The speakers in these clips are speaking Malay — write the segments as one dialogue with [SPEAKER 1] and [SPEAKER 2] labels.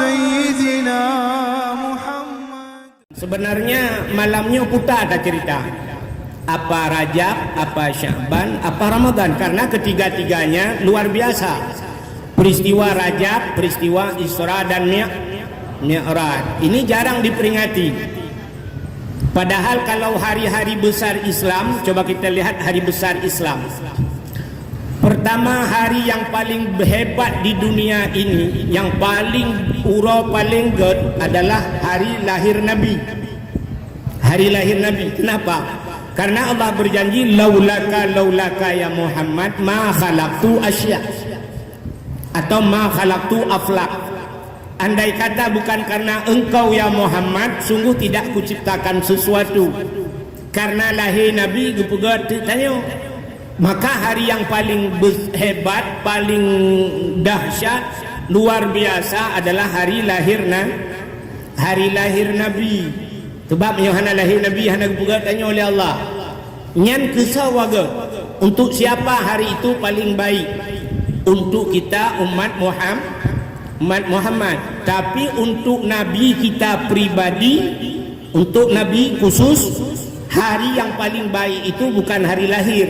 [SPEAKER 1] سيدنا محمد.
[SPEAKER 2] Sebenarnya malamnya putar ada cerita. Apa Rajab, apa Sya'ban, apa Ramadan, karena ketiga-tiganya luar biasa. Peristiwa Rajab, peristiwa Isra dan Mi'raj ini jarang diperingati. Padahal kalau hari-hari besar Islam, coba kita lihat hari besar Islam. Pertama, hari yang paling hebat di dunia ini, yang paling paling good adalah hari lahir Nabi. Hari lahir Nabi. Kenapa? Karena Allah berjanji, laulaka ya Muhammad ma khalaqtu asya, atau ma khalaqtu aflak. Andai kata bukan karena engkau ya Muhammad, sungguh tidak kuciptakan sesuatu. Karena lahir Nabi gupegat tanya. Maka hari yang paling hebat, paling dahsyat, luar biasa adalah hari lahir Nabi. Sebab Yohana lahir Nabi hana gupegat tanya oleh Allah. Nyan kisah waga. Untuk siapa hari itu paling baik? Untuk kita umat Muhammad. Tapi untuk Nabi kita pribadi, untuk Nabi khusus, hari yang paling baik itu bukan hari lahir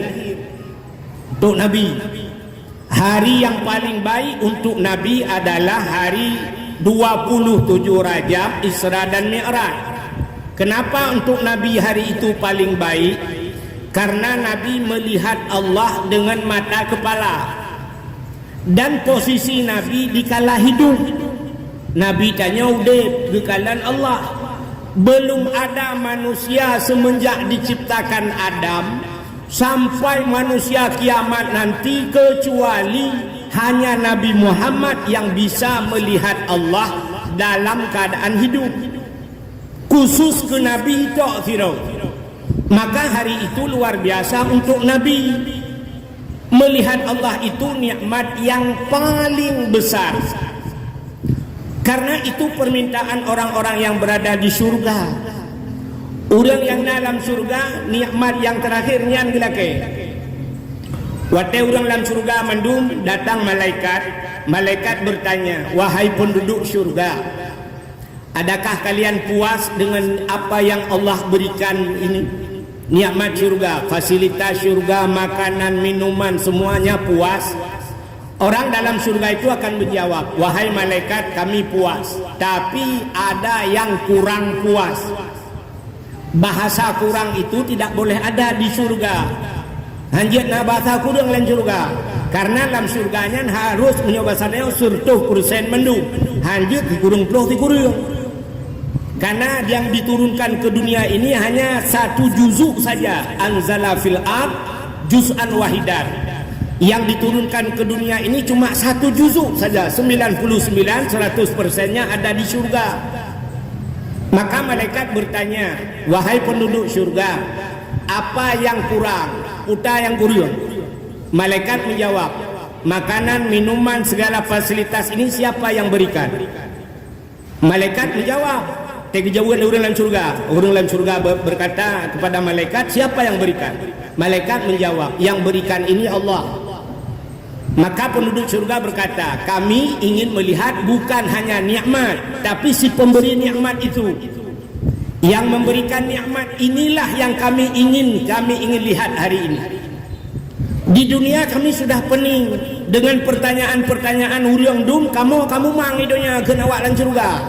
[SPEAKER 2] untuk Nabi. Hari yang paling baik untuk Nabi adalah hari 27 Rajab, Isra dan Mi'raj. Kenapa untuk Nabi hari itu paling baik? Karena Nabi melihat Allah dengan mata kepala. Dan posisi Nabi dikala hidup, Nabi tanya udah bekalan Allah. Belum ada manusia semenjak diciptakan Adam sampai manusia kiamat nanti, kecuali hanya Nabi Muhammad yang bisa melihat Allah dalam keadaan hidup. Khusus ke Nabi itu. Maka hari itu luar biasa untuk Nabi. Melihat Allah itu nikmat yang paling besar. Karena itu permintaan orang-orang yang berada di surga. Orang yang dalam surga, nikmat yang terakhirnya gelake. Waktu orang dalam surga mandum, datang malaikat. Malaikat bertanya, wahai penduduk surga, adakah kalian puas dengan apa yang Allah berikan ini? Nikmat surga, fasilitas surga, makanan, minuman, semuanya puas. Orang dalam surga itu akan menjawab, wahai malaikat, kami puas, tapi ada yang kurang puas. Bahasa kurang itu tidak boleh ada di surga. Hanjit na bahasa kurang dalam surga. Karena dalam surganya harus menyoba sadeo 100% mendung. Hanjit dikurung puluh dikurung. Karena yang diturunkan ke dunia ini hanya 1 juzuk saja. Anzala fil ard juz'an wahidan. Yang diturunkan ke dunia ini cuma 1 juzuk saja. 99-100%-nya ada di surga. Maka malaikat bertanya, wahai penduduk surga, apa yang kurang? Uta yang kurang. Malaikat menjawab, makanan, minuman, segala fasilitas ini siapa yang berikan? Malaikat menjawab, kejauhan orang dalam surga. Orang dalam surga berkata kepada malaikat, siapa yang berikan? Malaikat menjawab, yang berikan ini Allah. Maka penduduk surga berkata, kami ingin melihat bukan hanya nikmat, tapi si pemberi nikmat itu. Yang memberikan nikmat inilah yang kami ingin lihat hari ini. Di dunia kami sudah pening dengan pertanyaan-pertanyaan urang dum, kamu mang idonya kena awak dalam surga.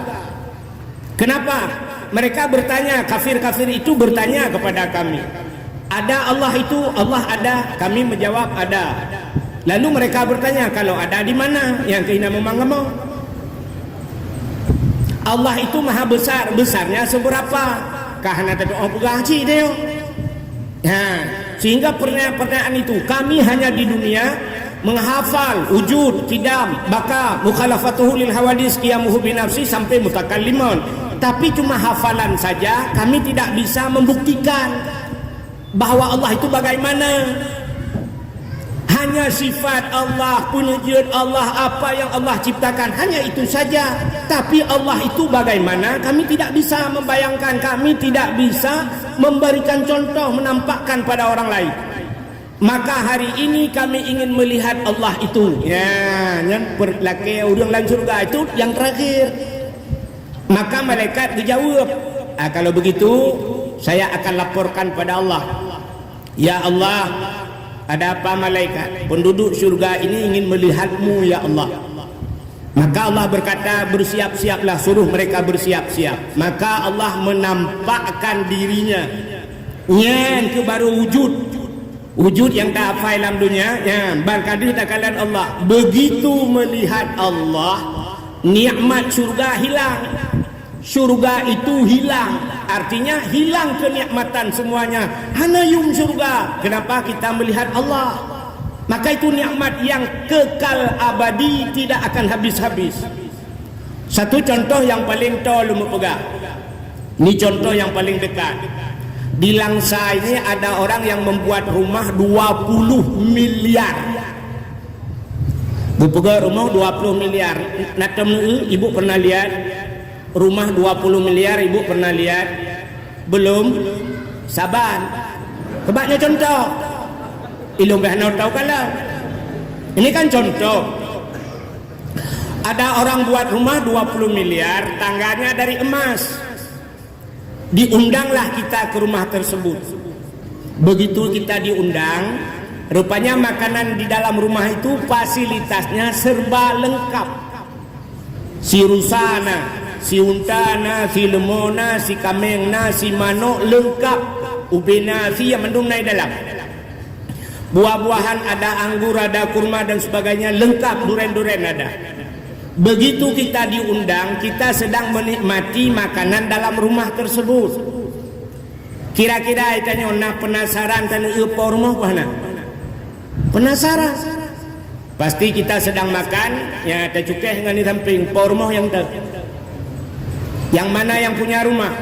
[SPEAKER 2] Kenapa? Mereka bertanya, kafir-kafir itu bertanya kepada kami, ada Allah itu? Allah ada? Kami menjawab ada. Lalu mereka bertanya, kalau ada di mana? Yang kena memang-memang. Allah itu maha besar. Besarnya seberapa? Kahana doa pugaci dia. Sehingga pertanyaan itu, kami hanya di dunia menghafal wujud, kidam, baka, mukhalafatuhu lil hawadis, qiyamuhu binafsi sampai mutakallimun. Tapi cuma hafalan saja, kami tidak bisa membuktikan bahwa Allah itu bagaimana. Hanya sifat Allah, penunjuk Allah, apa yang Allah ciptakan, hanya itu saja. Tapi Allah itu bagaimana, kami tidak bisa membayangkan, kami tidak bisa memberikan contoh, menampakkan pada orang lain. Maka hari ini kami ingin melihat Allah itu. Ya, yang berlaki orang dalam surga itu yang terakhir. Maka malaikat dijawab, kalau begitu saya akan laporkan pada Allah. Ya Allah, ada apa malaikat? Penduduk syurga ini ingin melihatmu ya Allah. Maka Allah berkata, bersiap-siaplah, suruh mereka bersiap-siap. Maka Allah menampakkan dirinya. Nyan ke baru wujud yang tak apa dalam dunia. Nyan barkadih takalan Allah. Begitu melihat Allah, nikmat syurga hilang. Syurga itu hilang. Artinya hilang kenikmatan semuanya. Hanya yung syurga. Kenapa kita melihat Allah? Maka itu nikmat yang kekal abadi, tidak akan habis-habis. Satu contoh yang paling tol lu pegang. Ini contoh yang paling dekat. Di Langsa ini ada orang yang membuat rumah 20 miliar. Bupegang rumah 20 miliar. Natem ibu pernah lihat rumah 20 miliar, ibu pernah lihat? Belum? Saban. Kebaknya contoh. Ilmu behno tahu kalau ini kan contoh. Ada orang buat rumah 20 miliar, tangganya dari emas. Diundanglah kita ke rumah tersebut. Begitu kita diundang, rupanya makanan di dalam rumah itu fasilitasnya serba lengkap. Si rusana, si untana, si lemona, si kamengna, si manok lengkap. Ubena, si yang mendung naik dalam. Buah-buahan ada, anggur ada, kurma dan sebagainya lengkap, duren-duren ada. Begitu kita diundang, kita sedang menikmati makanan dalam rumah tersebut. Kira-kira itanya nak penasaran tanah apa rumah mana? Penasaran? Pasti kita sedang makan, ya ada cukai dengan di samping pormoh yang tak. Yang mana yang punya rumah?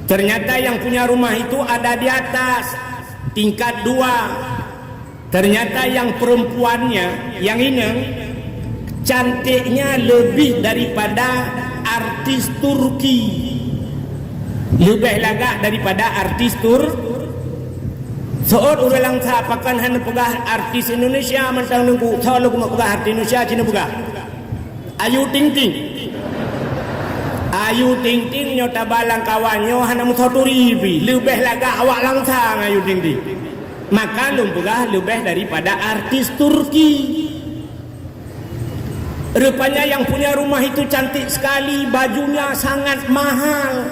[SPEAKER 2] Ternyata yang punya rumah itu ada di atas tingkat 2. Ternyata yang perempuannya, yang ini cantiknya lebih daripada artis Turki, lebih lagak daripada artis Seorang orang Langsa apakan hanya pegah artis Indonesia mentang nunggu. Kalau aku mau pegah artis Indonesia, Cina pegah Ayu Ting Ting. Ayu Ting Ting nyota balang kawannya hanya musaturi lebih lagak awak Langsa Ayu Ting Ting. Maka lumpugah lebih daripada artis Turki. Rupanya yang punya rumah itu cantik sekali, bajunya sangat mahal,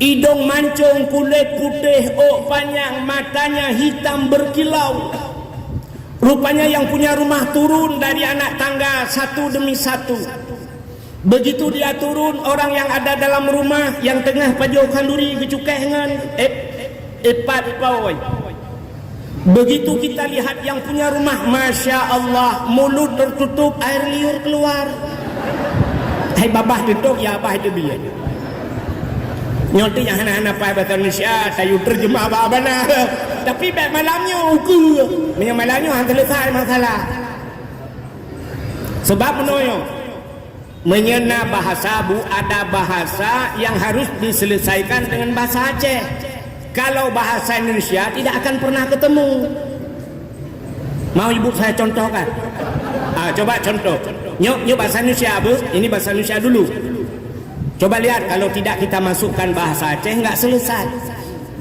[SPEAKER 2] hidung mancung, kulit putih, panjang, matanya hitam berkilau. Rupanya yang punya rumah turun dari anak tangga satu demi satu. Begitu dia turun, orang yang ada dalam rumah yang tengah pajau kanduri kecukai dengan epat pawai. Begitu kita lihat yang punya rumah, Masya Allah, mulut tertutup, air liur keluar. Hai babah tutup, ya abah itu biar. Nyoti yang anak-anak bahasa Indonesia, saya terjemah apa-apa. Tapi baik malamnya ukur. Yang malamnya selesai masalah. Sebab menoyo menyena bahasa bu, ada bahasa yang harus diselesaikan dengan bahasa Aceh. Kalau bahasa Indonesia tidak akan pernah ketemu. Mau ibu saya contohkan? Coba contoh. Nyok bahasa Indonesia bu, ini bahasa Indonesia dulu. Coba lihat, kalau tidak kita masukkan bahasa Aceh nggak selesai.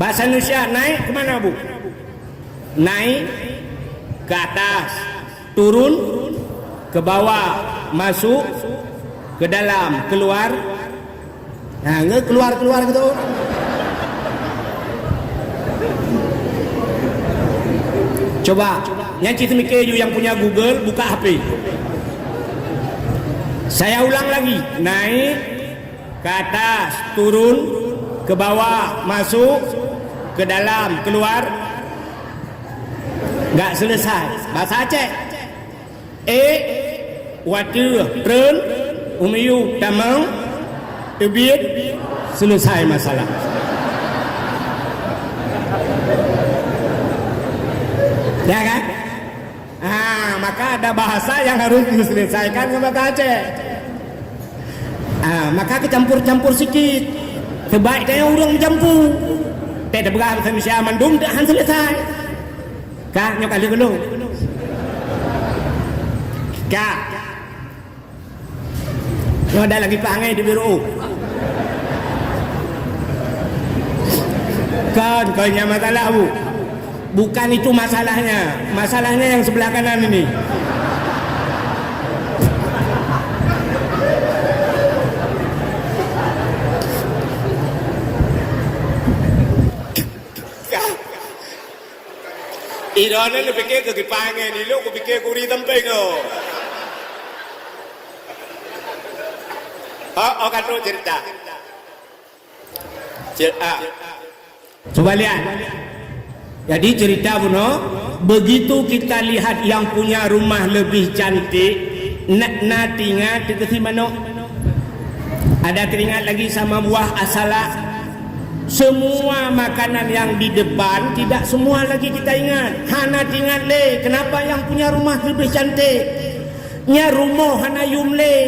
[SPEAKER 2] Bahasa Indonesia naik kemana bu? Naik ke atas, turun ke bawah, masuk ke dalam, keluar. Nah, keluar gitu. Coba, yang cerita mikir yang punya Google, buka HP. Saya ulang lagi, naik ke atas, turun ke bawah, masuk ke dalam, keluar. Gak selesai. Bahasa Aceh. Water, tren, umiyu, tamang, tebit, selesai masalah. Ya kan? Maka ada bahasa yang harus diselesaikan dengan bahasa Aceh. Maka kecampur-campur sikit. Sebaiknya orang mencampur. Tidak berapa Indonesia mandum dah selesai. Kak nyok kali dulu. Kak. Yang ada lagi pangai di biru. Kan kau punya masalah bu. Bukan itu masalahnya. Masalahnya yang sebelah kanan ini. Irona lu fikir ke kipange ni lu ku fikir ku ri tempeng oh. Oh kan cerita. Coba lihat. Jadi cerita Buno, begitu kita lihat yang punya rumah lebih cantik, nak ingat dekat mana? Ada teringat lagi sama buah asalak. Semua makanan yang di depan tidak semua lagi kita ingat. Hana ingat le, kenapa yang punya rumah lebih cantik? Nya rumah hana yumle.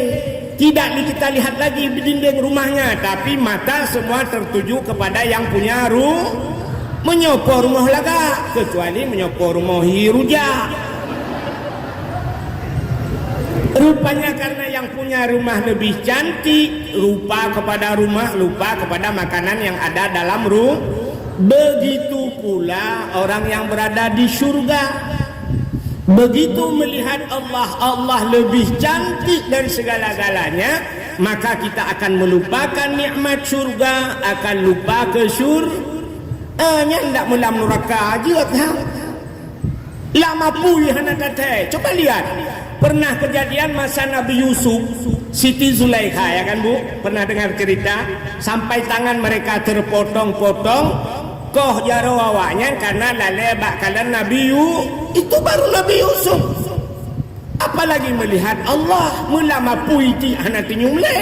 [SPEAKER 2] Tidak kita lihat lagi di dinding rumahnya, tapi mata semua tertuju kepada yang punya menyopor rumah laga, kecuali menyopor rumah hiruja. Rupanya karena yang punya rumah lebih cantik, lupa kepada rumah, lupa kepada makanan yang ada dalam rumah. Begitu pula orang yang berada di surga. Begitu melihat Allah lebih cantik dari segala-galanya, maka kita akan melupakan nikmat surga, akan lupa ke surga. Ndak mulam neraka aja kan. Lama pui hana kata. Coba lihat. Pernah kejadian masa Nabi Yusuf, Siti Zulaikha ya kan Bu? Pernah dengar cerita sampai tangan mereka terpotong-potong, koh jaro awaknya karena lale bakalan Nabi itu baru Nabi Yusuf. Apalagi melihat Allah melama puiti anak nyumle.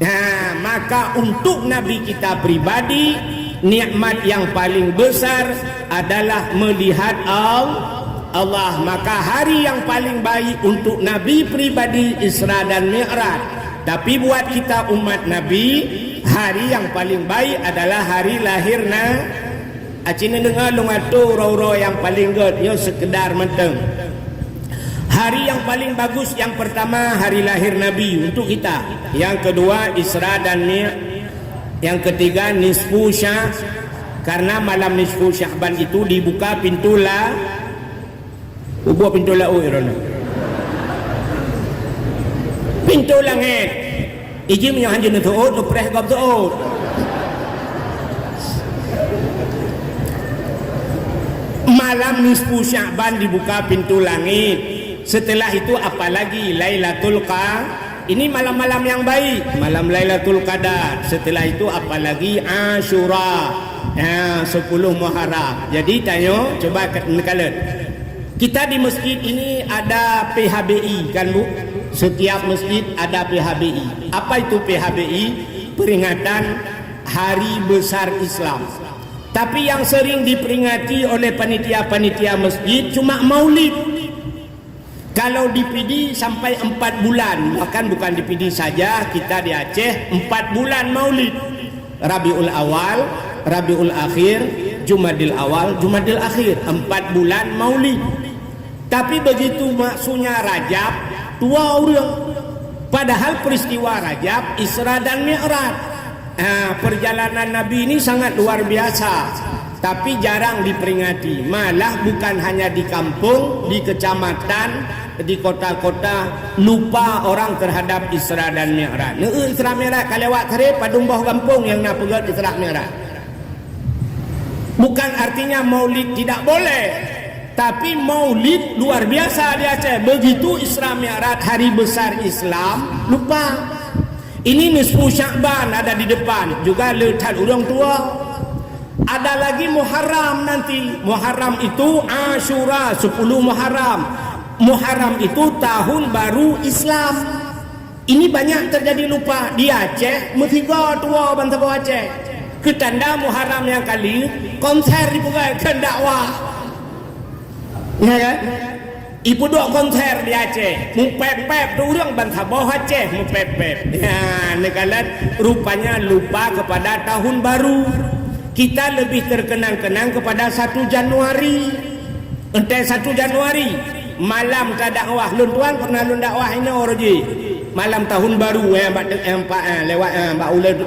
[SPEAKER 2] Nah, maka untuk Nabi kita pribadi, nikmat yang paling besar adalah melihat Allah. Maka hari yang paling baik untuk Nabi pribadi Isra dan Mi'raj. Tapi buat kita umat Nabi, hari yang paling baik adalah hari lahirna. Acina dengar lungato ro yang paling good, yo sekedar menteng. Hari yang paling bagus yang pertama hari lahir Nabi untuk kita. Yang kedua Isra dan Mi'raj. Yang ketiga nisfu Sya'ban. Karena malam nisfu Sya'ban itu dibuka pintu buat pintu irona. Pintu langit. Iji menyohan jenuh tu'ud, nupreh gab tu'ud. Malam nisfu Sya'ban dibuka pintu langit. Setelah itu apalagi Lailatul Qadar. Ini malam-malam yang baik, malam Lailatul Qadar. Setelah itu apalagi Asyura. 10 Muharram. Jadi tanya, coba kalian. Kita di masjid ini ada PHBI kan Bu? Setiap masjid ada PHBI. Apa itu PHBI? Peringatan Hari Besar Islam. Tapi yang sering diperingati oleh panitia-panitia masjid cuma maulid. Kalau di PD sampai 4 bulan. Bahkan bukan di PD saja, kita di Aceh 4 bulan maulid. Rabiul Awal, Rabiul Akhir, Jumadil Awal, Jumadil Akhir. 4 bulan maulid. Tapi begitu maksudnya Rajab, 2 orang. Padahal peristiwa Rajab, Isra dan Mi'raj. Perjalanan Nabi ini sangat luar biasa. Tapi jarang diperingati. Malah bukan hanya di kampung, di kecamatan, di kota-kota, lupa orang terhadap Isra dan Mi'raj. Isra Mi'raj kalau awak tarikh padung bawah kampung yang nak pegat Isra Mi'raj. Bukan artinya maulid tidak boleh. Tapi maulid luar biasa di Aceh. Begitu Isra Mi'raj hari besar Islam, lupa. Ini nisfu Sya'ban ada di depan. Juga letak orang tua. Ada lagi Muharram nanti. Muharram itu Asyura 10 Muharram. Muharram itu tahun baru Islam. Ini banyak terjadi lupa. Di Aceh, metiga tua bantah Aceh. Ketanda Muharram yang kali, konser dibuka ke dakwah. Ya kan? Ibu dua konser di Aceh, mupep-pep tu orang bantah bawah Aceh, mupep-pep. Ya, negara rupanya lupa kepada tahun baru. Kita lebih terkenang-kenang kepada 1 Januari. Entah 1 Januari malam tak dakwah. Lun tuan pernah lun dakwah ini orang je. malam tahun baru lewat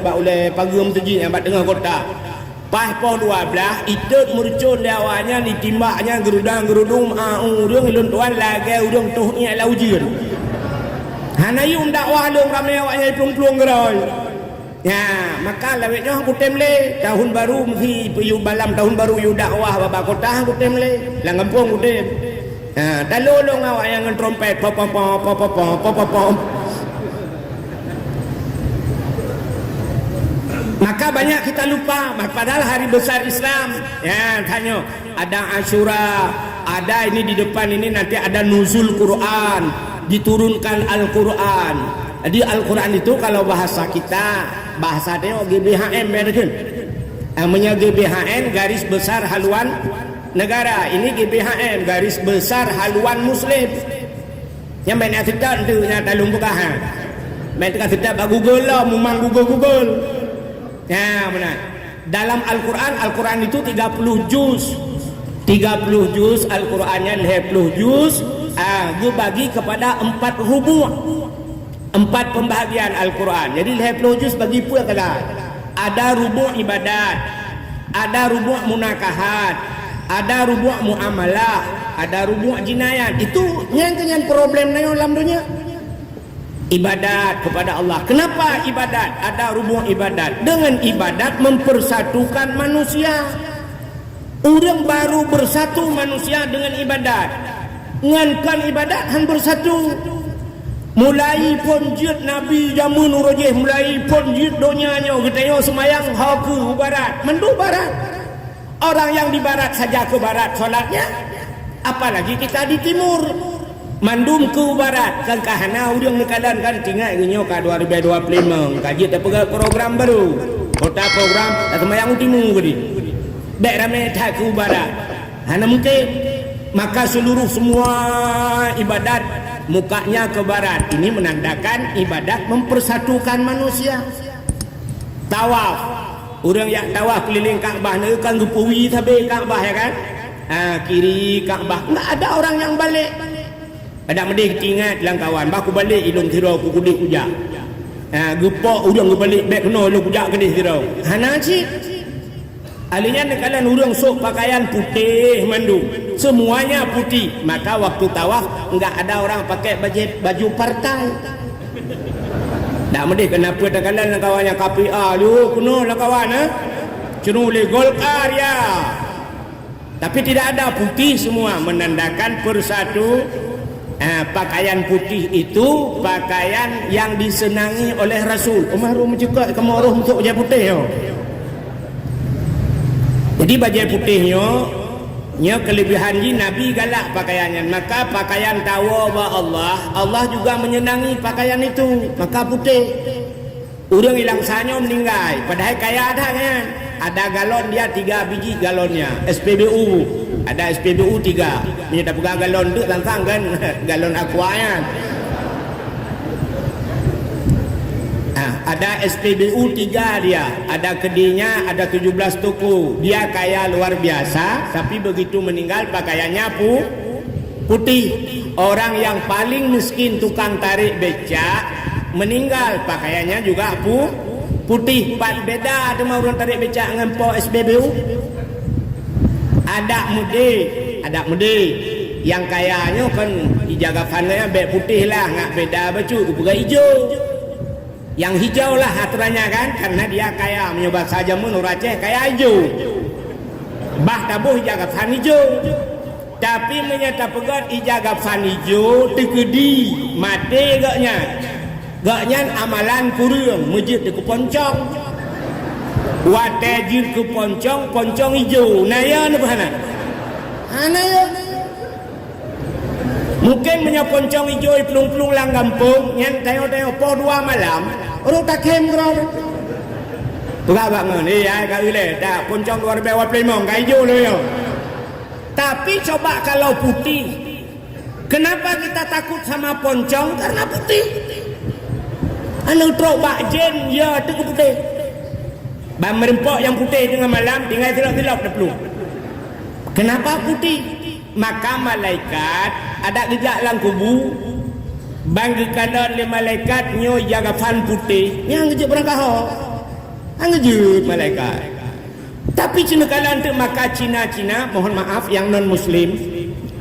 [SPEAKER 2] bak ulai pagum tu ji bak tengah kota. Pas po 12 itut murcun dia awaknya ditimbaknya gerudang-gerudung urang ilun tuan lagi urang tuh ni ala ujian. Hanayu dakwah long ramai awaknya plung-plung geroi. Ya, maka lawetnya aku temle tahun baru mesti piyu balam tahun baru yu dakwah baba kota aku temle lang kampung aku tem. Ha, dalolong awak yang dengan trompet pop. Maka banyak kita lupa padahal hari besar Islam. Ya, tanya ada Asyura, ada ini di depan ini nanti ada nuzul Quran, diturunkan Al-Quran. Jadi Al-Quran itu kalau bahasa kita, bahasa dia GBHM betul. Namanya GBHN garis besar haluan negara. Ini GBHM garis besar haluan muslim. Yang main tidak tu nyata lumpukahan. Main tidak Google lah, memang Google. Ya benar. Dalam Al-Quran itu 30 juz. 30 juz Al-Qurannya 50 juz. Gue bagi kepada 4 rubu'. 4 pembahagian Al-Quran. Jadi 50 juz bagi pula kala. Ada rubu' ibadat, ada rubu' munakahat, ada rubu' muamalah, ada rubu' jinayat. Itu yang problem na dalam dunia. Ibadat kepada Allah. Kenapa ibadat? Ada rubu' ibadat. Dengan ibadat mempersatukan manusia. Orang baru bersatu manusia dengan ibadat. Ngankan ibadat han bersatu. Mulai pun jid Nabi jamun urajih, mulai pun jid donyanya katanya semayang ke barat, mendu barat. Orang yang di barat saja ke barat solatnya, apalagi kita di timur. Mandum ke barat kan kahana urang nekadan kan tinggal nyo ka 2025 kaji tak pegang program baru. Kota program semayang timur gedi. Bek ramai tak ke barat. Hana mungkin maka semua ibadat mukanya ke barat. Ini menandakan ibadat mempersatukan manusia. Tawaf, orang yang tawaf keliling Kaabah ni kan gupuwi tabe Kaabah ya kan. Kiri Kaabah enggak ada orang yang balik. Ada medih ingat lang kawan baku balik ilung tiro ku kudik kujak. Gupok urang balik bek kena lu kujak kedih tiro. Hana cik. Alinya nekalan urang sok pakaian putih mandu. Semuanya putih. Maka waktu tawaf enggak ada orang pakai baju partai. Tak medih kenapa tekalan kawannya KPA lu kuno lah kawan cenuli Golkar ya. Tapi tidak ada putih semua menandakan persatu. Pakaian putih itu pakaian yang disenangi oleh Rasul. Umaru mencekak kamu roh untuk baju putih yo. Jadi baju putihnya nya kelebihan ni Nabi galak pakaiannya. Maka pakaian tawa Allah juga menyenangi pakaian itu. Maka putih. Orang hilang sanyo meninggal padahal kaya ada kan. Ada galon dia 3 biji galonnya SPBU. Ada SPBU 3. Ni tak pegang galon tu langsung kan galon aqua kan. Ada SPBU 3 dia. Ada kedainya ada 17 toko. Dia kaya luar biasa tapi begitu meninggal pakaiannya putih. Orang yang paling miskin tukang tarik becak meninggal pakaiannya juga putih. Beda ada orang tarik becak dengan po SPBU. Ada muda yang kayanya kan dijaga pananya beg putih lah, ngak beda baju bukan hijau. Yang hijau lah aturannya kan karena dia kaya menyobat saja mun Aceh kaya hijau. Bah tabuh jaga fan hijau. Tapi menyata pegat ijaga fan hijau tekedi mati gaknya amalan kurang masjid ke poncong. Watajir ke poncong hijau. Naya ni bahana. Naya. Mungkin punya poncong hijau pelung-pelung lang kampung, nyan tayo po 2 malam, orang tak kem kerana. Tugas bangun, ya kau ile, dah poncong 2025 kau hijau loh yo. Tapi coba kalau putih, kenapa kita takut sama poncong? Karena putih. Anu trok bakjen, ya tu putih. Bang merempok yang putih tengah malam tinggal tilap-tilap dah peluk. Kenapa putih? Maka malaikat ada gejak lang kubu bangga kadang le malaikat nyo jaga fan putih yang ngejut berangkah ngejut malaikat. Tapi cina kalan tu maka Cina mohon maaf yang non muslim,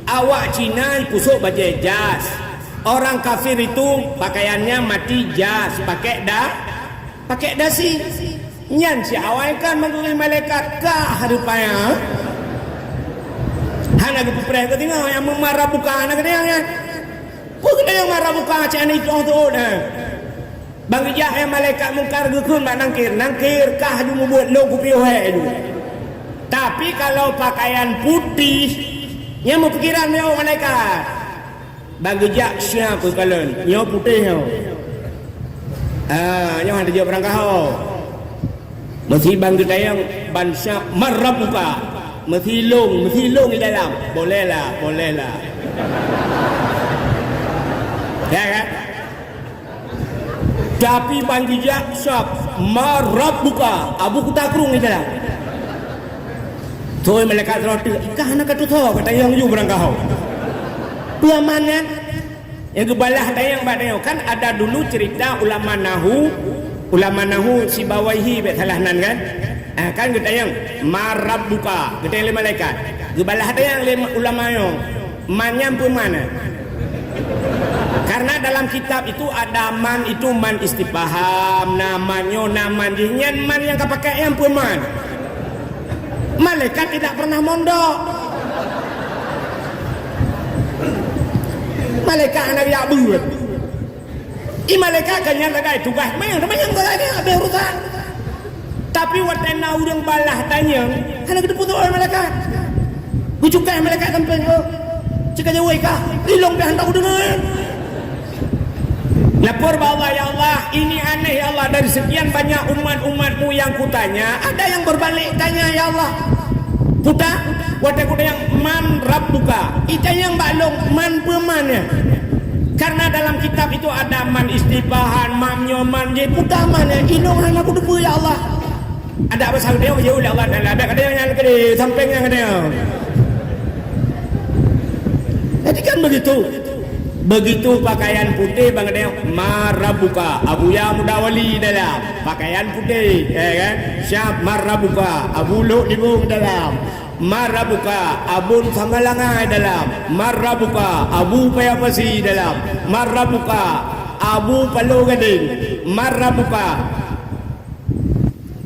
[SPEAKER 2] awak Cina kusuk baju jas, orang kafir itu pakaiannya mati jas pakai dasi. Nyan si awak kan menggulung malaikat kah harupaya hana ke pupreh ke tengok yang memarah buka anak dia yang bukan yang marah buka cina itu tu dah. Bang ijah yang malaikat mungkar gekun mak nangkir kah dia membuat lo kupiu hai itu. Tapi kalau pakaian putih yang mau pikiran dia malaikat. Bang ijah siapa kalian? Nyo putih nyo. Nyo ada jawab berangkah. Mesti bang kita yang bansa marah buka. Mesti long di dalam. Boleh lah. Ya kan? Tapi bangki jaksa marab buka abu kutakrung itu lah. Tuh malaikat roti ikah nak tu tahu kata yang you berangkau. Piamannya yang kebalah tayang badai kan ada dulu cerita ulama nahu si bawaihi bethalahnan kan. Kan kita yang marab buka kita yang malaikat. Kebalah tayang ulama yo manyam pun mana. Karena dalam kitab itu ada man itu man istifham, namanya naman jinyan man yang kepakai yang peman. Malaikat tidak pernah mondok. Malaikat anak ya buat. Malaikat kan yang ada tugas, mayang ada ada urusan. Tapi waktu nak urang balah tanya, anak kita putus orang malaikat. Bujukan malaikat sampai cakap jauh kah? Ilong dah hendak dengar. Lapor bahwa ya Allah ini aneh ya Allah, dari sekian banyak umat-umatmu yang kutanya ada yang berbalik tanya ya Allah puta wadah kuda yang man rabbuka itu yang balong man pemannya. Karena dalam kitab itu ada man istibahan man nyoman je puta mana inong anak kuda ya Allah ada apa sang dia jauh ya Allah ada kada yang kada sampingnya kada. Jadi kan begitu pakaian putih bang ada marabuka Abu Ya Mudawali dalam pakaian putih kan Syab marabuka Abu Lu Libung dalam marabuka Abu Sangalangai dalam marabuka Abu Payapasi dalam marabuka Abu Palu Gading marabuka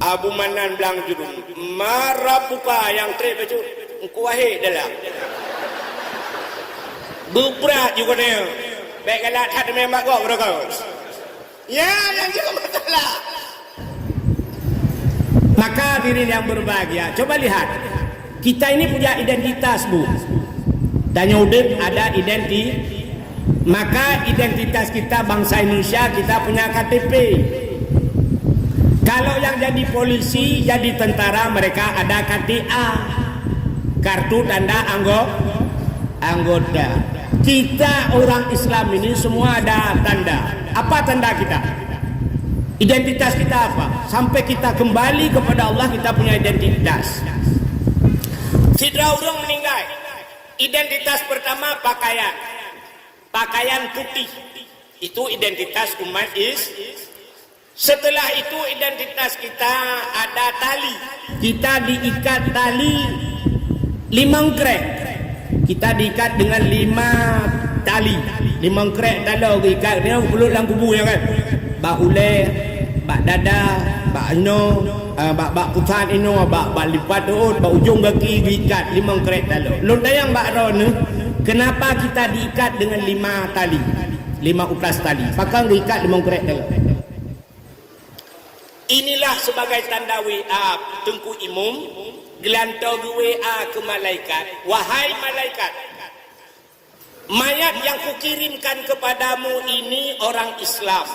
[SPEAKER 2] Abu Manan Blang Jurung marabuka yang tre baju kuahe dalam berat juga dia. Baik kalau tak memang kau berkau. Ya, yang itu masalah. Maka diri yang berbahagia. Coba lihat. Kita ini punya identitas, Bu. Dan Udin ada maka identitas kita bangsa Indonesia kita punya KTP. Kalau yang jadi polisi, jadi tentara mereka ada KTA. Kartu tanda anggota. Kita orang Islam ini semua ada tanda. Apa tanda kita? Identitas kita apa? Sampai kita kembali kepada Allah kita punya identitas. Sidra urang meninggal. Identitas pertama pakaian. Pakaian putih. Itu identitas umat Setelah itu identitas kita ada tali. Kita diikat tali 5 krek. Kita diikat dengan 5 tali 5 krek dalam ikat dia pulut dalam kubu ya kan bak uleh bak dada bak ino bak putan ino bak lipat bak ujung kaki diikat 5 krek dalam lon dayang bak ron kenapa kita diikat dengan 5 tali 5 ukras tali pakang diikat 5 krek dalam. Inilah sebagai tanda WA Tengku Imum gelantau WA ke malaikat. Wahai malaikat, mayat yang kukirimkan kepadamu ini orang Islam.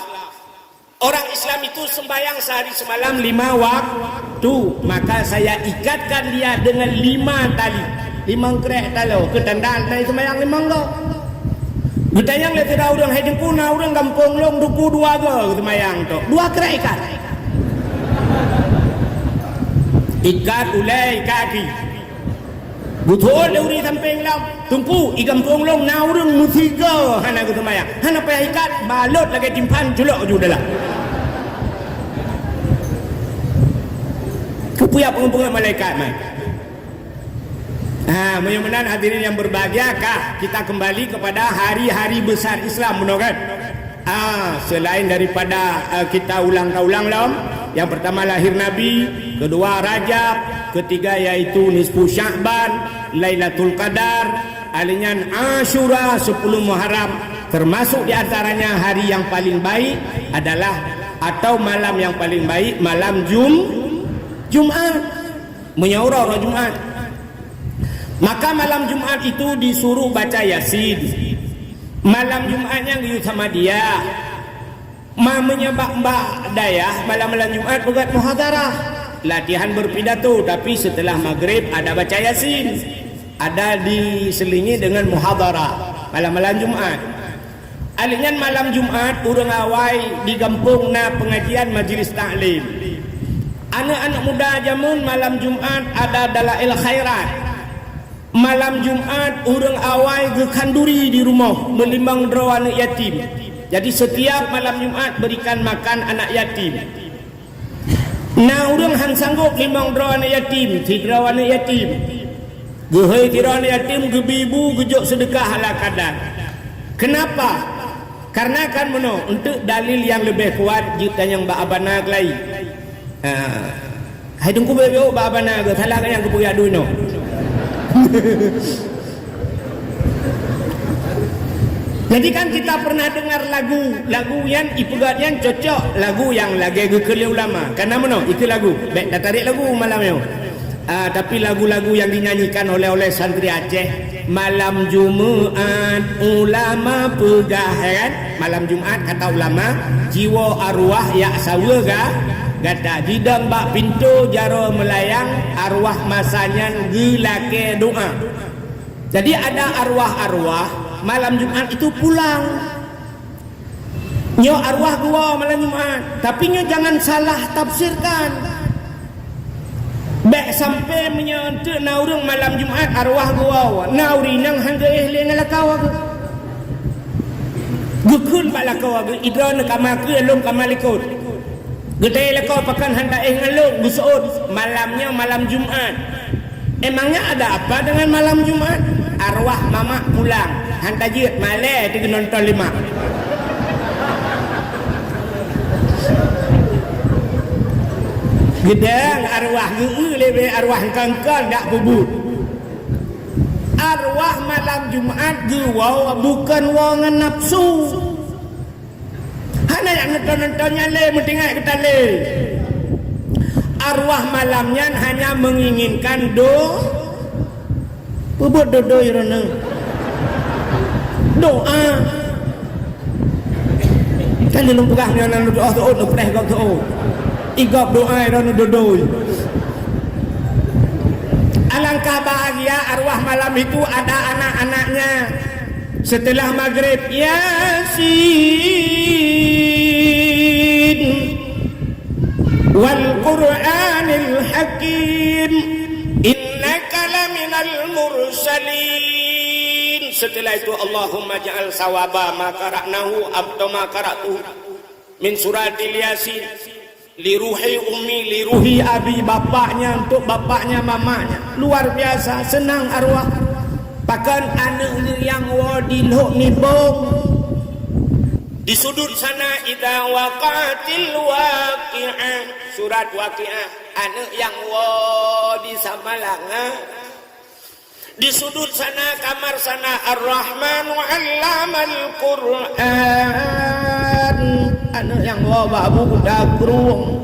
[SPEAKER 2] Orang Islam itu sembahyang sehari semalam 5 waktu. Maka saya ikatkan dia dengan 5 tali 5 krek talo ke tandaan naik sembahyang 5 lo. Gutayang le tira urang hai jempuna urang kampung long duku 2 go sembahyang to. 2 krek ikat. Ikat ulai kaki. Betul dari samping lam. tumpu igam ponglong naurung mutiga hana ku temaya hana payah ikat balut lagi timpan julok ju dalam kepuya pengumpulkan malaikat mai. Mudah-mudahan hadirin yang berbahagiakah kita kembali kepada hari-hari besar Islam benar kan? Selain daripada kita ulang-ulang lam, yang pertama lahir Nabi, kedua Rajab, ketiga yaitu nisfu Sya'ban, Lailatul Qadar, alinyan Asyura 10 Muharram, termasuk di antaranya hari yang paling baik adalah atau malam yang paling baik malam Jumat, menyaurah orang Jumat. Maka malam Jumat itu disuruh baca Yasin. Malam Jumatnya ngiyut sama dia. Menyebab Mbak Dayah malam-malam Jumat buat muhadarah, latihan berpidato, tapi setelah maghrib ada baca Yasin, ada diselingi dengan muhadarah malam-malam Jumat. Alingan malam Jumat urang awai di kampungna pengajian majlis taklim. Anak-anak muda jamun malam Jumat ada dalail khairat. Malam Jumat urang awai ke kanduri di rumah melimbang draw anak yatim. Jadi setiap malam Jumat berikan makan anak yatim. Nah urang han sanggup limbang draw anak yatim, tidraw anak yatim. Gehai tidraw anak yatim ke bibu gejok sedekah ala kadar. Kenapa? Karena kan meno untuk dalil yang lebih kuat jika yang ba abana lai. Hai tunggu bebeo ba abana ke salah yang kepuya duno. Jadi kan kita pernah dengar lagu yang ipugatnya cocok, lagu yang lagi gekeli ulama. Karena meno itu lagu. Baik dah tarik lagu malamnya. Tapi lagu-lagu yang dinyanyikan oleh santri Aceh. Malam Jumat ulama pegah kan? Malam Jumat kata ulama jiwa arwah ya sawaga gada didang bak pintu jaro melayang arwah masanya gelake doa. Jadi ada arwah-arwah malam Jumat itu pulang. Nyo arwah gua malam Jumat, tapi nyo jangan salah tafsirkan. Baik sampai menyentuh naurung malam Jumat arwah gua nauri nang hangga ehle ngalakaw aku gukun balakaw aku idron kamaku elum kamalikut gede lakaw pakan handa ngalung gusuud malamnya malam Jumat. Emangnya ada apa dengan malam Jumat? Arwah mama pulang handa jiut male di nonton 5. Gedang arwah geu lebe arwah kangkal dak bubut. Arwah malam Jumat geuwa bukan wong nafsu. Hana yang nonton-nontonnya le mentingak kita le. Arwah malamnya hanya menginginkan bubut dodo irona. Doa. Kan lu pegah nang doa tu preh kau tu. Igop doa dan dodoi. Alangkah bahagia arwah malam itu ada anak-anaknya. Setelah maghrib Yasin wal Qur'anil Hakim innaka laminal mursalin. Setelah itu Allahumma ja'al sawaba ma qara'nahu abdu ma qara'tu min suratil Yasin liruhi ummi liruhi abi, bapaknya untuk bapaknya mamanya. Luar biasa senang arwah. Bahkan anak yang wadilho nibong di sudut sana idza waqatil waqi'ah surat waqi'ah anak yang wadi samalanga di sudut sana kamar sana ar-rahmanu 'allamal qur'an anak yang babu budak kurung.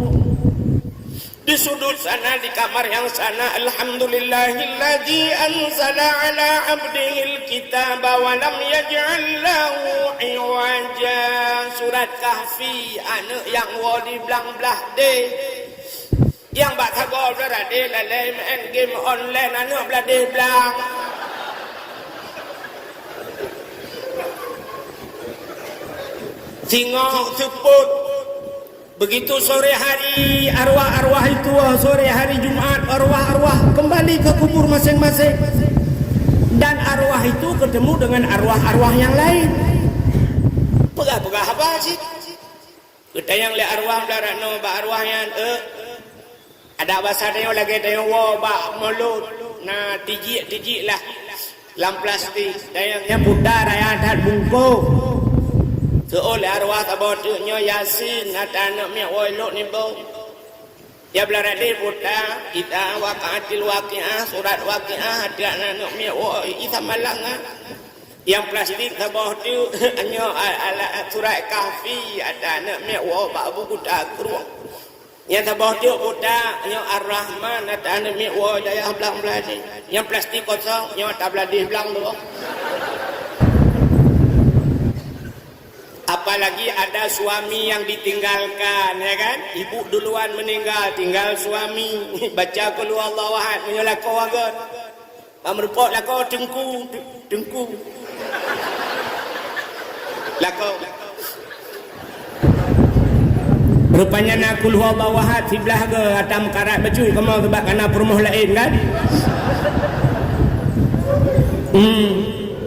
[SPEAKER 2] Di sudut sana di kamar yang sana alhamdulillahilladzi anzala ala abdihil kitaba wa lam yaj'al lahu iwaja surat kahfi anak yang wadi belang belah de yang bak tagor dah de lalai main game online anak belah de belang. Tengok teput. Begitu sore hari arwah-arwah itu sore hari Jumat arwah-arwah kembali ke kubur masing-masing. Dan arwah itu ketemu dengan arwah-arwah yang lain. Pegah-pegah apa sih? Kita yang lihat arwah darat no ba arwah yang ada bahasa dia lagi dia wa ba mulut na tiji lah lam plastik yang pudar yang ada bungkuk seoleh arwah tabotnya yasin ada anak mi wailuk ni bo ya belara dia pudar kita waqatil waqiah surat waqiah ada anak mi wa kita malang yang plastik tabah tu hanya surat kahfi ada anak mi wa ba buku takru yang tabah tu budak yang ar-rahman ada anak mi wa daya belang-belang ni yang plastik kosong yang tak beladih belang tu apalagi ada suami yang ditinggalkan ya kan ibu duluan meninggal tinggal suami baca qul huwallahu ahad menyolat kau agat merepot lah kau tengku lakau rupanya nak qul huwallahu ahad sebelah ke atam karat baju kamu sebab kena perumuh lain kan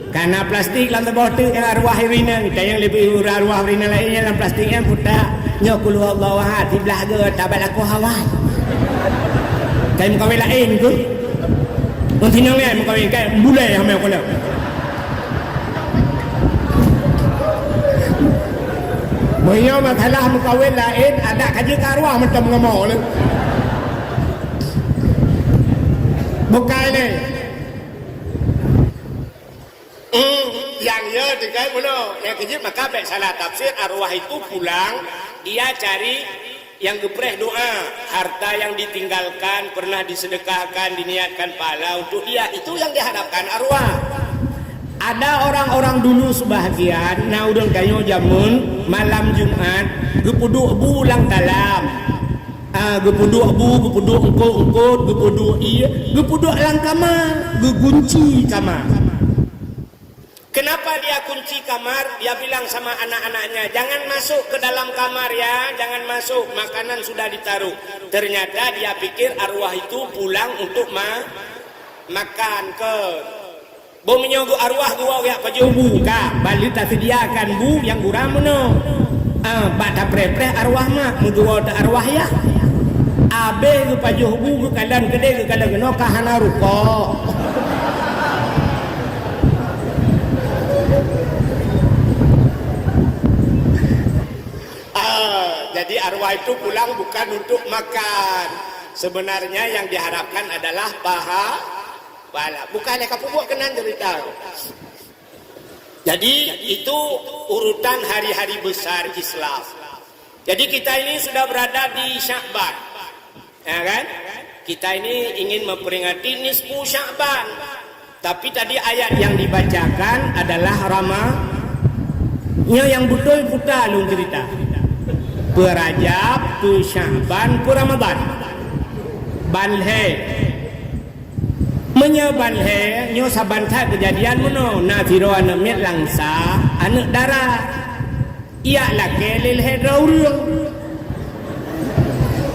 [SPEAKER 2] karena plastik dalam bawah tu yang arwah irina kita yang lebih arwah irina lainnya dalam plastik yang putar nya qul huwallahu ahad sebelah ke tabat aku hawai kain kawin lain tu nanti nang lain kawin kain bulai hame aku lah Banyak masalah mukawin lain ada kaji arwah macam ngamau ni. Bukan ni. Yang ya dekat mana? Yang kaji maka baik salah tafsir arwah itu pulang dia cari yang gepreh doa harta yang ditinggalkan pernah disedekahkan diniatkan pahala untuk dia itu yang dihadapkan arwah. Ada orang-orang dulu sebahagian na udang kayu jamun malam Jumat gepuduk bulang dalam gepuduk engkut gepuduk gepuduk lang kamar gegunci kamar. Kenapa dia kunci kamar? Dia bilang sama anak-anaknya jangan masuk ke dalam kamar ya, jangan masuk, makanan sudah ditaruh. Ternyata dia pikir arwah itu pulang untuk makan ke Bumi nyogu arwah gua ya paju buka balik tak sediakan bu yang guram no pada pre arwah mah mudua ta arwah ya abe gu paju bu gu kalan gede gu kalan no kahana ruko jadi arwah itu pulang bukan untuk makan sebenarnya yang diharapkan adalah pahala bukannya kamu buat kenan cerita. Jadi itu urutan hari-hari besar Islam. Jadi kita ini sudah berada di Sya'ban, ya kan? Kita ini ingin memperingati nisfu Sya'ban. Tapi tadi ayat yang dibacakan adalah Ramanya yang betul putar lu cerita. Perajab, tu Sya'ban, pu Ramadan. Balhe menyeban he nyo sabantah kejadian meno na firo anak met langsa anak darah ia lake lil he raurung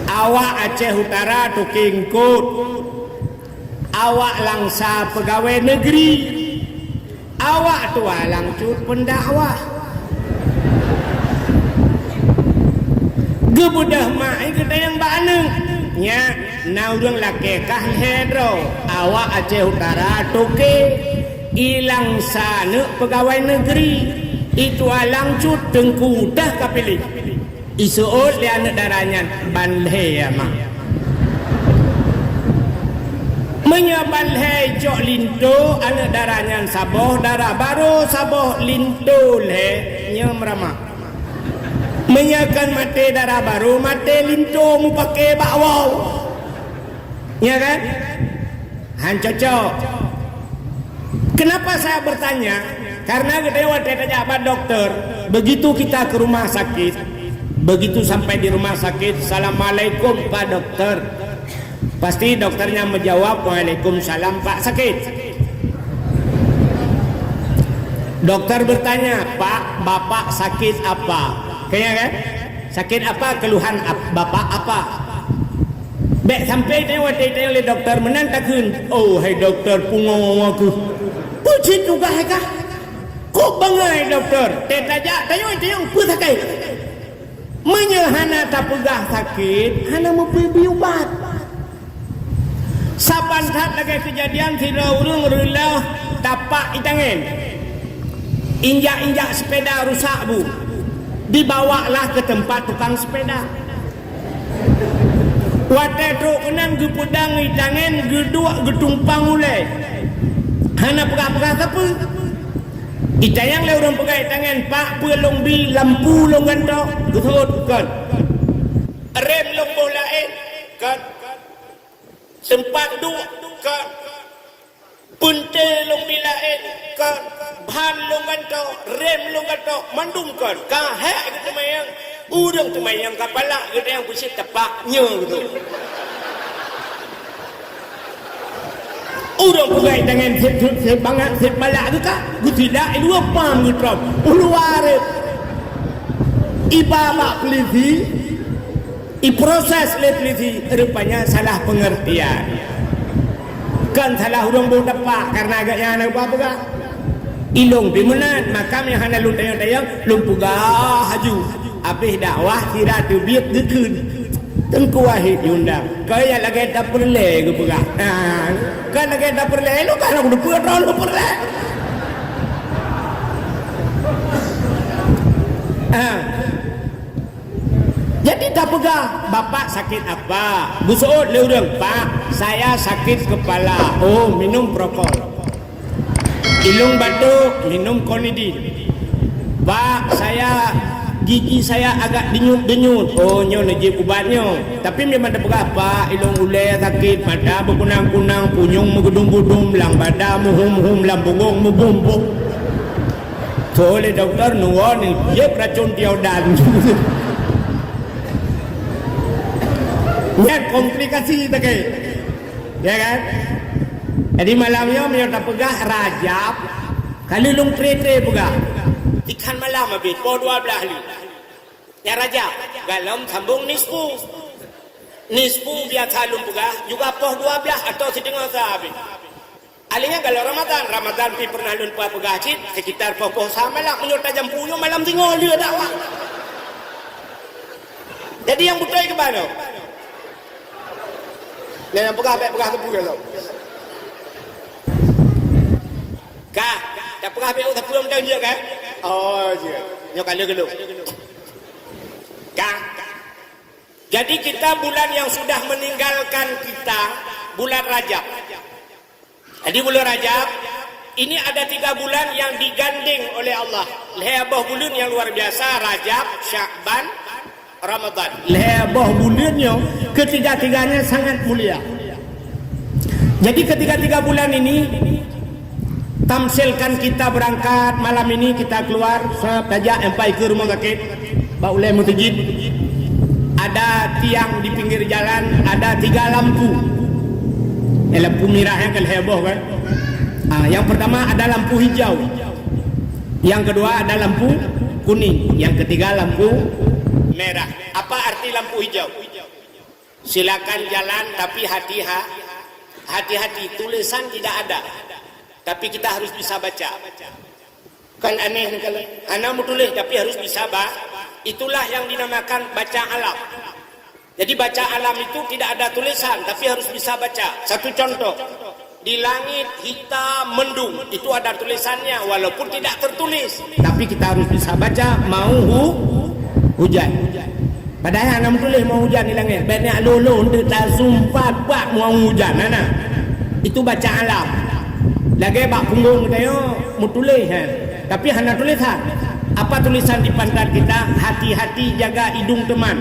[SPEAKER 2] awak Aceh Utara tu kingkut awak langsa pegawai negeri awak tua langcut pendakwah gebudah mai kita yang baneng nya naudang laki kah hedro awak Aceh Utara toke ilang sana pegawai negeri itu alang cut tengku dah kapilih isuot dia anak darahnya banlhe ya mak menyabalhe jok linto anak darahnya saboh darah baru saboh linto le nyamrama menyakan mate darah baru mate linto mu pakai bakwau ya kan han cocok. Kenapa saya bertanya? Karena kedewa tanya apa dokter begitu kita ke rumah sakit begitu sampai di rumah sakit assalamualaikum pak dokter pasti dokternya menjawab waalaikumsalam pak sakit. Dokter bertanya pak bapak sakit apa kayaknya kan sakit apa keluhan bapak apa bek sampai dia oleh dokter menantakan oh hai dokter pungo aku cit juga heka. Kok bangai doktor? Tetaja tayong putakai. Menyehana tak pegah sakit, hana mau beli ubat. Saban saat lagi kejadian tidak urung rela tapak itangen. Injak-injak sepeda rusak bu. Dibawalah ke tempat tukang sepeda. Wate truk kenan gepedang itangen gedua getumpang ulai. Hana pegah-pegah apa? Itayang le urang pegah itangen pak pelong bi lampu long ganto. Betul kan? Rem long bolain kan? Sempat duk kan? Punte long bilain kan? Ban long ganto, rem long ganto, mandum kan? Kahek gitu mayang. Urang tu mayang kapala gitu yang pusing tepaknya gitu. Urang pegai dengan set banget set balak tu kak. Gu tidak itu apa gitu. Uluare. Ibabak peliti. Proses peliti rupanya salah pengertian. Kan salah urang bau tepak karena agaknya anak apa kak? Ilong bimunan makam yang hana lun tayang lumpugah haju. Habis dakwah kira tu biar gekun. Tengku wahid diundang. Kaya lagi tak perle ke pegah. Kan lagi tak perle lu kan aku depan lu perle. Jadi tak pegah. Bapak sakit apa? Busuk le urang, Pak. Saya sakit kepala. Oh, minum prokol. Ilung batuk, minum konidin. Pak, saya gigi saya agak denyut-denyut. Oh, nyo najib ubatnya. Tapi memang ada berapa? Ilung ulai sakit, mata berkunang-kunang, punyung megudung-gudung, lang badan muhum-muhum, lambungong mubumbung. Oleh doktor nuwon ni, dia racun tiaudan. Lihat komplikasi tak ke? Ya kan? Jadi malamnya menyerta pegah Rajab. Kalau lung tre-tre pegah. Ikan malam habis, po 12 hari. Ya Rajab, galam sambung nisfu. Nisfu biasa lung pegah, juga po 12 atau setengah habis. Alihnya kalau Ramadan pi pernah lun pegah cit, sekitar po malam, menyerta jam 10 malam tinggal dia dakwah. Jadi yang butuh ke mana? Yang pegah tepu ke lo. Kak, tak pegah tepu belum tahu je kan? Oh, je. Nyok ada geluk. Kak. Jadi kita bulan yang sudah meninggalkan kita bulan Rajab. Jadi bulan Rajab ini ada 3 bulan yang digandeng oleh Allah. Lehbah bulan yang luar biasa, Rajab, Sya'ban, Ramadan. Lehbah bulannya ketiga-tiganya sangat mulia. Jadi ketiga-tiga bulan ini tamsilkan kita berangkat malam ini kita keluar saja sampai ke rumah sakit Baulai Mutajid. Ada tiang di pinggir jalan, ada 3 lampu. Lampu merah yang heboh kan. Yang pertama ada lampu hijau. Yang kedua ada lampu kuning. Yang ketiga lampu merah. Apa arti lampu hijau? Silakan jalan tapi hati-hati, tulisan tidak ada. Tapi kita harus bisa baca. Kan aneh kalau anak mau tulis tapi harus bisa baca. Itulah yang dinamakan baca alam. Jadi baca alam itu tidak ada tulisan tapi harus bisa baca. Satu contoh, di langit hitam mendung itu ada tulisannya walaupun tidak tertulis. Tapi kita harus bisa baca mau hujan. Padahal anak tulis mau hujan di langit. Banyak lolo untuk tak sumpah buat mau hujan. Anak itu baca alam. Lagi bak punggung tayo mau tulis kan. Tapi hanya tulisan. Apa tulisan di pantat kita? Hati-hati jaga hidung teman.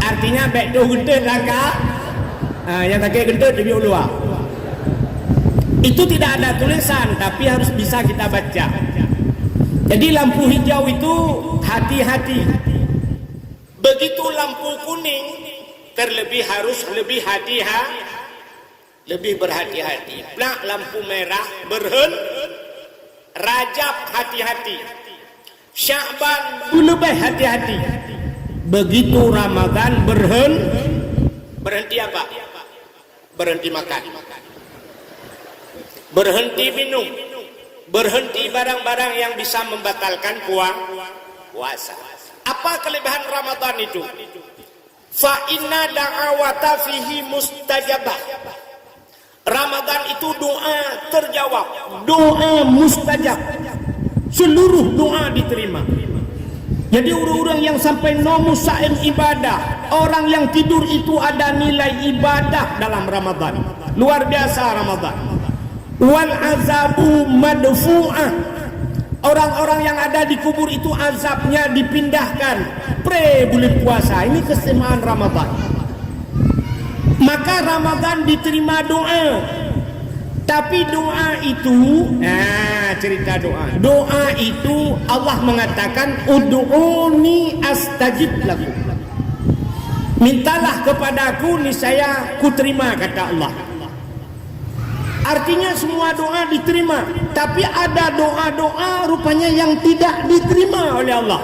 [SPEAKER 2] Artinya baik tu gentut langkah. Yang tak kira gentut dia luar. Itu tidak ada tulisan tapi harus bisa kita baca. Jadi lampu hijau itu hati-hati. Begitu lampu kuning terlebih harus lebih lebih berhati-hati. Nah, lampu merah Rajab hati-hati. Sya'ban lebih hati-hati. Begitu Ramadan berhenti apa? Berhenti makan. berhenti minum, berhenti barang-barang yang bisa membatalkan puasa. Apa kelebihan Ramadan itu? Fa inna da'awata fihi mustajabah. Ramadan itu doa terjawab, doa mustajab. Seluruh doa diterima. Jadi orang-orang yang sampai nomusain ibadah, orang yang tidur itu ada nilai ibadah dalam Ramadan. Luar biasa Ramadan. Wal azabu madfu'ah. Orang-orang yang ada di kubur itu azabnya dipindahkan bulan puasa. Ini keistimewaan Ramadan. Maka Ramadan diterima doa. Tapi doa itu, cerita doa. Doa itu Allah mengatakan ud'uni astajib lakum. Mintalah kepadaku niscaya ku terima, kata Allah. Artinya semua doa diterima, tapi ada doa-doa rupanya yang tidak diterima oleh Allah.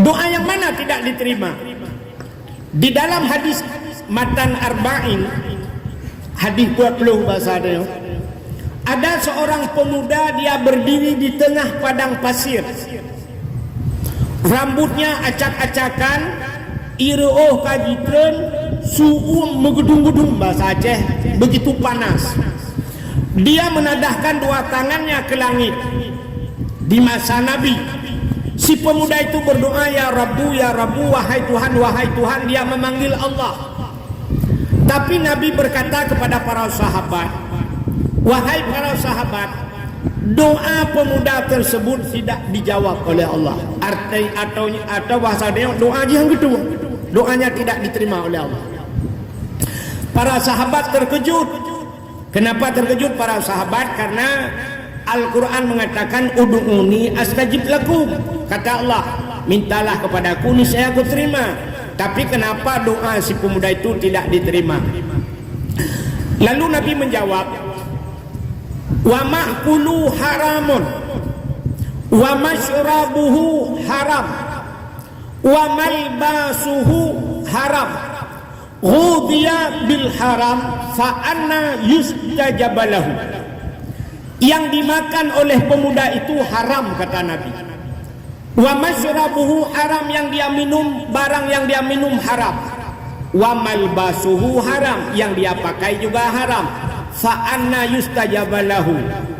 [SPEAKER 2] Doa yang mana tidak diterima? Di dalam hadis Matan Arba'in, hadis 20 bahasa dia, ada seorang pemuda, dia berdiri di tengah padang pasir, rambutnya acak-acakan, ireuh kajitreun, suhu megedung-gedung bahasa Aceh, begitu panas. Dia menadahkan dua tangannya ke langit. Di masa Nabi, si pemuda itu berdoa, ya Rabbu, ya Rabbu, wahai Tuhan, wahai Tuhan. Dia memanggil Allah. Tapi Nabi berkata kepada para sahabat, wahai para sahabat, doa pemuda tersebut tidak dijawab oleh Allah. Atau bahasa dia, doa yang kedua, doanya tidak diterima oleh Allah. Para sahabat terkejut. Kenapa terkejut para sahabat? Karena Al-Quran mengatakan ud'uni astajib lakum. Kata Allah, mintalah kepadaku niscaya aku terima. Tapi kenapa doa si pemuda itu tidak diterima? Lalu Nabi menjawab, wa ma'kulu haramun wa masyrabuhu haram wa malbasuhu haram ghudhiya bil haram fa anna yustajabalahu. Yang dimakan oleh pemuda itu haram, kata Nabi. Wa masyrabuhu haram, yang dia minum, barang yang dia minum haram. Wa malbasuhu haram, yang dia pakai juga haram. Fa anna yustajabalahu,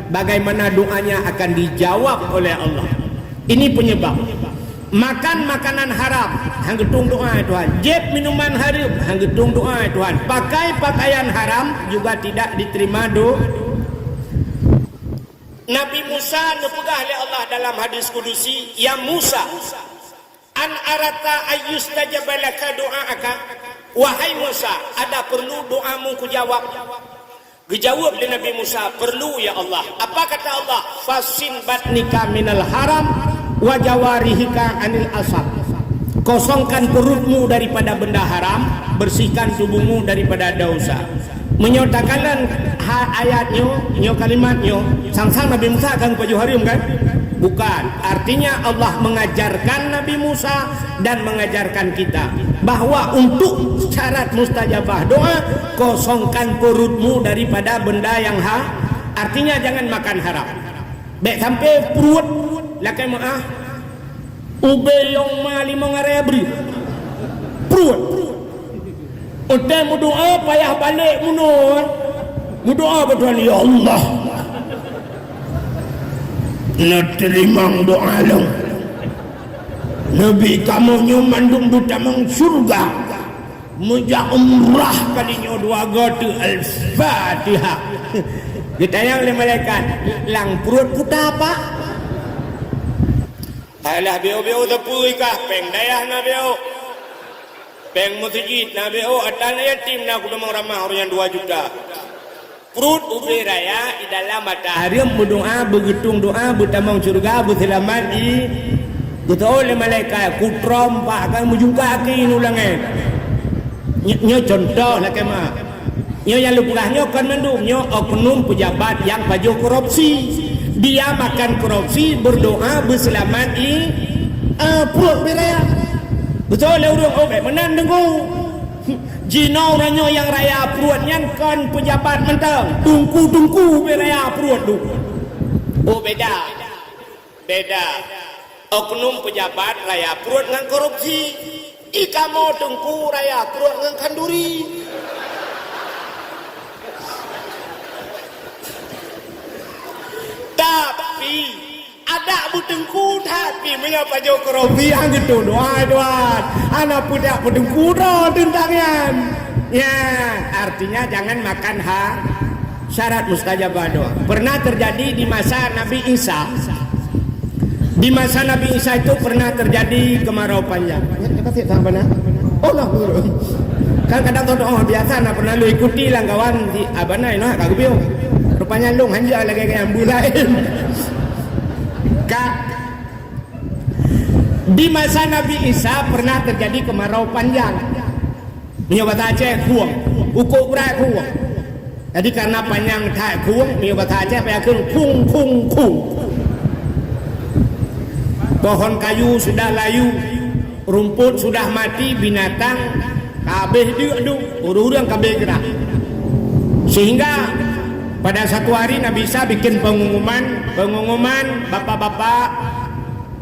[SPEAKER 2] bagaimana doanya akan dijawab oleh Allah. Ini penyebab. Makan makanan haram, hanggetung doa Tuhan. Jeb minuman haram, hanggetung doa Tuhan. Pakai pakaian haram juga tidak diterima doa. Nabi Musa dipegah oleh Allah dalam hadis kudusi, ya Musa, an arata ayyustajabalaka doa'aka. Wahai Musa, ada perlu doamu ku jawab? Dijawab oleh Nabi Musa, perlu ya Allah. Apa kata Allah? Fasin batnika minal haram wa jawarihika anil asab. Kosongkan perutmu daripada benda haram, bersihkan tubuhmu daripada dosa. Menyatakan ayatnya, kalimatnya, sang Nabi Musa akan baju haram kan? Bukan. Artinya Allah mengajarkan Nabi Musa dan mengajarkan kita bahwa untuk syarat mustajabah doa, kosongkan perutmu daripada benda yang artinya jangan makan haram. Baik sampai perut lakai maah ube yang mali mengarebri perut. Udah mu doa payah balik munur. Mu doa betul, ya Allah. Nak terima doa lo. Nabi kamu nyumandung du tamang surga. Muja umrah kalinya dua gotu al-Fatihah. Ditanya oleh malaikat, lang perut puta apa? Alah beo-beo tepui kah? Peng dayah na beo. Peng masjid na beo. Atan yatim na aku demang ramah orang yang 2 juta. Perut ubi raya di dalam matahari berdoa, begitung doa, bertamang surga, berselamat di betul oleh malaikat. Kutrom pak akan menjungka akin ulangan. Nyo contoh lah kemah. Nyo yang lupulahnya kan mendung. Nyo oknum pejabat yang baju korupsi. Dia makan korupsi, berdoa, berselamat di perut ubi raya. Betul oleh urung obat menan dengung. Jino ranyo yang raya pruatnya kan pejabat mentang. Tungku beraya pruat du. Oh beda. Oknum pejabat raya pruat ngan korupsi. Ika mau tungku raya pruat ngan kanduri. Tapi ada butengku tapi mengapa jauh korupsi yang gitu doa anak pudak butengku doa tentangnya ya artinya jangan makan syarat mustajabah doa. Pernah terjadi di masa Nabi Isa. Di masa Nabi Isa itu pernah terjadi kemarau panjang. Allah kan kadang doa biasa nak pernah lu ikuti lah kawan di abana ini kagak bio. Rupanya lu hanja lagi kayak ambulain. Di masa Nabi Isa pernah terjadi kemarau panjang. Menyobat Aceh kuang, ukur berat kuang. Jadi karena panjang tak kuang, menyobat Aceh pakai kung. Pohon kayu sudah layu, rumput sudah mati, binatang kabeh diadu, urang kabeh gerak. Sehingga pada satu hari Nabi Isa bikin pengumuman bapak-bapak,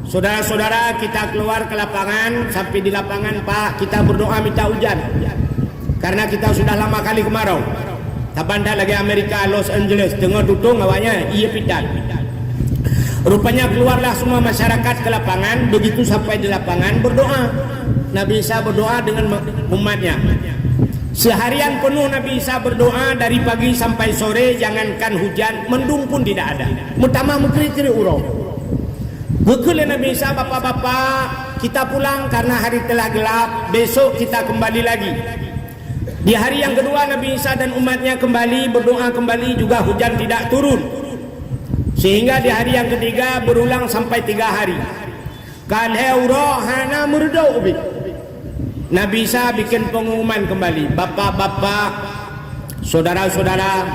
[SPEAKER 2] saudara-saudara kita keluar ke lapangan. Sampai di lapangan, Pak, kita berdoa minta hujan karena kita sudah lama kali kemarau. Tabanda lagi Amerika, Los Angeles, tengah tutung awalnya iya pidan. Rupanya keluarlah semua masyarakat ke lapangan. Begitu sampai di lapangan berdoa. Nabi Isa berdoa dengan umatnya. Seharian penuh Nabi Isa berdoa dari pagi sampai sore, jangankan hujan, mendung pun tidak ada. Mutama mukri-kiri urau. Bekul Nabi Isa, bapak-bapak, kita pulang karena hari telah gelap, besok kita kembali lagi. Di hari yang kedua Nabi Isa dan umatnya kembali berdoa kembali, juga hujan tidak turun. Sehingga di hari yang ketiga berulang sampai 3 hari. Kalheuro hana murdo ubi. Nabi Isa bikin pengumuman kembali, bapak-bapak, saudara-saudara,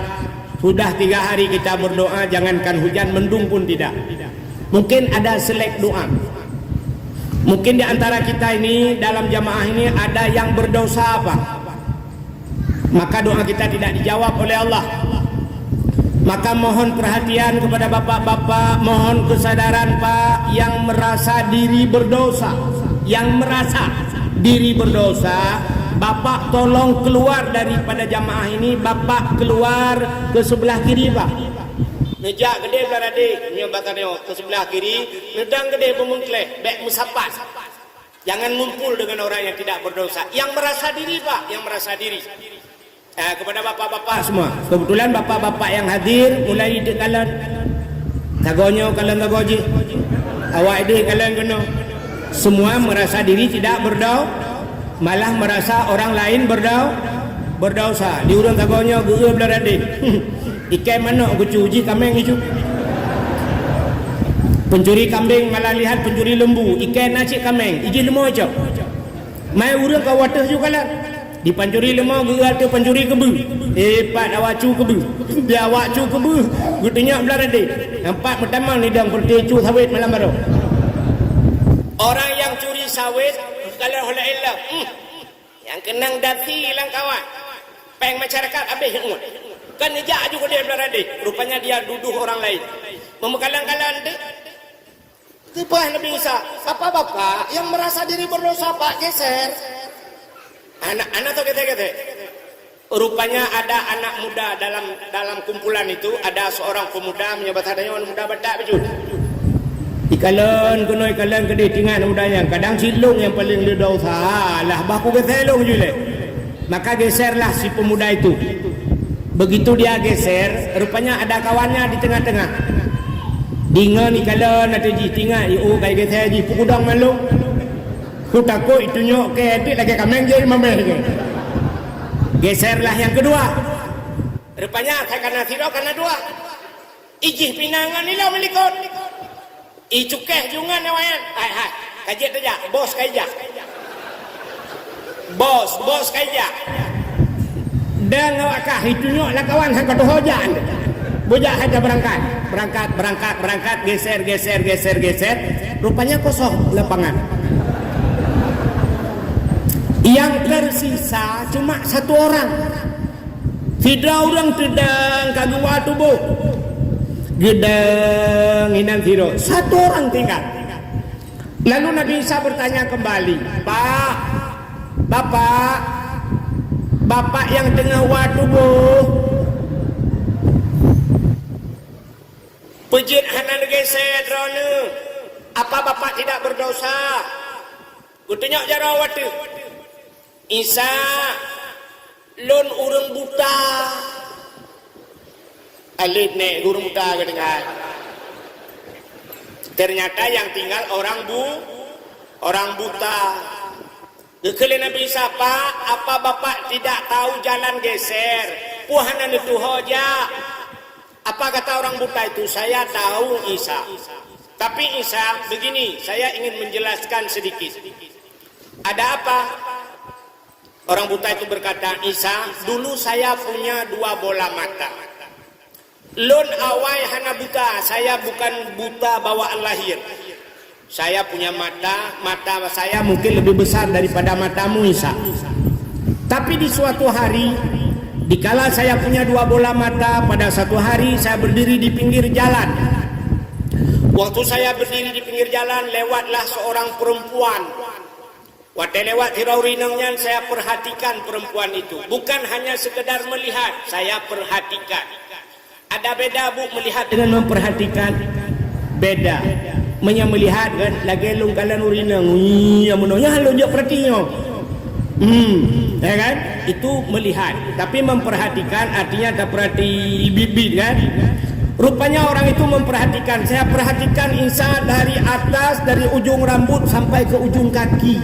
[SPEAKER 2] sudah 3 hari kita berdoa, jangankan hujan, mendung pun tidak. Mungkin ada selek doa. Mungkin di antara kita ini, dalam jamaah ini ada yang berdosa apa? Maka doa kita tidak dijawab oleh Allah. Maka mohon perhatian kepada bapak-bapak, mohon kesadaran Pak, yang merasa diri berdosa, diri berdosa, bapak tolong keluar daripada jamaah ini. Bapak keluar ke sebelah kiri Pak. Meja gede berade, nyobakan ke sebelah kiri, nedang gede pemungkleh, bek musapas. Jangan ngumpul dengan orang yang tidak berdosa, yang merasa diri Pak, yang merasa diri. Kepada bapak-bapak semua, kebetulan bapak-bapak yang hadir mulai di kalian tagonyo kalian tagoji, awak di kalian kena. Semua merasa diri tidak berdosa, malah merasa orang lain berdosa. Di urang tagonyo geueuh belarade. Ikai mana aku cuci kambing itu. Pencuri kambing malah lihat pencuri lembu. Ikai nasi kambing, iji lemau aja. Mai urang ka watah juga lah. Di pancuri lemau geueuh tu pencuri kebu. Hebat awak cu kebu. Dia awak cu kebu. Gutunya belarade. Nampak pertama ni dang pertecu sawit malam baru. Orang yang curi sawit kalau hola ilah yang kenang dati hilang kawan. Peng masyarakat habis semua. Kan ejak juga dia belarade. Rupanya dia duduh orang lain. Memekalang-kalang dek. Tiba Nabi Isa, bapak-bapak yang merasa diri berdosa Pak geser. Anak-anak tu kata-kata. Rupanya ada anak muda dalam kumpulan itu, ada seorang pemuda menyebut adanya orang muda badak baju. Ikalan ke tinggal mudanya. Kadang silung yang paling berdosa lah baku geselung juga. Maka geserlah si pemuda itu. Begitu dia geser, rupanya ada kawannya di tengah-tengah. Dingan ikalan atau ji tinggal, kayak geser ji pukudang malu. Ku takut itu nyok ke edit lagi kameng jadi mameh. Geserlah yang kedua. Rupanya saya kena siro kena dua. Ijih pinangan ni lah melikot. Icukeh jungan nawayan. Hai. Kajet aja. Bos kaja. Bos kaja. Dan ngawakah itu nyok lah kawan hang kata hojan. Bojak saja berangkat. Geser. Rupanya kosong lapangan. Yang tersisa cuma satu orang. Tidak orang tedang kagak watu bu. Gedang inan tiro. Satu orang tinggal. Lalu Nabi Isa bertanya kembali, Pak, Bapak yang tengah watu bu. Pejit hanan geser drone. Apa Bapak tidak berdosa? Kutanya jara watu. Isa lon urang buta. Alit nek urang buta kedengar. Ternyata yang tinggal orang buta. Dekele Nabi Isa, apa Bapak tidak tahu jalan geser? Puhanan itu hoja. Apa kata orang buta itu? Saya tahu Isa. Tapi Isa, begini, saya ingin menjelaskan sedikit. Ada apa? Orang buta itu berkata, Isa, dulu saya punya 2 bola mata. Lon awai hana buta, saya bukan buta bawaan lahir. Saya punya mata saya mungkin lebih besar daripada matamu Isa. Tapi di suatu hari, dikala saya punya 2 bola mata, pada satu hari saya berdiri di pinggir jalan. Waktu saya berdiri di pinggir jalan, lewatlah seorang perempuan. Waktu lewat hiraurinangnya, saya perhatikan perempuan itu. Bukan hanya sekedar melihat, saya perhatikan. Ada beda bu melihat dengan memperhatikan. Beda. Melihat kan lagi lung kalan urinang. Ya menanya halo dia perhatinya. Ya kan? Itu melihat. Tapi memperhatikan artinya tak perhati bibit kan? Rupanya orang itu memperhatikan. Saya perhatikan Isa dari atas, dari ujung rambut sampai ke ujung kaki.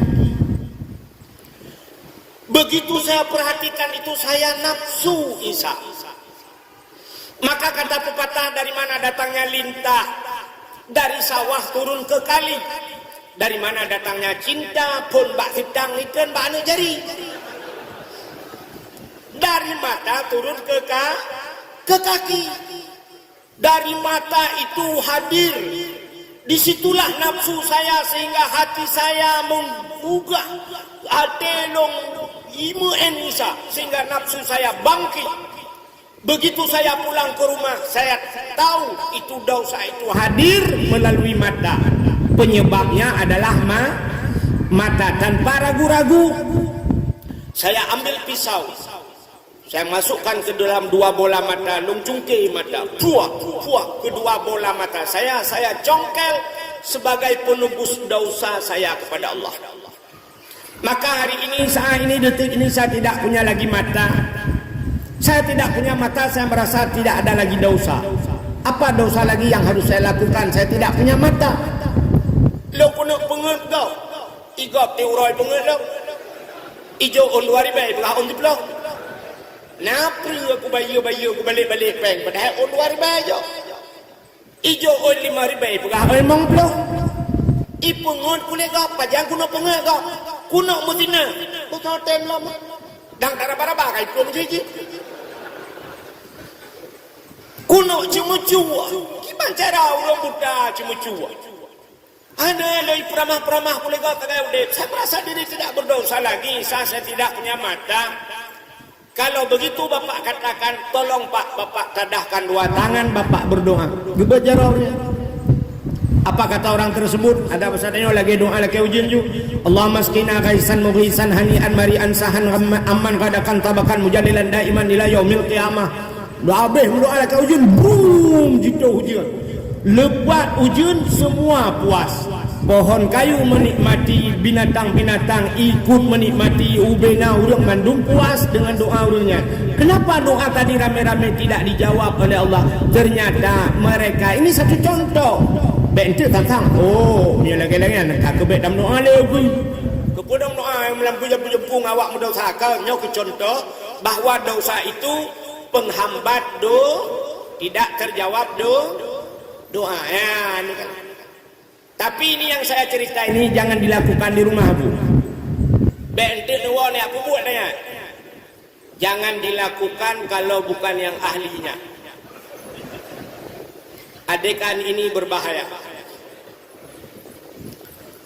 [SPEAKER 2] Begitu saya perhatikan itu, saya nafsu Isa. Maka kata pepatah, dari mana datangnya lintah? Dari sawah turun ke kali. Dari mana datangnya cinta? Pun bak hidang ikan bak anu jari. Dari mata turun ke kaki. Dari mata itu hadir. Disitulah nafsu saya, sehingga hati saya menggugah atelong imu Isa, sehingga nafsu saya bangkit. Begitu saya pulang ke rumah, saya tahu itu dosa itu hadir melalui mata. Penyebabnya adalah mata. Tanpa ragu-ragu, saya ambil pisau, saya masukkan ke dalam 2 bola mata, lungcungke mata, puak kedua bola mata saya congkel sebagai penebus dosa saya kepada Allah. Maka hari ini, saat ini, detik ini, saya tidak punya lagi mata. Saya tidak punya mata, saya merasa tidak ada lagi dosa. Apa dosa lagi yang harus saya lakukan? Saya tidak punya mata. Lo kena pengen kau. Igap teuroi pengen lo. Ijo on luar ibai, belah on diplo. Napri aku bayu aku balik peng. Padahal on luar ibai jo. Ijo on 5 ribai, belah on mong plo. Ipungon kulit kau, pajang kuno pengen kau. Kuno mutina. Betul tem lama. Dang taraba-raba kai plong jiji. Kuno cuma-cua. Gimana cara orang buta cuma-cua? Ada lagi peramah-peramah boleh kau tagay udip. Saya merasa diri tidak berdosa lagi. Saya tidak punya mata. Kalau begitu Bapak katakan, tolong Pak, Bapak tadahkan 2 tangan, Bapak berdoa. Gebajaraunya. Apa kata orang tersebut? Ada pesannya lagi doa lagi ujian ju. Allahumma askina ghaisan mughisan hani'an mari'an sahan amman qadakan tabakan mujadilan daiman ila yaumil qiyamah. Doa habis doa lagi ujian, boom, jituh ujian. Lebat ujian, semua puas. Pohon kayu menikmati, binatang-binatang ikut menikmati, ubena urang mandum puas dengan doa urangnya. Kenapa doa tadi rame-rame tidak dijawab oleh Allah? Ternyata mereka, ini satu contoh. Bentuk tantang, oh, ni lagi-lagi nak kebet dalam doa lagi. Kepodong doa yang melampu jempung awak mudah usahakan. Nyok contoh bahawa dosa itu penghambat tidak terjawab doa. Ya, ini kan. Tapi ini yang saya cerita ini jangan dilakukan di rumah bu. Bentuk doa ni apa buat tanya? Jangan dilakukan kalau bukan yang ahlinya. Adekan ini berbahaya.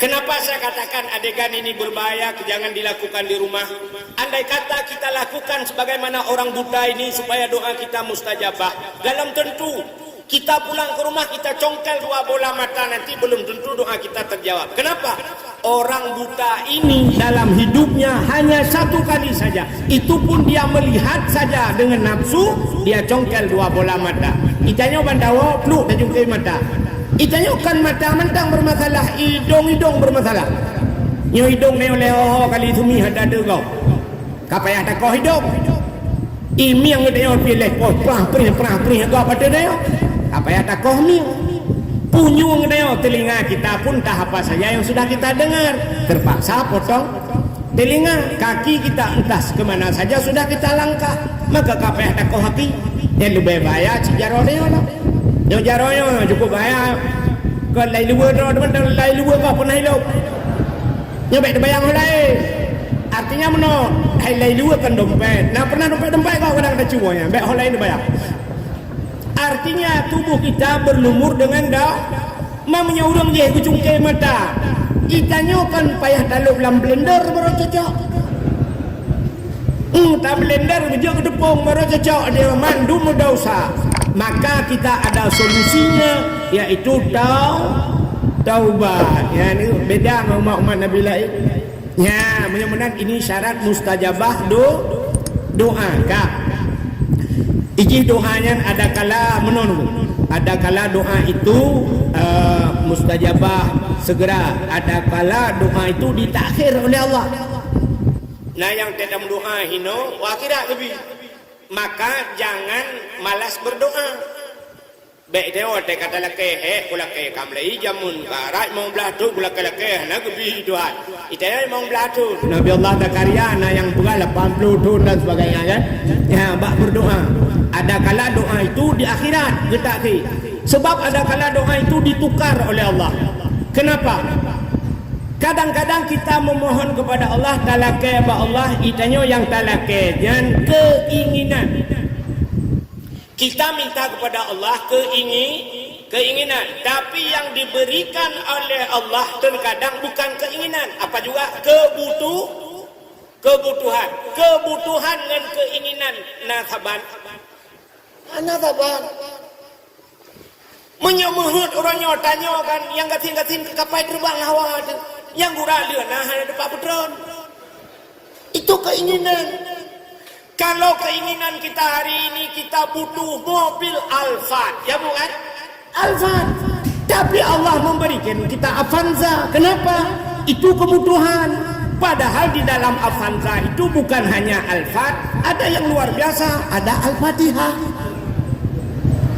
[SPEAKER 2] Kenapa saya katakan adegan ini berbahaya, jangan dilakukan di rumah? Andai kata kita lakukan sebagaimana orang buta ini supaya doa kita mustajabah, dalam tentu kita pulang ke rumah kita congkel 2 bola mata, nanti belum tentu doa kita terjawab. Kenapa? Orang buta ini dalam hidupnya hanya 1 kali saja, itu pun dia melihat saja dengan nafsu, dia congkel 2 bola mata. Itanya bandawa peluk dan jungkai mata. Itanya kan mata mentang bermasalah, hidung bermasalah. Nyo hidung ni oleh kali itu mi ada kau. Kapaya tak kau hidung. Imi yang dia pilih kau perah kau pada dia. Kapaya tak kau mi. Punyung dia telinga kita pun tak apa saja yang sudah kita dengar. Terpaksa potong telinga, kaki kita entah kemana saja sudah kita langkah. Maka kapaya tak kau haki. Yang lebih bahaya cijarah dia lah. Yang jaranya cukup bahaya. Kau lain luar teman-teman, lain luar kau pernah hidup. Yang baik terbayang lain. Artinya mana? Lain luar kan dompet. Nah pernah dompet kau kadang ada cuanya. Baik orang lain terbayang. Artinya tubuh kita berlumur dengan dah. Mamanya orang je kucungkai mata. Itanya kan payah taruh dalam blender baru cocok. Tak blender kerja ke depan baru cocok. Dia mandu mudah usah. Maka kita ada solusinya, yaitu taubat. Ya, ini beda dengan umat Nabi lain. Ya, mudah-mudahan ini syarat mustajabah doa. Kak, iji doanya ada kala menonu. Ada kala doa itu mustajabah segera. Ada kala doa itu ditakhir oleh Allah. Nah, yang tidak doa hino, wakira lebih. Maka jangan malas berdoa. Baik dia orang kata laki kula ke kamlai jamun karat mau belatu kula ke laki nak bi doa. Itanya mau belatu. Nabi Allah ada karya na yang bukan 80 tahun dan sebagainya kan. Ya, bak berdoa. Ada kala doa itu di akhirat kita ke. Sebab ada kala doa itu ditukar oleh Allah. Kenapa? Kadang-kadang kita memohon kepada Allah talake ba Allah itanya yang talake dan keinginan. Kita minta kepada Allah keinginan, tapi yang diberikan oleh Allah terkadang bukan keinginan, apa juga kebutuhan dan keinginan nasaban. Menyemehut orangnya tanya kan yang gatin-gatin ke kapal terbang hawa tu. Yang gurau nah ada Pak Putron. Itu keinginan. Kalau keinginan kita hari ini kita butuh mobil Alphard, ya bukan? Alphard. Tapi Allah memberikan kita Avanza. Kenapa? Itu kebutuhan. Padahal di dalam Avanza itu bukan hanya Alphard, ada yang luar biasa, ada Al-Fatihah.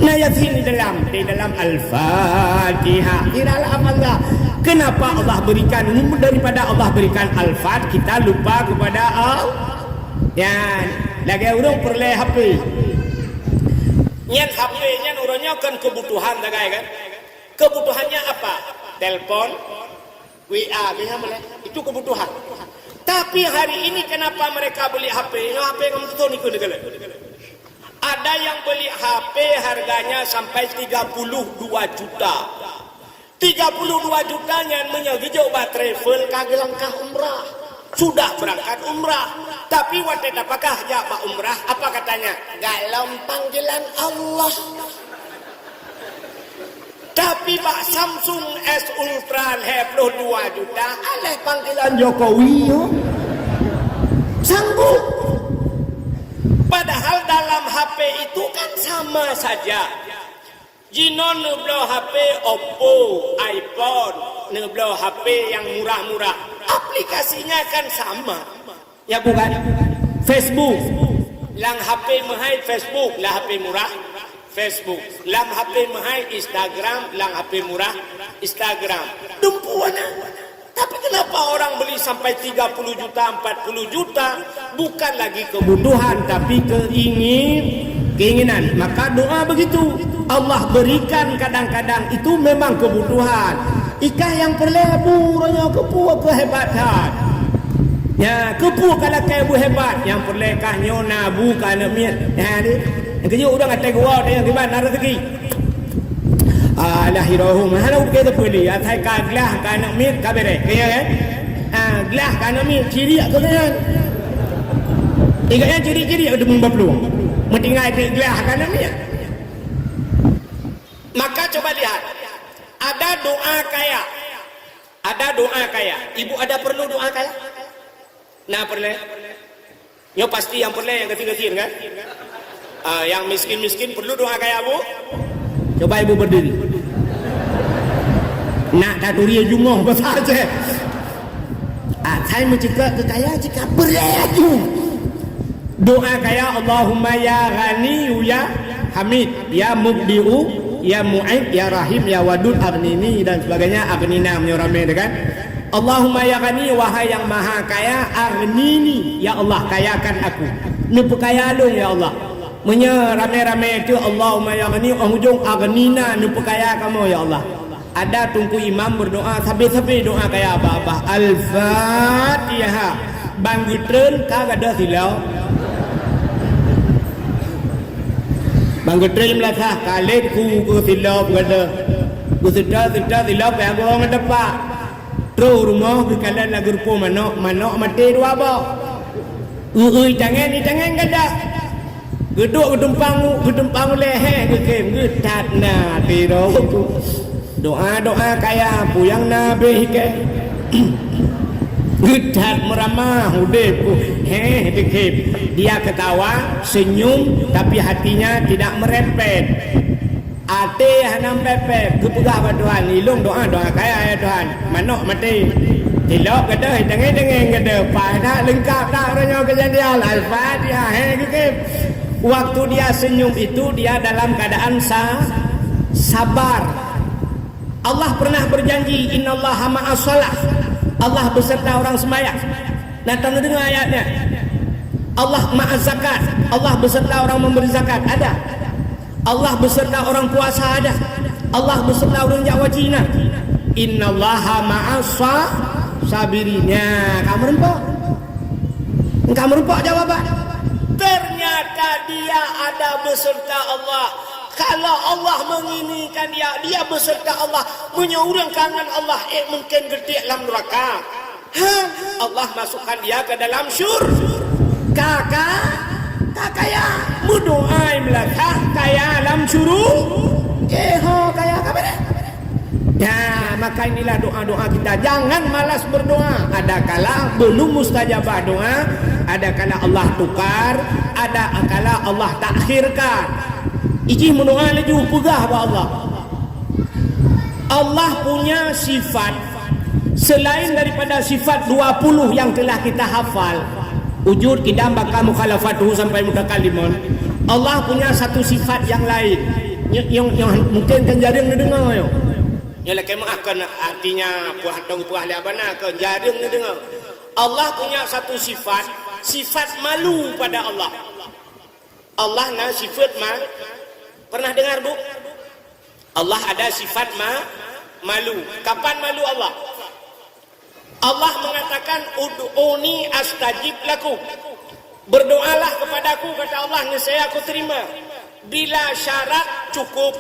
[SPEAKER 2] Nah, ya sini di dalam Al-Fatihah, di dalam Avanza. Kenapa Allah berikan ini? Daripada Allah berikan Al-Fat, kita lupa kepada ya, lagi orang perlu HP. Nyen HP nyen orangnya kan kebutuhan kan? Kebutuhannya apa? Telepon, WA, itu kebutuhan. Tapi hari ini kenapa mereka beli HP? HP kamu tuh nih negara. Ada yang beli HP harganya sampai 32 juta. 32 jutanya menyegejau travel kagak langkah umrah. Sudah berangkat umrah. Tapi waktu apakah ya Pak umrah? Apa katanya? Dalam panggilan Allah. Tapi Pak Samsung S Ultra 22 juta oleh panggilan Jokowi. Sanggup. Padahal dalam HP itu kan sama saja. Jinon neblo HP Oppo, iPhone, neblo HP yang murah-murah. Aplikasinya kan sama. Ya bukan? Facebook. Lang HP mahal Facebook, lah HP murah Facebook. Lang HP mahal Instagram, lang HP murah Instagram. Dumpuan. Tapi kenapa orang beli sampai 30 juta, 40 juta? Bukan lagi kebutuhan, tapi keinginan. Maka doa begitu. Allah berikan kadang-kadang itu memang kebutuhan. Ikah yang perleburannya kepuah kehebatan. Ya, kepuah kalau kebu hebat. Yang perlekah nyona bukan miat. Ya, ni. Yang kerja orang kata gua dia yang hebat rezeki. lahirahu mahalau kita pilih atai ka gelah ka anak mit ka bere kaya kan gelah ka anak mit ciri tu kan igaknya ciri-ciri ada membablu mentinggal gelah ka anak mit. Maka coba lihat ada doa kaya ibu ada perlu doa kaya nah perlu yo pasti yang perlu yang kecil-kecil kan yang miskin-miskin perlu doa kaya bu. Coba ibu berdiri. Nak taturi jumlah besar je. Saya mencegah kekayaan jika beraju. Doa kaya Allahumma ya Ghani ya Hamid ya Mubdi'u ya Mu'id ya Rahim ya Wadud Aghnini dan sebagainya. Aghnina menyorame kan. Allahumma ya Ghani wahai yang maha kaya Aghnini ya Allah kayakan aku. Nupu kaya dong ya Allah. Menya rame-rame itu Allahumma ya Ghani ujung Aghnina nupu kaya kamu ya Allah. Ada tungku imam berdoa sampai doa kaya apa-apa. Al-Fatihah. Bang Gutren kagak ada silau. Bang Gutren melatah kalit ku silau berada. Ku sudah silau yang orang depan. Terus rumah ke kalan lagu rupa manok mati dua apa. Jangan kada. Geduk gedumpang leher ke kem getat na tiro doa kaya puyang nabi ke getat meramah udepku dikip dia ketawa senyum tapi hatinya tidak merepet ate hanam pepet kepegah pada Tuhan ilung doa kaya ya Tuhan manok mati tilok kada dengen kada pada lengkap dah orangnya kejadian al-Fatihah dikip. Waktu dia senyum itu dia dalam keadaan sabar. Allah pernah berjanji innallaha ma'as shalah. Allah beserta orang sembahyang. Nah, tanda dengar ayatnya. Allah ma'az zakat. Allah beserta orang memberi zakat. Ada. Allah beserta orang puasa ada. Allah beserta orang Jawa Cina. Innallaha ma'as sabirinnya. Kamu rempok jawaban. Ternyata dia ada beserta Allah. Kalau Allah menginikan dia beserta Allah, menyeurangkan Allah, mungkin gedik dalam neraka. Allah masukkan dia ke dalam kakak ya mudoai melakah kaya dalam kaya kabeh. Nah, maka inilah doa-doa kita. Jangan malas berdoa. Ada kala belum mustajabah doa, ada kala Allah tukar, ada kala Allah takhirkan. Iji mendoa lagi pegah ba Allah. Allah punya sifat selain daripada sifat 20 yang telah kita hafal. Wujud, qidam, baqa, mukhalafatuhu sampai mutakallimun. Allah punya satu sifat yang lain yang mungkin kan jarang dengar yo. Ya lah kemaafkan artinya puah liabana ke jarang dengar. Allah punya satu sifat malu pada Allah. Allah na sifat pernah dengar bu? Allah ada sifat malu. Kapan malu Allah? Allah mengatakan ud'uni astajib lakum. Berdoalah kepadaku kata Allah nescaya aku terima. Bila syarat cukup.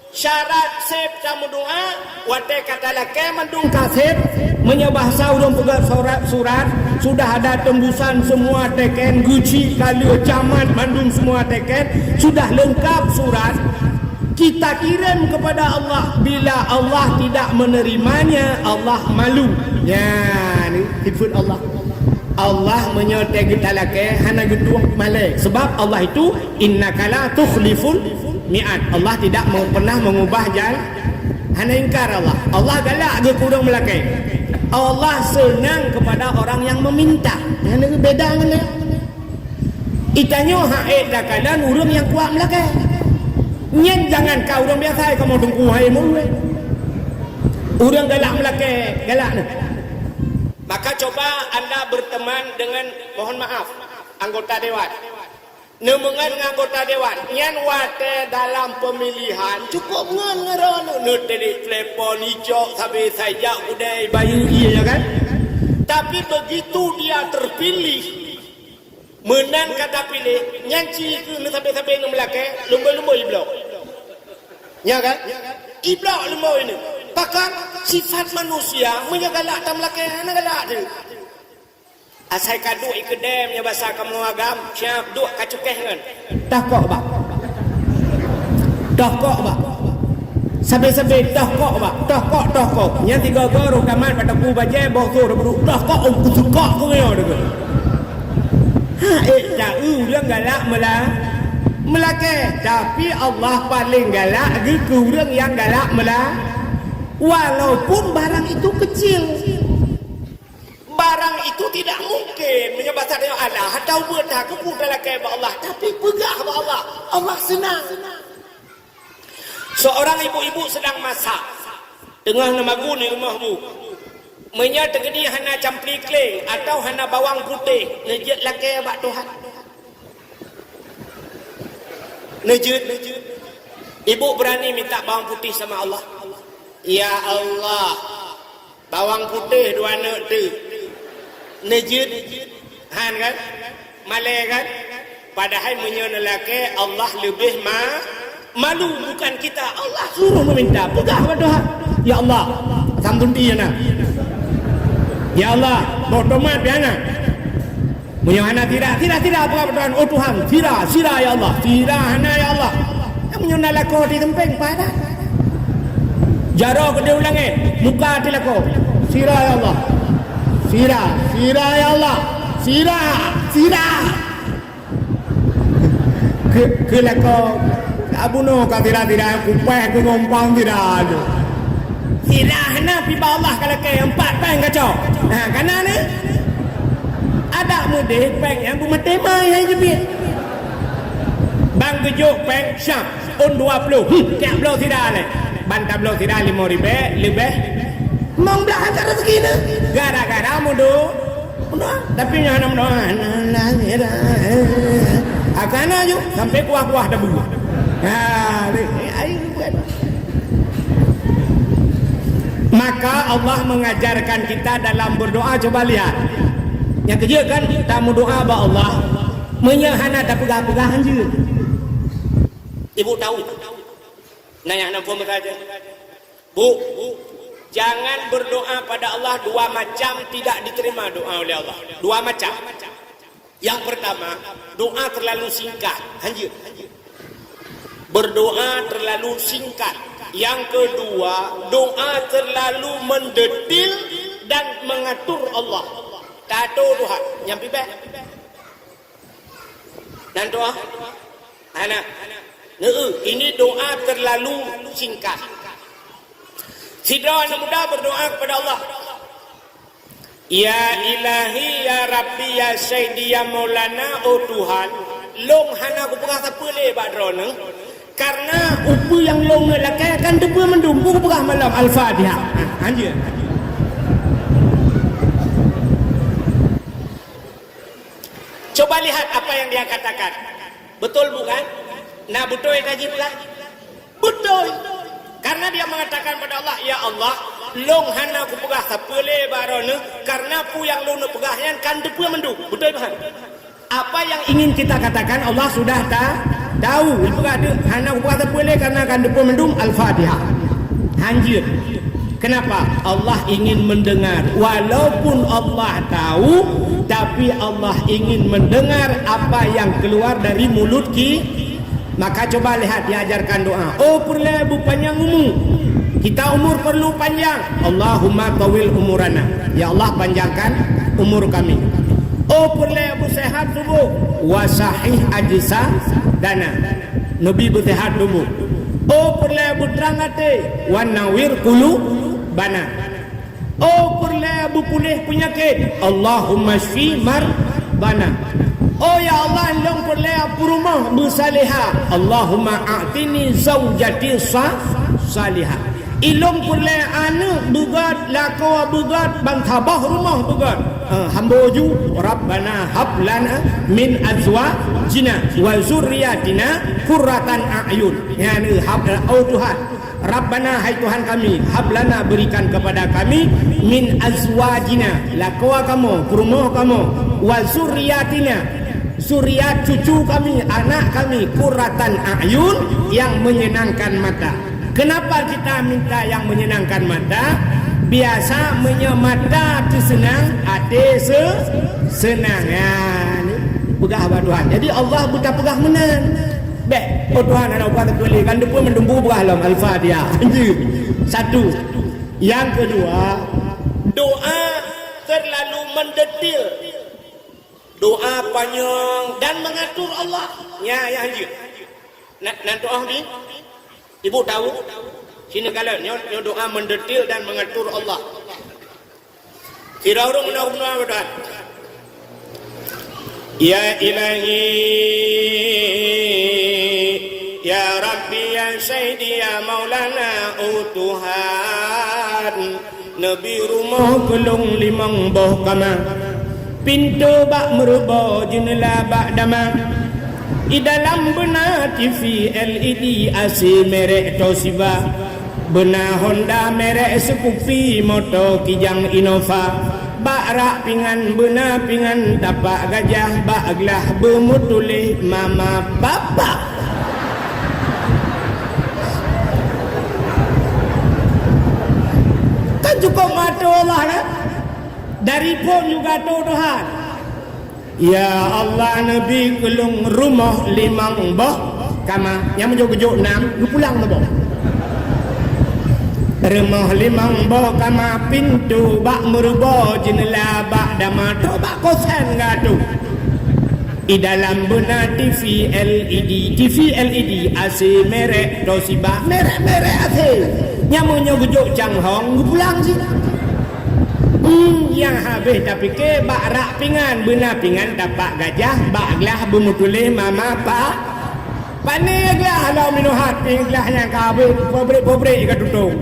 [SPEAKER 2] Syarat sep kamu doa wate kata lake mandung kasep menyebahasa urang pegat surat sudah ada tembusan semua teken guci kali camat mandung semua teken sudah lengkap surat kita kirim kepada Allah. Bila Allah tidak menerimanya Allah malu ya ni sifat Allah menyertai kita lake hana gedung malek sebab Allah itu innaka la tukhliful mi'ad. Allah tidak pernah mengubah jalan. Hana ingkar Allah galak ke kurang melakai. Allah senang kepada orang yang meminta. Hana beda dengan dia. Itanya haid dakalan urang yang kuat melakai. Nyen jangan kau urang biasa kamu tunggu hai mulu. Urang galak melakai, galak. Maka coba anda berteman dengan mohon maaf anggota dewan. Nemengan anggota dewan nyan wate dalam pemilihan cukup ngeron telik telepon hijau sampai saja udai bayu iya kan. Tapi begitu dia terpilih menang kata pilih nyanci ke sampai-sampai nang melake lumba-lumba iblo ya kan. Iblak lemau ini. Bahkan sifat manusia menyegalak tam lakai hana galak tu. Asai kaduk ikedem nya bahasa kamu agam, siap duk kacukeh kan. Dah kok ba. Dah kok ba. Sampai-sampai dah kok ba. Dah kok. Nya tiga guru kaman pada ku baje bosur buru. Dah kok ku suka ku ngeo deku. Ha dah dia galak melake tapi Allah paling galak gitu orang yang galak walaupun barang itu kecil, barang itu tidak mungkin menyebabkan Allah atau berdah aku galak ke Allah, tapi pegah ke Allah, Allah senang. Seorang ibu-ibu sedang masak tengah namagu ni rumahmu, menya tegedi hana campli kling atau hana bawang putih nejit laki abak Tuhan. Nejut. Ibu berani minta bawang putih sama Allah. Ya Allah, bawang putih dua anak tu. Nejut. Han kan? Malai kan? Padahal menyana lelaki Allah lebih malu bukan kita. Allah suruh meminta. Pegang pada Tuhan. Ya Allah, sambun dia nak. Ya Allah, bawa tomat dia nak. Menyana tidak apa Tuhan. Oh Tuhan, sira ya Allah, sira hana ya Allah. Yang menyana lako di tempeng pada. Jaro ke dia ulangi, muka di lako. Sira ya Allah. Sira ya Allah. Sira. Ke lako. Abuno ka tidak kupeh ke ngompang tidak ada. Sira hana piba Allah kalau ke empat peng kacau. Nah, kanan ni ada mudah peng yang rumah tema yang jepit bang kejuk peng syam on 20 tiap belau tidak ada bantah belau tidak 5,000 lebih mau belah antara rezeki ni gara-gara mudah tapi yang nak akan aja sampai kuah-kuah debu maka Allah mengajarkan kita dalam berdoa. Coba lihat yang kerja kan tamu doa ba Allah menyahana tak pegah-pegahan je. Ibu tahu nanya nak pun saja bu jangan berdoa pada Allah dua macam tidak diterima doa oleh Allah. Dua macam. Yang pertama, doa terlalu singkat anjir, berdoa terlalu singkat. Yang kedua, doa terlalu mendetil dan mengatur Allah. Tato Tuhan nyampi baik dan doa anak ini doa terlalu singkat. Sidra anak muda berdoa kepada Allah, ya ilahi ya rabbi ya sayyidi ya maulana. Oh Tuhan, long hana aku pegah siapa le badrona karena upu yang long lakai akan debu mendumpu aku pegah malam al-fatihah anjir. Coba lihat apa yang dia katakan. Betul bukan? Nah betul kaji bukan? Betul. Karena dia mengatakan pada Allah, ya Allah, long hana ku pegah sapele barone karena pu yang long pegah yang kan depu mendu. Betul bukan? Apa yang ingin kita katakan Allah sudah tahu. Pegah hana ku pegah sapele karena kan depu mendum al-Fatihah. Anjir. Kenapa? Allah ingin mendengar. Walaupun Allah tahu, tapi Allah ingin mendengar apa yang keluar dari mulut maka coba lihat diajarkan doa. Oh perlu bu panjang umur. Kita umur perlu panjang. Allahumma tawil umurana. Ya Allah panjangkan umur kami. Oh perlu bu sehat tubuh. Wasahih ajsa dana. Nabi bersehat tubuh. Oh perlu bu terang hati. Wanawir kulu bana. Oh perlu pulih penyakit. Allahumma shfi bana. Oh ya Allah long perlu rumah bersalihah. Allahumma a'tini zaujati salihah. Ilong perlu anak bugat lako bugat bangtabah rumah bugat. Hamboju Rabbana hablana min azwajina wa zurriyatina qurratan a'yun. Yani habla oh Tuhan, Rabbana hai Tuhan kami, hablana berikan kepada kami min azwajina lako kamu, rumah kamu, wa zurriyatina suriat cucu kami, anak kami qurratan a'yun yang menyenangkan mata. Kenapa kita minta yang menyenangkan mata? Biasa mata tu senang, hati senang. Ya, ni pegah abah Tuhan. Jadi Allah buta pegah menan. Baik, oh Tuhan ada buat boleh kan depa mendumbu pegah lam Al-Fatihah. Satu. Yang kedua, doa terlalu mendetil. Doa panjang dan mengatur Allah. Ya, haji. Nak doa ni? Ibu tahu? Sini kalian, nyo doa mendetil dan mengatur Allah. Kira orang mendoa Tuhan. Ya Ilahi, Ya Rabbi, Ya Sayyidi, Ya Maulana, oh Tuhan. Nabi rumah kelung limang boh kama, pintu bak merubah jendela bak damang. Di dalam benar TV LED AC merek Toshiba, benar Honda merek Scoopy, motor Kijang Innova, bak rak pingan benar pingan tapak gajah, bak gelah bermutulih mama bapa. Kan cukup mata Allah kan? Dari pun juga Tuhan. Ya Allah, Nabi kelung rumah limang boh kama yang menjog-jog 6 lu pulang boh. Rumah limang boh kama pintu bak merubah jendela bak dama tu bak kosan ngadu. Di dalam benar TV LED AC merek Toshiba, merek AC yang menjog-jog Changhong lu pulang sih. Yang habis tapi ke bak rak pingan benar pingan dapat gajah bak gelah bermutulih mama pak pani gelah halau minum hati gelah yang kabel pobrek ke tutung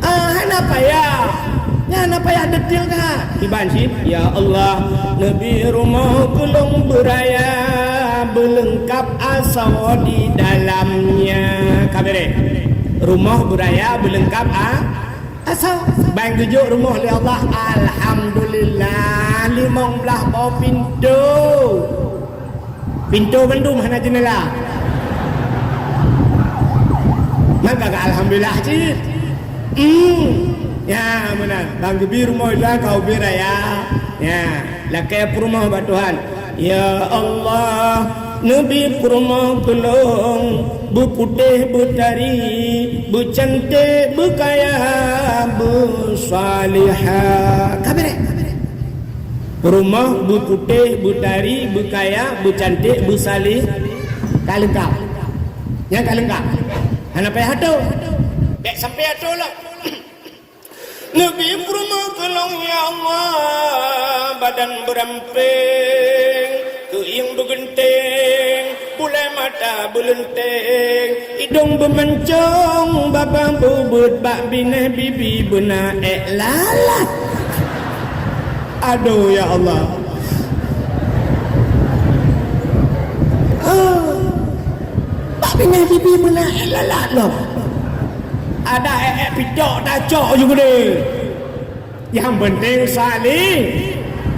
[SPEAKER 2] kenapa ya detil kan tiban sih ya Allah Nabi rumah kelung beraya berlengkap asal di dalamnya kabere rumah beraya berlengkap asal bang tujuk rumah oleh Allah. Alhamdulillah 15 bawah pintu bendum hana jendela maka alhamdulillah cik ya benar bang gebi rumah itu kau biraya ya lakai rumah buat Tuhan ya Allah Nabi rumah kelong berputih bertari bercantik berkaya bersalihah kabere rumah berputih bertari berkaya bercantik bersalih kalengkap yang kalengkap hana payah atu dek sampai atu lah Nabi rumah kelong ya Allah badan beramping keing bergenting bulai mata berlenteng hidung bermencong babang bubut bak bineh bibi benar lalat aduh ya Allah bak bineh bibi benar lalat loh ada picok tacok juga deh yang penting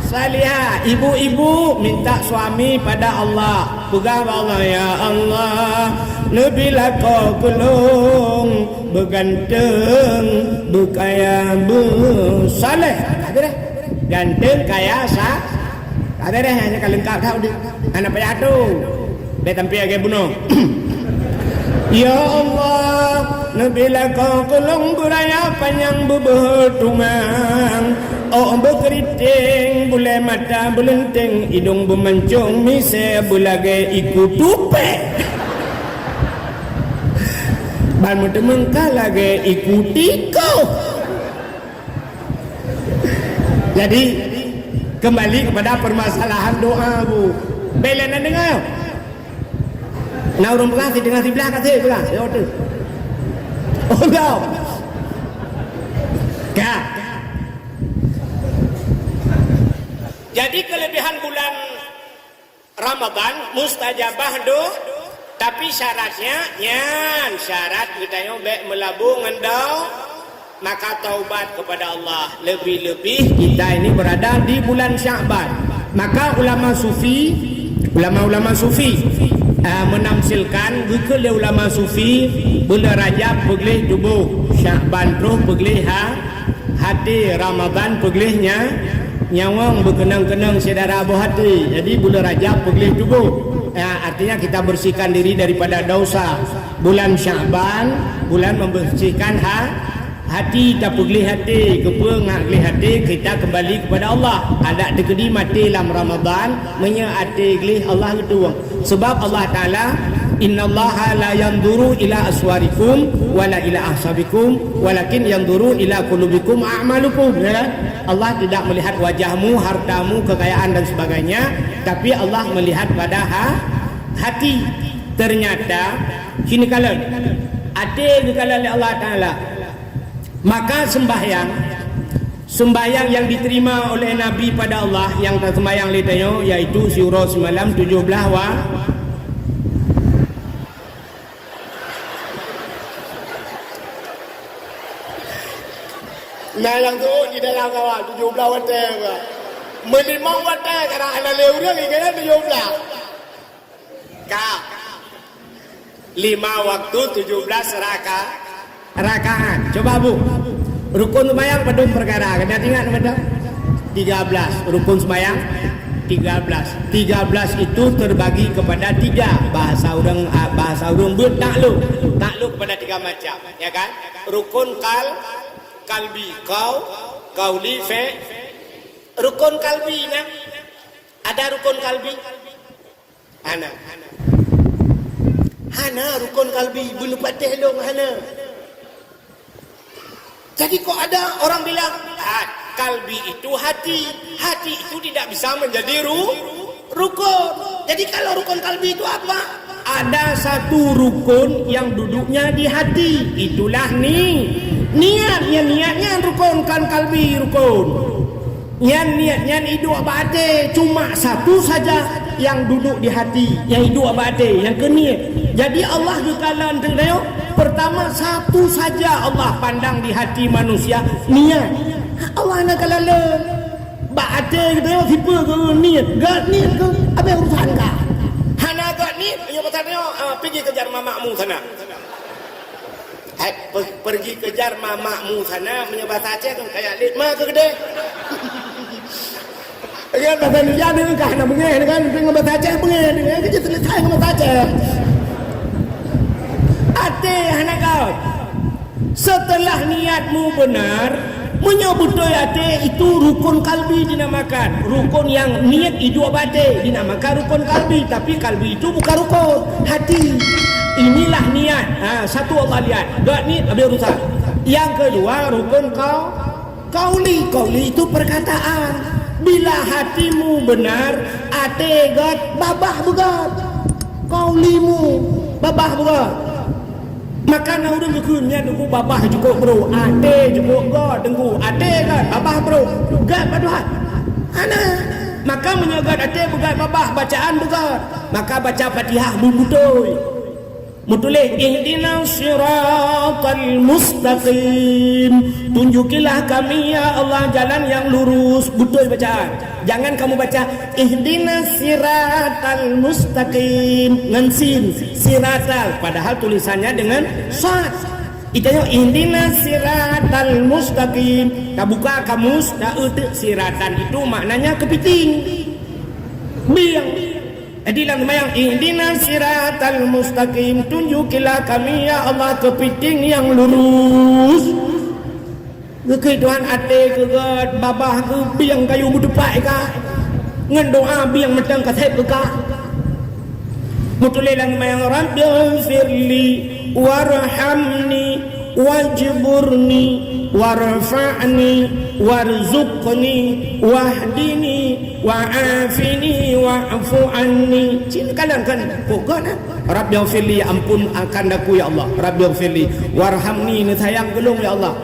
[SPEAKER 2] salihah ibu-ibu minta suami pada Allah pegang Allah ya Allah lebilah kau kelung berganteng berkaya bersaleh ada dah ganteng kaya sah ada dah hanya kalengkap tahu dia anak payah tu betampi agak bunuh ya Allah lebilah kau kelung beraya panjang bertungang oh berkeriting bulai mata berlenteng hidung bermancung mise bulagai ikut tupek ban mengkal lagi ikut tikau jadi kembali kepada permasalahan doa bu belen dan dengar nah orang berkasih dengan sebelah kasih belah ya tu oh kau kak. Jadi kelebihan bulan Ramadan mustajabah tapi syaratnya syarat kita nyobek melabung ngendau maka taubat kepada Allah. Lebih-lebih kita ini berada di bulan Sya'ban. Maka ulama sufi ulama-ulama sufi menamsilkan bukan ulama sufi bulan Rajab pergelih tubuh, Syakban terus pergelih hati, Ramadan pergelihnya nyawang berkenang-kenang sedara abu hati. Jadi bulan Rajab pergelih tubuh, artinya kita bersihkan diri daripada dosa. Bulan Syakban bulan membersihkan hati, tak pergelih hati, kepengakli hati, kita kembali kepada Allah. Ada dekedi mati dalam Ramadan menyati gelih Allah itu. Sebab Allah Taala, innallaha la yanzuru ila aswarikum wala ila ahsabikum walakin yanzuru ila qulubikum a'malukum, ya. Allah tidak melihat wajahmu, hartamu, kekayaan dan sebagainya, tapi Allah melihat pada hati. Ternyata kini kalau ada kalau oleh Allah Taala, maka sembahyang yang diterima oleh Nabi pada Allah yang tersembahyang litanya, yaitu surah semalam 17 nah yang tu di dalam kawan 17 wadah ke melimang wadah karena ada lewuran ni kena 17 kak 5 waktu 17 rakaat. Coba Bu, rukun sembahyang pedung perkara kena ingat betul 13 rukun sembahyang 13 itu terbagi kepada 3 bahasa orang bertakluk pada 3 macam, ya kan? Rukun kalbi, kauli, rukun kalbi nah. Ada rukun kalbi hana rukun kalbi belum patih dong hana. Jadi kok ada orang bilang kalbi itu hati itu tidak bisa menjadi rukun. Jadi kalau rukun kalbi itu apa? Ada satu rukun yang duduknya di hati, itulah niatnya rukun kan kalbi rukun. Niatnya itu apa ada? Cuma satu saja yang duduk di hati, yang itu apa ada? Yang ke niat. Jadi Allah kekalan tengok. Pertama satu saja Allah pandang di hati manusia, niat. Allah nak kalala baate gitu tipe ke niat, gak niat ke apa urusan ka? Hana gak niat, ya bertanya pergi kejar mamakmu sana. Pergi kejar mamakmu sana menyebat saja kan kayak lima ke gede. Kan bahasa Indonesia dengan kahana bengeh kan dengan bahasa Aceh bengeh dengan kerja selesai dengan bahasa Aceh. Ate hana kau. Setelah niatmu benar, menyebut ate itu rukun kalbi dinamakan. Rukun yang niat itu abade dinamakan rukun kalbi, tapi kalbi itu bukan rukun hati. Inilah niat. Satu Allah lihat. Dua niat habis urusan. Yang kedua rukun kauli itu perkataan. Bila hatimu benar, ate gat babah begat. Kaulimu babah begat. Maka nak urang kekunnya dengku babah cukup bro, ate cukup god dengku, ate gat babah bro, gat paduhat. Ana maka menyagat ate begat babah bacaan begat. Maka baca Fatihah bubutoy. Mutulih ihdinas siratal mustaqim, tunjukilah kami ya Allah jalan yang lurus. Betul bacaan. Jangan kamu baca ihdinas siratal mustaqim ngan sin siratal, padahal tulisannya dengan sad. Itanya ihdinas siratal mustaqim. Tak buka kamus, tak utek siratan itu maknanya kepiting. Biang. Jadi dalam yang ihdinas siratal mustaqim, tunjukilah kami ya Allah kepiting yang lurus. Kehidupan ate kegat babah ke biang kayu budepak ka. Ngan doa biang metang kasep ka. Mutulilang mayang rabbighfirli warhamni wajburni warfa'ni warzuqni wahdini wa'afini wa'fu anni. Silakan kan pokok rabbighfirli, ampun akan aku ya Allah. Rabbighfirli warhamni, ni sayang gelung ya Allah.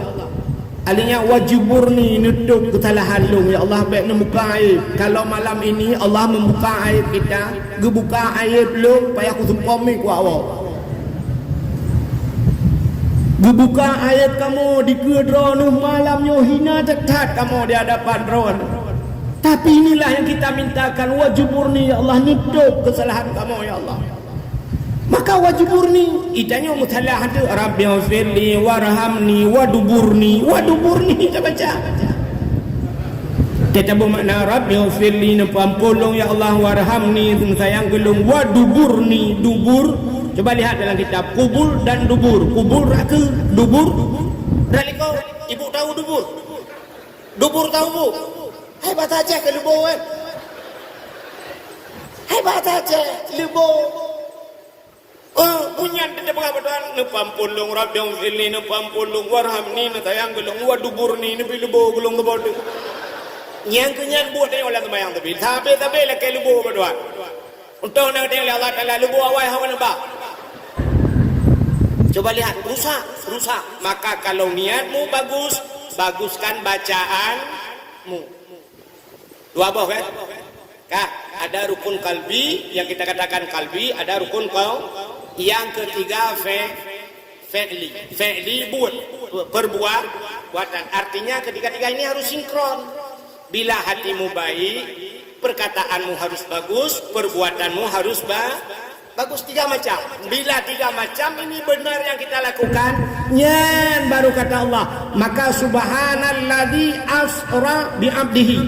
[SPEAKER 2] Alinya wajiburni, nutup kesalahan lu ya Allah. Baik ni buka aib. Kalau malam ini Allah membuka aib kita, gebuka aib lu supaya aku sempurna ku awak. Gebuka ayat kamu di kedron malamnya hina tetat kamu di hadapan ron. Tapi inilah yang kita mintakan, wajuburni ya Allah, nutup kesalahan kamu ya Allah. Maka wajuburni itanya mutalah tu, Rabbi ighfirli warhamni waduburni. Waduburni kita baca. Kita bermakna Rabbi ighfirli, ampun ya Allah, warhamni, sayang gelung, waduburni. Dubur, coba lihat dalam kitab, kubur dan dubur. Kubur raka, dubur. Raliko, ibu tahu dubur? Dubur tahu bu? Hebat aja ke lubur kan? Hebat aja lubur. Punya dia berkata, "Nepampulung Rabbi ighfirli, nepampulung warhamni, sayang gelung, waduburni, nepi lubur gelung ke bodoh." Yang kenyan buat dia oleh temayang tapi lah ke lubur berdoa. Untuk nak dia oleh Allah Taala lubur awal hawa nampak. Coba lihat, rusak. Maka kalau niatmu bagus, baguskan bacaanmu. Dua buah kan? Kak, ada rukun kalbi yang kita katakan kalbi, ada rukun kau. Yang ketiga fi'li buat, perbuatan. Artinya ketiga-tiga ini harus sinkron. Bila hatimu baik, perkataanmu harus bagus, perbuatanmu harus bagus. Tiga macam. Bila tiga macam ini benar yang kita lakukan, nyan baru kata Allah, maka subhanalladzi asra bi abdihi.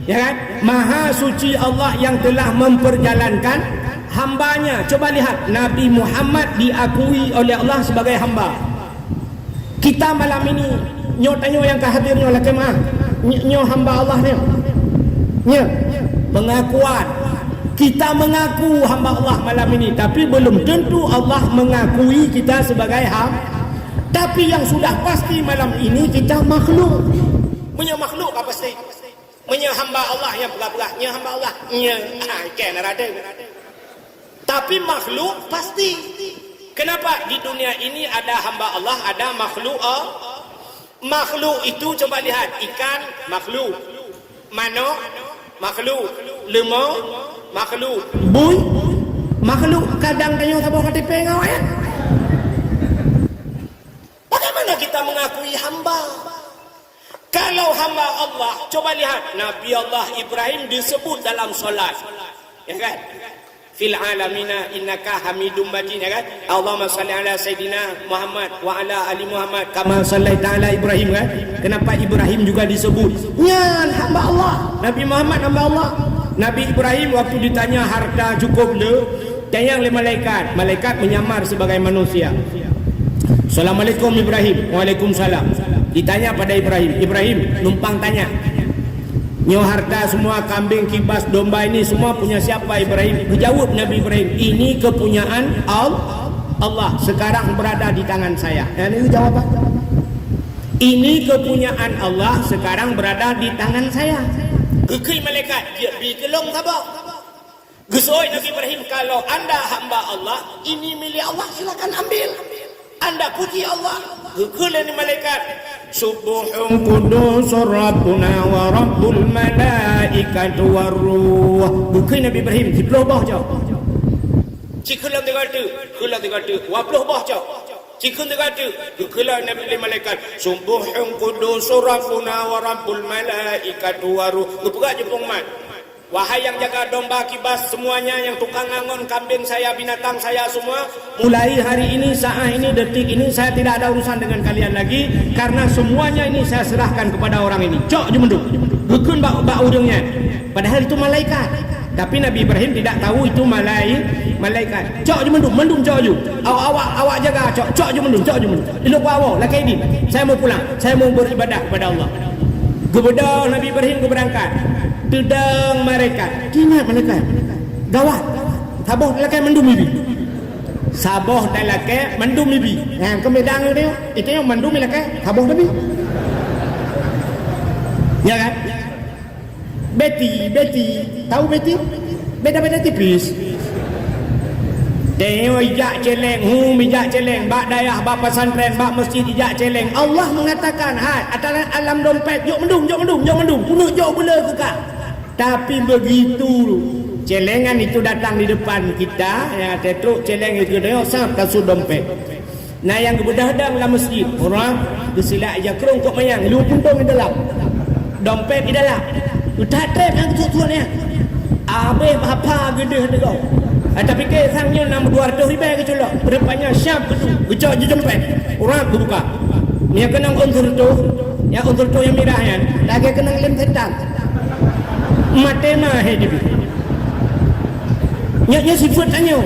[SPEAKER 2] Ya kan? Maha suci Allah yang telah memperjalankan hambanya. Coba lihat, Nabi Muhammad diakui oleh Allah sebagai hamba. Kita malam ini nyo yang kehadirnya oleh kemah, nyo hamba Allah ni. Nya pengakuan. Kita mengaku hamba Allah malam ini, tapi belum tentu Allah mengakui kita sebagai hamba. Tapi yang sudah pasti malam ini kita makhluk. Punya makhluk apa pasti? Punya hamba Allah yang pelah-pelah, nya hamba Allah. Nya kan ada. Tapi makhluk pasti. Kenapa di dunia ini ada hamba Allah, ada makhluk? Makhluk itu coba lihat, ikan makhluk, manok makhluk, lemau makhluk, bui makhluk. Kadang tanya sabah KTP ngau ya. Bagaimana kita mengakui hamba? Kalau hamba Allah, coba lihat Nabi Allah Ibrahim disebut dalam solat, ya kan? Fil alamina innaka hamidum majid, ya kan? Allahumma salli ala sayidina Muhammad wa ala ali Muhammad kama sallaita ala Ibrahim, kan? Kenapa Ibrahim juga disebut? Nyan hamba Allah. Nabi Muhammad hamba Allah. Nabi Ibrahim waktu ditanya harta cukup le, tanyang le malaikat. Malaikat menyamar sebagai manusia. Assalamualaikum Ibrahim. Waalaikumsalam. Ditanya pada Ibrahim. Ibrahim numpang tanya, nyo harta semua, kambing, kibas, domba ini semua punya siapa Ibrahim? Menjawab Nabi Ibrahim, ini kepunyaan Allah, sekarang berada di tangan saya. Dan itu jawaban. Ini kepunyaan Allah, sekarang berada di tangan saya. Kekei malaikat, dia bikelong sabah. Gesoi Nabi Ibrahim, kalau anda hamba Allah, ini milik Allah, silakan ambil. Anda puji Allah. Kekei ni malaikat, Subuhun kudus Rabbuna wa Rabbul malaikatu warruh. Bukan Nabi Ibrahim di peluh bawah jauh. Cikulam tiga tu, wapluh bawah jauh. Cikun tiga tu, kekulah Nabi malaikat. Subuhun kudus Rabbuna wa Rabbul malaikatu warruh. Buka je pengmat. Wahai yang jaga domba, kibas, semuanya, yang tukang ngangon, kambing saya, binatang saya semua, mulai hari ini, saat ini, detik ini, saya tidak ada urusan dengan kalian lagi, karena semuanya ini saya serahkan kepada orang ini. Cok je menduk, bukun bak udungnya. Padahal itu malaikat. Tapi Nabi Ibrahim tidak tahu itu malaikat. Cok je mendung cok je. Awak jaga cok je mendung. Ilok awak laki ini. Saya mau pulang. Saya mau beribadah kepada Allah. Kebedah Nabi Ibrahim berangkat. Tudang mereka. Ingat malaikat. Gawat. Saboh laki mendung bibi. Saboh dan laki mendung bibi. Yang kemedang itu, itu yang mendung laki. Saboh bibi. Ya kan? Betty, tahu Betty? Beda-beda tipis. Dia ijak celeng, ijak celeng, bak dayah, bak pesantren, bak masjid ijak celeng. Allah mengatakan, adalah alam dompet, jok mendung, punuk jok bela kukak. Tapi begitu celengan itu datang di depan kita, ya tetruk celeng itu dia sap kasut dompet. Nah yang kebedah-dah dalam masjid, orang disilak aja kerong kok mayang, lu puntung di dalam. Dompet di dalam. Tak trep yang tua-tua ni. Abe apa gede kau. Tapi ke sangnya nama 200 ribu ke culok. Berdepannya siap betul. Gecok je jempet. Orang buka. Ni kena unsur tu. Yang unsur tu yang merah kan. Lagi kena lem setan. Mate mah hidup. Nya sifat tanya.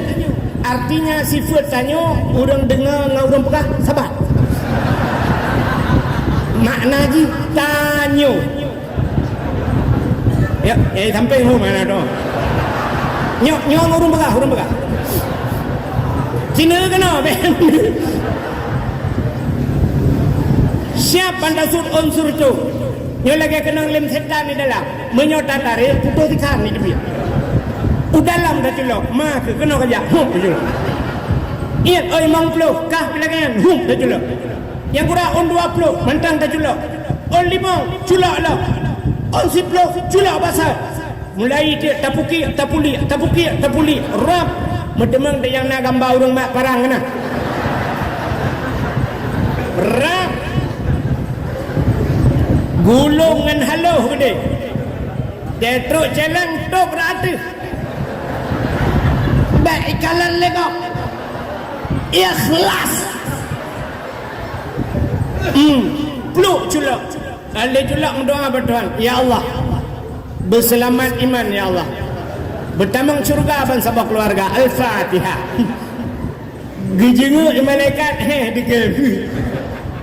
[SPEAKER 2] Artinya sifat tanya orang dengar dengan orang pegang sabar. Makna ji tanya. Ya, sampai mana tu? Nyok orang pegang. Cina kena ben. Siapa pandasut unsur tu? Nyo lagi kena lem setan di dalam. Menyota tarik putus ikan ni dia. Dalam dah celok, mak kena kerja. Celok. Ingat oi mang puluh kah bilangan. Dah celok. Yang kurang on 20 mentang dah celok. On 5 culak lah. On 10 culak basah. Mulai dia tapuli. Rap. Medemang dia yang nak gambar orang mak parang kena. Rap. Gulungan haluh gede. Dia teruk jalan tok berada. Baik ikalan legok. Ikhlas. Peluk culak. Ali culak mendoa berdoa. Ya Allah. Berselamat iman ya Allah. Bertamang syurga abang sabak keluarga. Al-Fatihah. Gejengu malaikat dikir.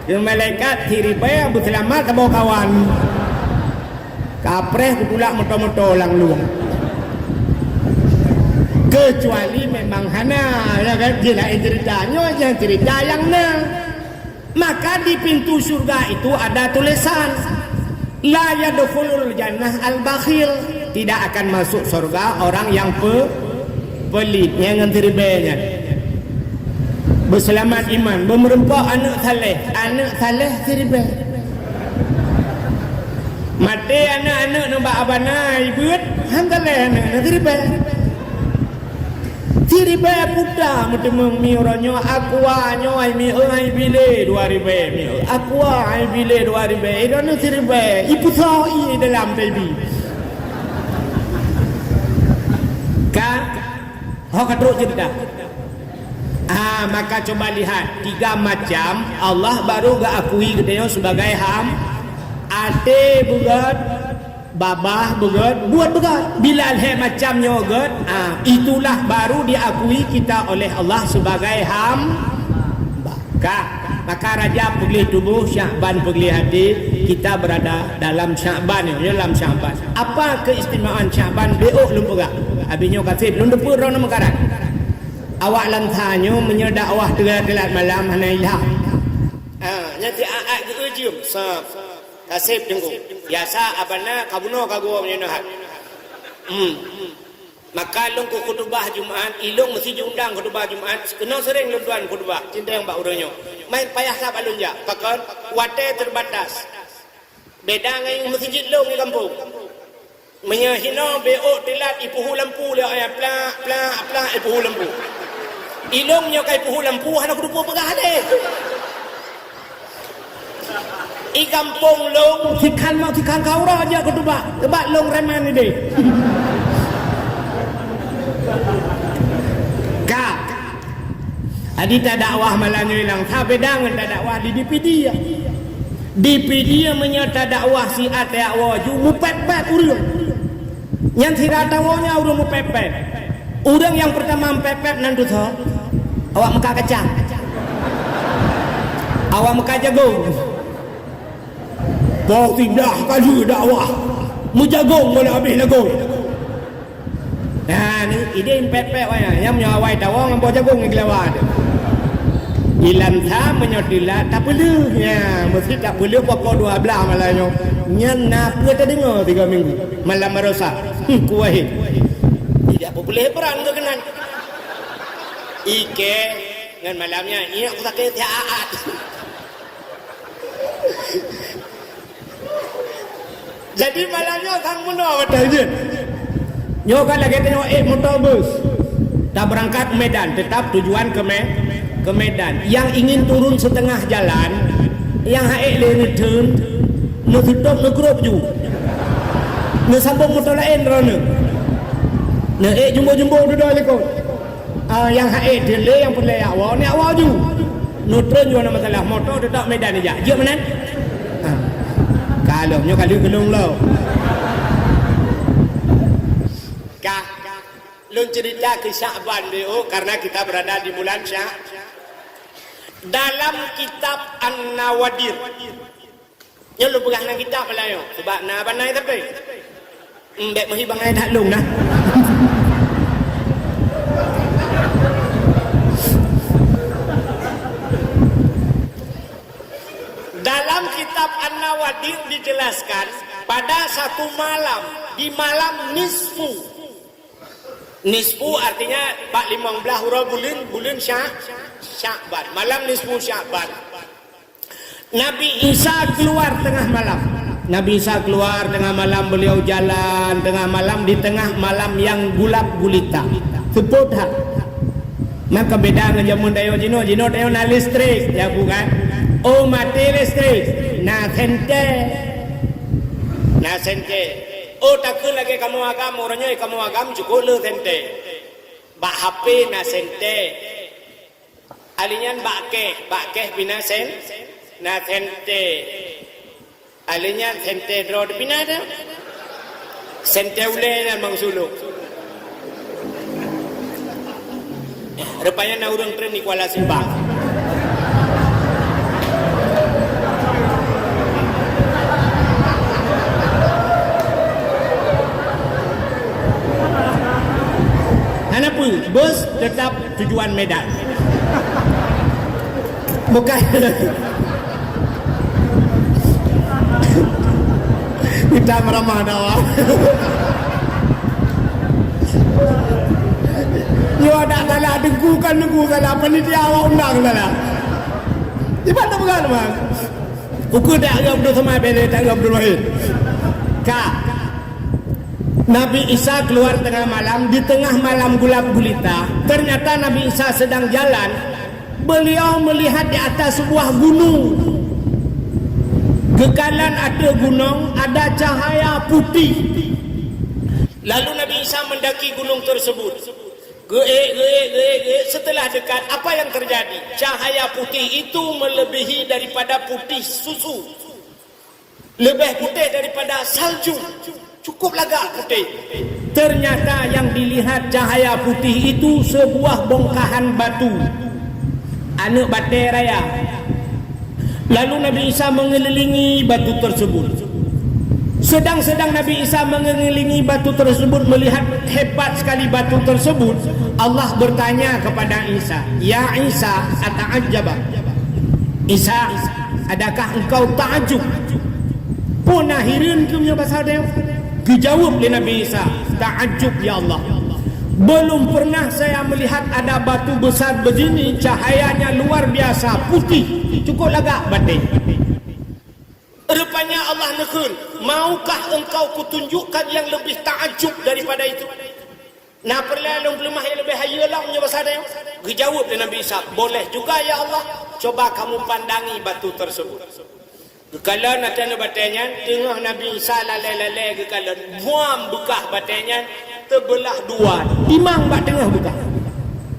[SPEAKER 2] Malaikat tiribaya berselamat ke bawah kawan. Kapreh pula moto-moto lang luang. Kecuali memang hana ya kan gila ceritanya yang cerita yang maka di pintu surga itu ada tulisan la yadkhulul jannah al-bakhil, tidak akan masuk surga orang yang pelit yang ngantiribenya. Berselamat iman bermerempak anak saleh tiribe mati anak-anak nampak abana ibut hantaleh anak tiribe tiribe puta mutemeng mironyo akuanyo ai mi ai bile 2000 mi aqua ai bile 2000 idono tiribe ipu soi dalam baby kan ho kadro cerita. Maka coba lihat 3 macam Allah baru gak akui gedenya sebagai ham. Ate bugat, babah bugat, buat bugat. Bila he macamnya bugat, itulah baru diakui kita oleh Allah sebagai ham. Maka Rajab pergi tubuh, Sya'ban pergi hati. Kita berada dalam Sya'ban ya, dalam Sya'ban. Apa keistimewaan Sya'ban? Beok lumpur gak. Habisnya kasih belum depur orang mekaran. Awak lantanyo menyedakwah telat malam hanailah. Nanti aak gitu cium. Sap. Kasih tengku. Biasa abana kabuno kago menyenahat. Maka long ku khutbah Jumaat, ilong mesti diundang khutbah Jumaat. Kena sering lunduan khutbah. Cinta yang bak uranyo. Main payah sap alunja. Pakon wate terbatas. Beda ngai masjid long di kampung. Menyahino beok telat ipuhu lampu le ayat pla ipuhu lampu. Ilongnya kai puhu lampu hana kudu pegah deh. I kampung long tikan kau raja kudu bak long reman ni deh. Ka adita dakwah malanyo ilang tapi dangan dakwah di DPD ya. DPD menyata dakwah si dakwah ju mupet-pet urang. Yang tidak tahunya urang mupet-pet. Urang yang pertama mupet-pet nanti tu awak muka kacang, awak muka jagung. Bau tidak kaju dakwah, mu jagung boleh habis lagu. Nah, ni ide impepek waya, yang menyawai dakwah ngambau jagung ngelawat. Ilan ta menyodila tak perlu, ya mesti tak perlu pokok 12 malamnya. Nyan nak kita dengar 3 minggu malam merosak, kuahit. Tidak boleh perang tu kenan. Ike dengan malamnya ini aku tak kaya tiaat. Jadi malamnya kang muno katanya. Nyo kan lagi tengok motor bus. Tak berangkat ke Medan, tetap tujuan ke Medan. Yang ingin turun setengah jalan, yang haik le return, no tutup no grup ju. Nak sambung motor lain rona. Nak jumbo-jumbo duduk lekot. Yang haid dia yang pelai awal ni awal ju. Nutron juga nak masalah motor dedak medan aja. Je mana? Kalau nyo kali gelung lo. Kak, lu cerita ke Sya'ban dia karena kita berada di bulan dalam kitab An-Nawadir. Yo lu pegang nang kitab lah yo. Sebab na banai tapi. Mbek mesti bangai tak lung nah. Dalam kitab An-Nawadir dijelaskan pada satu malam, di malam nisfu. Nisfu artinya 15 huruf bulan Sya'ban. Malam nisfu Sya'ban. Nabi Isa keluar tengah malam. Nabi Isa keluar tengah malam, beliau jalan tengah malam di tengah malam yang gulap gulita. Sebut hak. Maka beda dengan jamun dayo jino dayo na listrik ya bukan. Oh mati listrik. Na sente. Oh takut lagi kamu agam orangnya kamu agam cukup le sente. Bak HP na sente. Alinyan bak bina na sente. Alinyan sente road bina ada. Sente ule na mangsulu. Rupanya na urang tren di Kuala Simpang. Kenapa? Bus tetap tujuan Medan. Bukan. Kita meramah awak. Yo ada salah dengku salah panitia awak undang salah. Di mana bukan bang? Ukur tak agak Abdul Samad bela tak agak Abdul Wahid. Kak. Nabi Isa keluar tengah malam, di tengah malam gulap gulita. Ternyata Nabi Isa sedang jalan. Beliau melihat di atas sebuah gunung. Kekalan ada gunung, ada cahaya putih. Lalu Nabi Isa mendaki gunung tersebut. Setelah dekat, apa yang terjadi? Cahaya putih itu melebihi daripada putih susu. Lebih putih daripada salju. Cukup lagak putih. Ternyata yang dilihat cahaya putih itu sebuah bongkahan batu. Anak batai raya. Lalu Nabi Isa mengelilingi batu tersebut. Sedang Nabi Isa mengelilingi batu tersebut, melihat hebat sekali batu tersebut, Allah bertanya kepada Isa, "Ya Isa, ata'ajjaba?" Isa, adakah engkau ta'ajub? Punah hirin ke punya pasal dia? Dijawab oleh Nabi Isa, "Ta'ajub ya Allah. Belum pernah saya melihat ada batu besar begini, cahayanya luar biasa, putih, cukup lagak batin." Rupanya Allah negur, "Maukah engkau kutunjukkan yang lebih ta'ajub daripada itu?" Nah perlahan lemah yang lebih hayalah punya bahasa dia. Dijawab oleh Nabi Isa, "Boleh juga ya Allah, coba kamu pandangi batu tersebut." Kalau nak tanya batanya, tengah Nabi Isa lalai-lalai kalau buang bekah batanya, terbelah dua. Timang bat tengah bekah.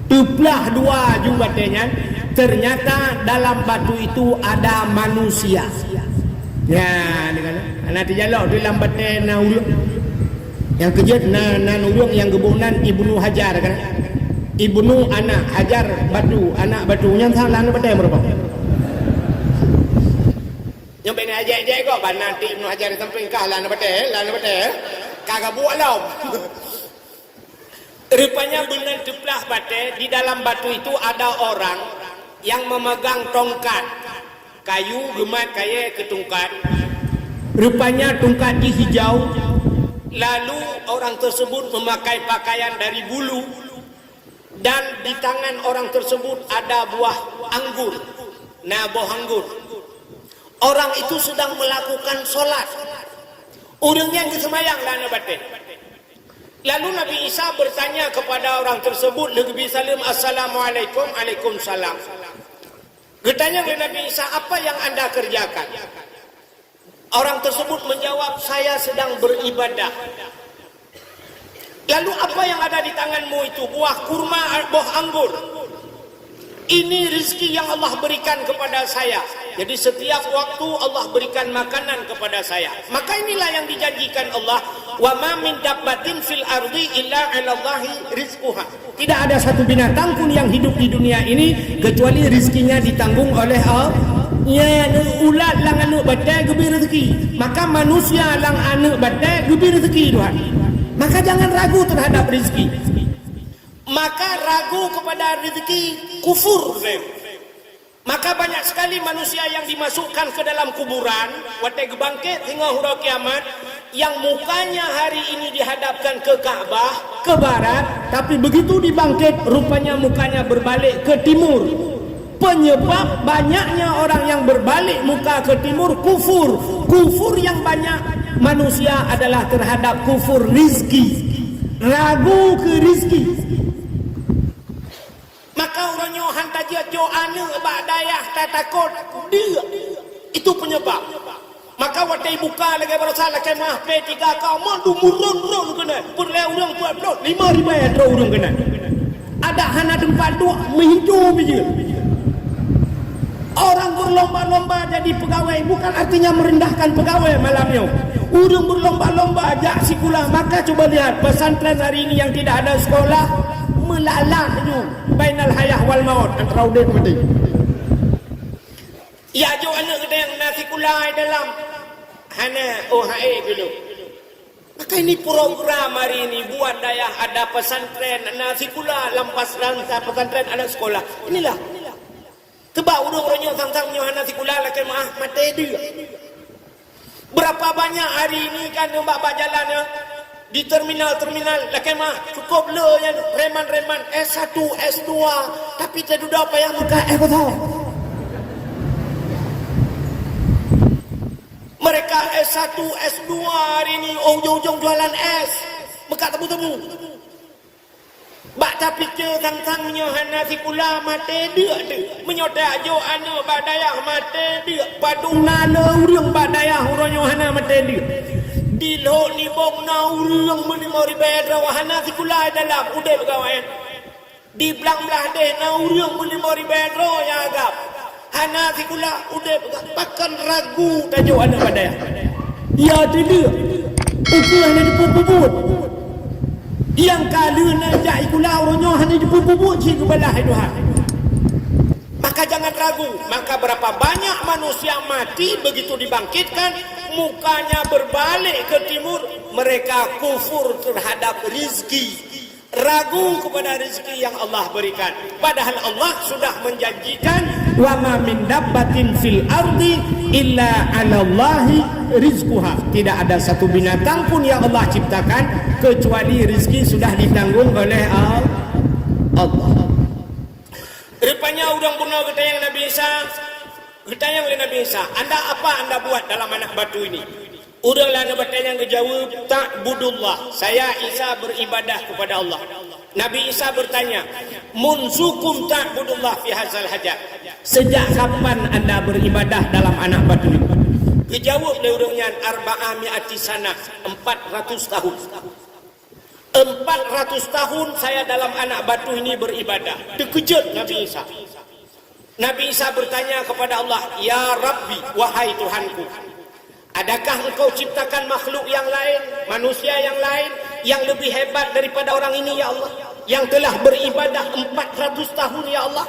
[SPEAKER 2] Terbelah dua juga batanya. Ternyata dalam batu itu ada manusia. Ya, nanti jalok dalam batena urang. Yang kejut urang yang gebunan Ibnu Hajar kan. Ibnu anak Hajar batu, anak batu yang salah batena berapa? Yang bena ajak-ajak kau ban nanti Ibnu Hajar samping kah lana batena, kagak buat lah. Rupanya benar teplah batu, di dalam batu itu ada orang yang memegang tongkat kayu gemat kaya ke tongkat. Rupanya tongkat hijau. Lalu orang tersebut memakai pakaian dari bulu, dan di tangan orang tersebut ada buah anggur. Nah, buah anggur. Orang itu sedang melakukan solat. Orang yang kesemayang lana batin. Lalu Nabi Isa bertanya kepada orang tersebut, "Lebih salam, assalamualaikum." "Waalaikumsalam." Bertanya oleh Nabi Isa, "Apa yang anda kerjakan?" Orang tersebut menjawab, saya sedang beribadah. Lalu apa yang ada di tanganmu itu? Buah kurma, buah anggur. Ini rezeki yang Allah berikan kepada saya. Jadi setiap waktu Allah berikan makanan kepada saya. Maka inilah yang dijanjikan Allah. Wa ma min dabbatin fil ardi illa 'ala Allahi rizquha. Tidak ada satu binatang pun yang hidup di dunia ini kecuali rezekinya ditanggung oleh Allah. Ya, ulat lang anak batai gebi rezeki. Maka manusia lang anak batai gebi rezeki Tuhan. Maka jangan ragu terhadap rezeki. Maka ragu kepada rezeki kufur. Maka banyak sekali manusia yang dimasukkan ke dalam kuburan, watai gebangkit hingga hurau kiamat, yang mukanya hari ini dihadapkan ke Ka'bah, ke barat, tapi begitu dibangkit rupanya mukanya berbalik ke timur. Penyebab banyaknya orang yang berbalik muka ke timur kufur. Kufur yang banyak manusia adalah terhadap kufur rizki. Ragu ke rizki. Maka orangnya hantar dia jo ane bak dayah tak takut dia. Itu penyebab. Maka watai buka lagi berasa lagi mah P3 kau mandu murun kena. Purle urang buat plot 5 ribu ya urang kena. Ada hana tempat tu menghijau biji. Orang berlomba-lomba jadi pegawai bukan artinya merendahkan pegawai malamnya. Urang berlomba-lomba ajak sikulah. Maka coba lihat pesantren hari ini yang tidak ada sekolah melalahnya bainal hayah wal maut antara udah mati. Ya jo anak kita yang nasi kulai dalam hana OHE dulu. Maka ini program hari ini buat daya ada pesantren nasi kulai lampas rangka pesantren ada sekolah. Inilah. Tebak urang-urangnya tang-tangnya nasi kulai lagi mah mati dia. Berapa banyak hari ini kan mbak jalannya di terminal-terminal laki mah cukup le yang reman-reman S1, S2 tapi tidak ada apa yang mereka kau tahu mereka S1, S2 hari ini ujung-ujung jualan S mereka temu-temu bak tapi ke tang-tangnya nasi kula mati dia menyodak jo anu badayah mati dia padung nala urang badayah urangnya hana mati dia di lo ni bong na urang menimori bedra wahana sikula dalam udah pegawai di belang-belah deh na urang menimori bedra ya agap hana sikula udah pakan ragu tajuk anak badaya ya tidak ukuran yang dipuput yang kali najak ikulah orangnya hanya dipuput si kebalah Tuhan. Maka jangan ragu. Maka berapa banyak manusia mati begitu dibangkitkan mukanya berbalik ke timur, mereka kufur terhadap rizki, ragu kepada rizki yang Allah berikan. Padahal Allah sudah menjanjikan wa ma min dabbatin fil ardi illa 'ala Allahi rizquha. Tidak ada satu binatang pun yang Allah ciptakan kecuali rizki sudah ditanggung oleh Allah. Rupanya udang punau ketayang Nabi Isa, ketayang oleh Nabi Isa, anda apa anda buat dalam anak batu ini? Udanglah Nabi yang kejawab, ta'budullah, saya Isa beribadah kepada Allah. Nabi Isa bertanya, munzukum ta'budullah fi hadzal hajat, sejak kapan anda beribadah dalam anak batu ini? Kejawab oleh udangnya, arba'ami'ati sanah, 400 tahun. 400 tahun saya dalam anak batu ini beribadah. Terkejut Nabi Isa. Nabi Isa bertanya kepada Allah, ya Rabbi, wahai Tuhanku, adakah engkau ciptakan makhluk yang lain, manusia yang lain yang lebih hebat daripada orang ini ya Allah, yang telah beribadah 400 tahun ya Allah?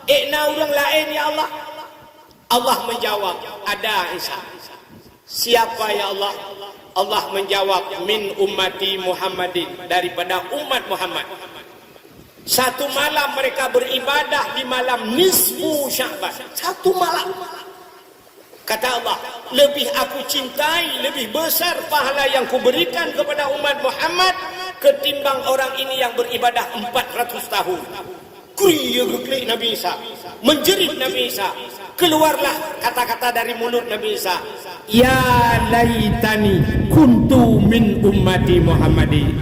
[SPEAKER 2] Orang lain ya Allah? Allah menjawab, ada Isa. Siapa ya Allah? Allah menjawab, min ummati Muhammadin, daripada umat Muhammad. Satu malam mereka beribadah di malam nisfu Sya'ban. Satu malam. Kata Allah, lebih aku cintai, lebih besar pahala yang kuberikan kepada umat Muhammad ketimbang orang ini yang beribadah 400 tahun. Kriya geklik Nabi Isa. Menjerit Nabi Isa. Keluarlah kata-kata dari mulut Nabi Isa. Ya laitani kuntu min ummati Muhammadin.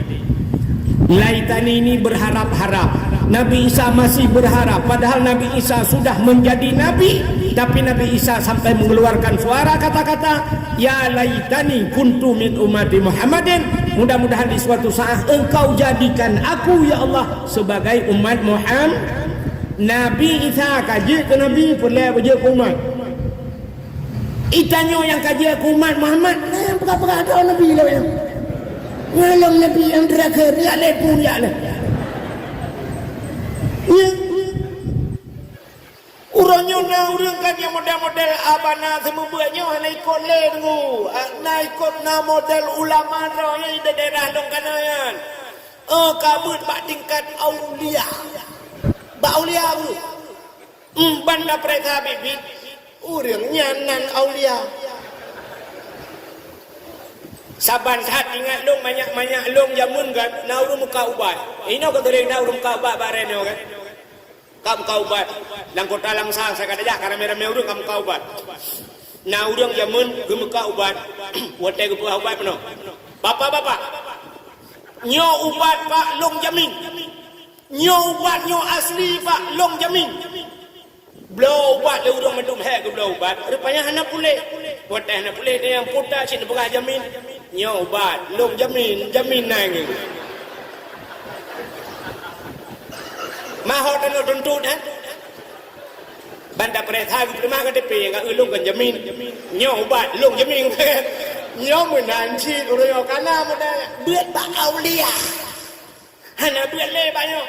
[SPEAKER 2] Laitani ini berharap-harap. Nabi Isa masih berharap. Padahal Nabi Isa sudah menjadi Nabi. Tapi Nabi Isa sampai mengeluarkan suara kata-kata, ya laitani kuntu min ummati Muhammadin. Mudah-mudahan di suatu saat engkau jadikan aku ya Allah sebagai umat Muhammad. Nabi Isa kaji ke Nabi boleh baca ke umat. Itanyo yang kaji ke umat Muhammad, nah yang perkara ada Nabi lah yang ngalong Nabi yang terakhir ya lepun ya lah. Ya. Urangnya na urang kan yang model-model abana semua buatnya naik kolej tu. Naik na model ulama ro yang di daerah dong kanayan. Kabut bak tingkat aulia. Bak aulia tu. Banda pereta bibit. Urangnya nan aulia. Saban saat ingat long banyak-banyak long jamun kan. Na urang muka ubat. Ini kau tereng na urang muka ubat bareno kan. Kamu kau ubat lang kota lang sa kata jah karena merah urang kamu kau ubat na urang jamun gemeka ubat wate ge ubat peno bapak nyo ubat pak long jamin nyo ubat nyo asli pak long jamin blow ubat le urang medum he ge blow ubat rupanya hana pule wate hana pule dia yang puta sini bukan jamin nyo ubat long jamin nang mahal dan tuntut kan banda pereta terima ke DP enggak ulung kan jamin nyo ubat lung jamin nyo menan chi royo kana muda buat ba aulia hana buat le banyo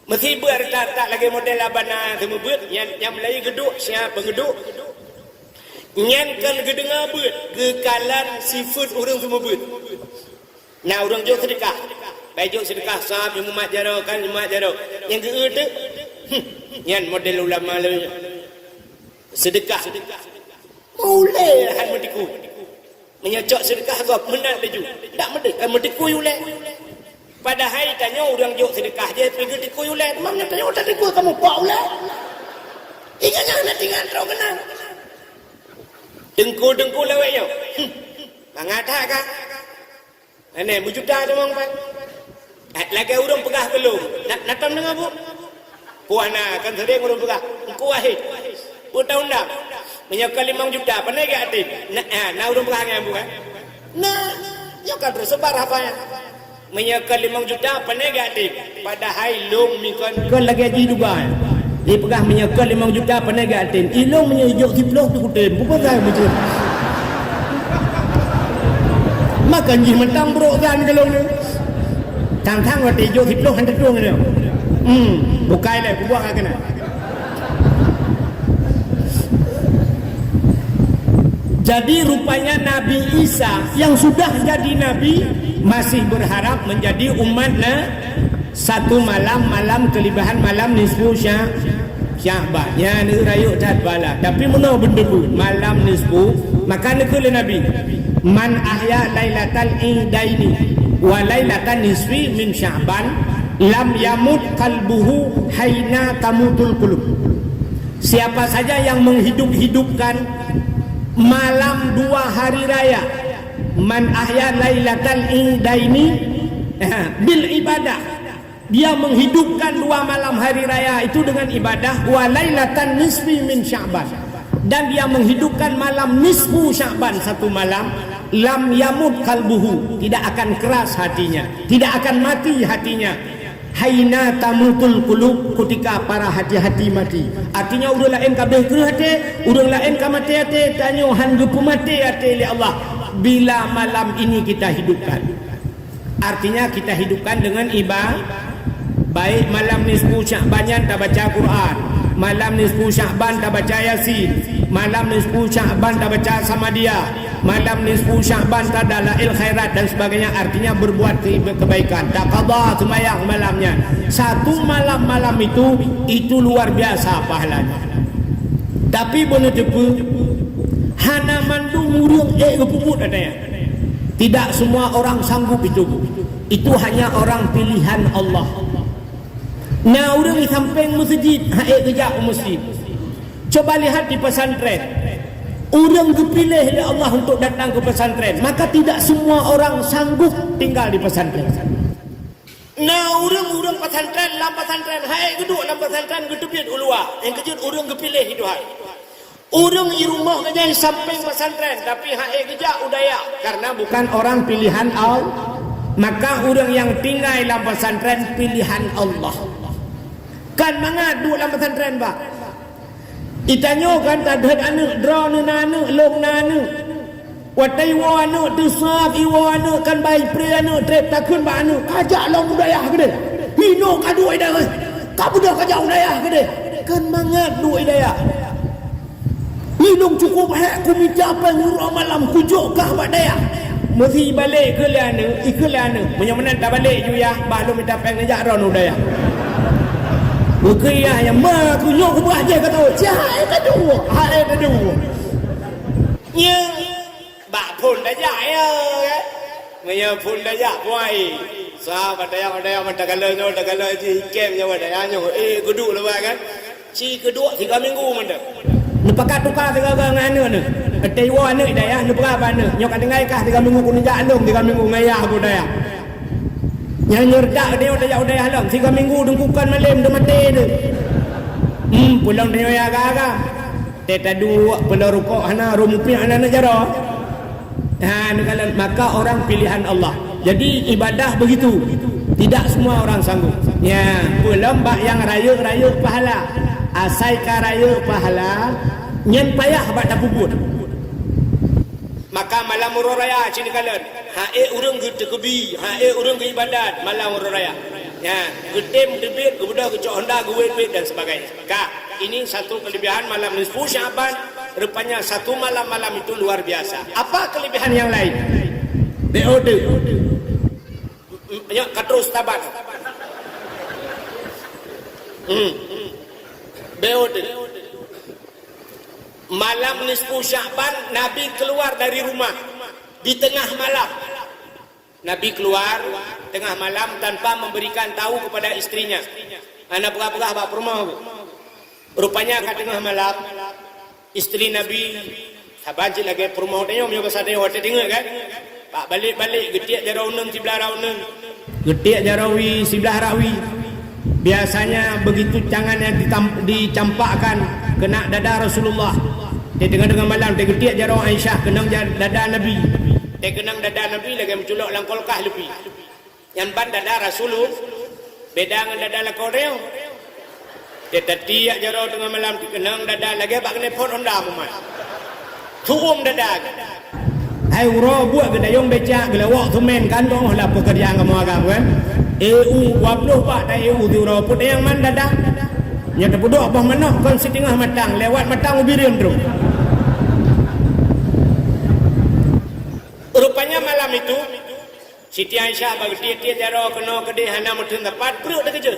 [SPEAKER 2] mesti buat tak lagi model abana semua buat yang Melayu geduk siapa geduk nyen kan gedenga buat kekalan sifat orang semua buat nah orang jauh sedekah baik sedekah sahab yang umat jaro kan umat jaro yang ke tu yang model ulama lalu sedekah mulai han metiku menyocok sedekah kau menang laju tak medek kan metiku ulai pada hari tanya orang jauh sedekah je pergi tiku ulai mana tanya orang tiku kamu pak ulai ingatnya nak tinggal terau kenal dengku lewatnya mengata kan ini mujudah tu mang pak lagi urang pegah belum natam dengan bu puana kan sering urang pegah ku wahid bu undang menyokal 5 juta pandai ke atin nah urang pegah dengan bu kan nah nyokal tersebar apanya menyokal 5 juta pandai ke atin padahal long mikon kan lagi haji duga dia pegah menyokal 5 juta pandai ke atin ilong menyejok diploh tu kutin bukan saya macam makan ji mentang bro kan kalau ni tang waktu hijau hiplo hendak tuang ni, bukai le, buang akan. Jadi rupanya Nabi Isa yang sudah jadi Nabi masih berharap menjadi umatnya satu malam kelibahan malam nisfu Sya'ban. Ya ni rayuk tat bala. Tapi mana benda pun malam nisfu maka ni kele Nabi. Man ahya lailatal idaini wa lailatan nisfi min Sya'ban lam yamut qalbuhu haina tamutul qulub. Siapa saja yang menghidup-hidupkan malam 2 hari raya, man ahya lailatal idaini bil ibadah, dia menghidupkan 2 malam hari raya itu dengan ibadah, wa lailatan nisfi min Sya'ban, dan dia menghidupkan malam nisfu Sya'ban 1 malam, lam yamut kalbuhu, tidak akan keras hatinya, tidak akan mati hatinya, haina tamutul qulub, ketika para hati-hati mati. Artinya urang lain kabeh ke hati, urang lain ka mati hati, tanyo han gepu mati hati li Allah bila malam ini kita hidupkan. Artinya kita hidupkan dengan ibadah. Baik malam nisfu Sya'ban tak baca Quran, malam nisfu Sya'ban tak baca Yasin, malam nisfu Sya'ban tak baca sama dia, malam nisfu Sya'ban tak ada lail khairat dan sebagainya. Artinya berbuat kebaikan, tak qada sembahyang malamnya. 1 malam itu luar biasa pahalanya. Tapi benar tepu hana mandu murung kepuput adanya. Tidak semua orang sanggup itu. Itu hanya orang pilihan Allah. Nah, orang di samping masjid, kejap masjid. Coba lihat di pesantren. Orang dipilih oleh Allah untuk datang ke pesantren, maka tidak semua orang sanggup tinggal di pesantren. Nah, orang pesantren, lam pesantren, hai geduk lam pesantren geduk ulua. Yang kejut orang dipilih itu hai. Urang di rumah kerja samping pesantren tapi hae kerja udaya karena bukan orang pilihan Allah. Maka orang yang tinggal dalam pesantren pilihan Allah. Kan mengadu dalam pesantren pak. Itanyo kan tadhad anu draw nanu long nanu. Watai wanu tusaf iwanu kan baik pria anu trep takun ba anu ajak long udaya gede. Hino kadu ida. Kamu dah kajak udaya gede. Kan mengadu udaya. Minum cukup hak ku minta apa nyuruh malam kujuk kah buat daya. Mesti balik ke liana, ikelana. Menyamana tak balik je ya. Baru minta peng ngajak ron daya. Bukan ya yang ma kujuk ku buat je kata. Cahai kedua, hai kedua. Nya bak pun daya ya. Ngaya pun daya buai. Sahabat daya mentakala ji kem nyawa daya nyo. Kedua lepas kan. Si kedua 3 minggu mendak. Nepakat tukar 3 nganu ni. Taiwan ni daya ni berapa ni? Nyok dengai kah 3 minggu ku ninjak andong 3 minggu ngayah aku daya. Yang nyerdak dia daya halang 3 minggu dengkukan malam de mati tu. Pulang dia ya agak. Teta dua pula rukuk hana rumupi hana jara. Ha ni kalau maka orang pilihan Allah. Jadi ibadah begitu. Tidak semua orang sanggup. Ya, belum bak yang raya pahala. Asai ka raya pahala nyen payah bak tapubut. Maka malam raya sini kalian. Hae urang ke kebi, hae urang ke ibadat malam raya. Ya, gedem debit kebudak ke Honda ke wet dan sebagainya. Kak, ini satu kelebihan malam nisfu Syaban. Rupanya satu malam-malam itu luar biasa. Apa kelebihan yang lain? BOD. Ya, katrus tabat. BOD. Malam nisfu Syaban Nabi keluar dari rumah di tengah malam. Nabi keluar tengah malam tanpa memberikan tahu kepada istrinya. Anak berah-berah bak rumah. Rupanya kat tengah malam istri Nabi sabanci lagi rumah dia punya kesadaran hotel dengar kan. Pak balik-balik getiak jaraunun sebelah raunun. Getiak jarawi sebelah rawi. Biasanya begitu tangannya dicampakkan kena dada Rasulullah. Dia dengar malam dia getiak jarang Aisyah kena dada Nabi. Dia kena dada Nabi lagi menculok langkolkah lebih. Yang ban dada Rasulullah beda dengan dada lakor dia. Dia tetiak jarang tengah malam kena dada lagi apa kena pot Honda mumat. Tuum dada. Hai uro buat gedayong becak gelawak tumen kantong lah pekerjaan kamu agak kan. EU wapluh pak dah EU tu uro put yang man dada. Nya tepuduk apa mana kon setengah matang lewat matang ubirin terus. Rupanya malam itu Siti Aisyah bagi dia jaro kena kedai hana mutun tepat perut dah kerja.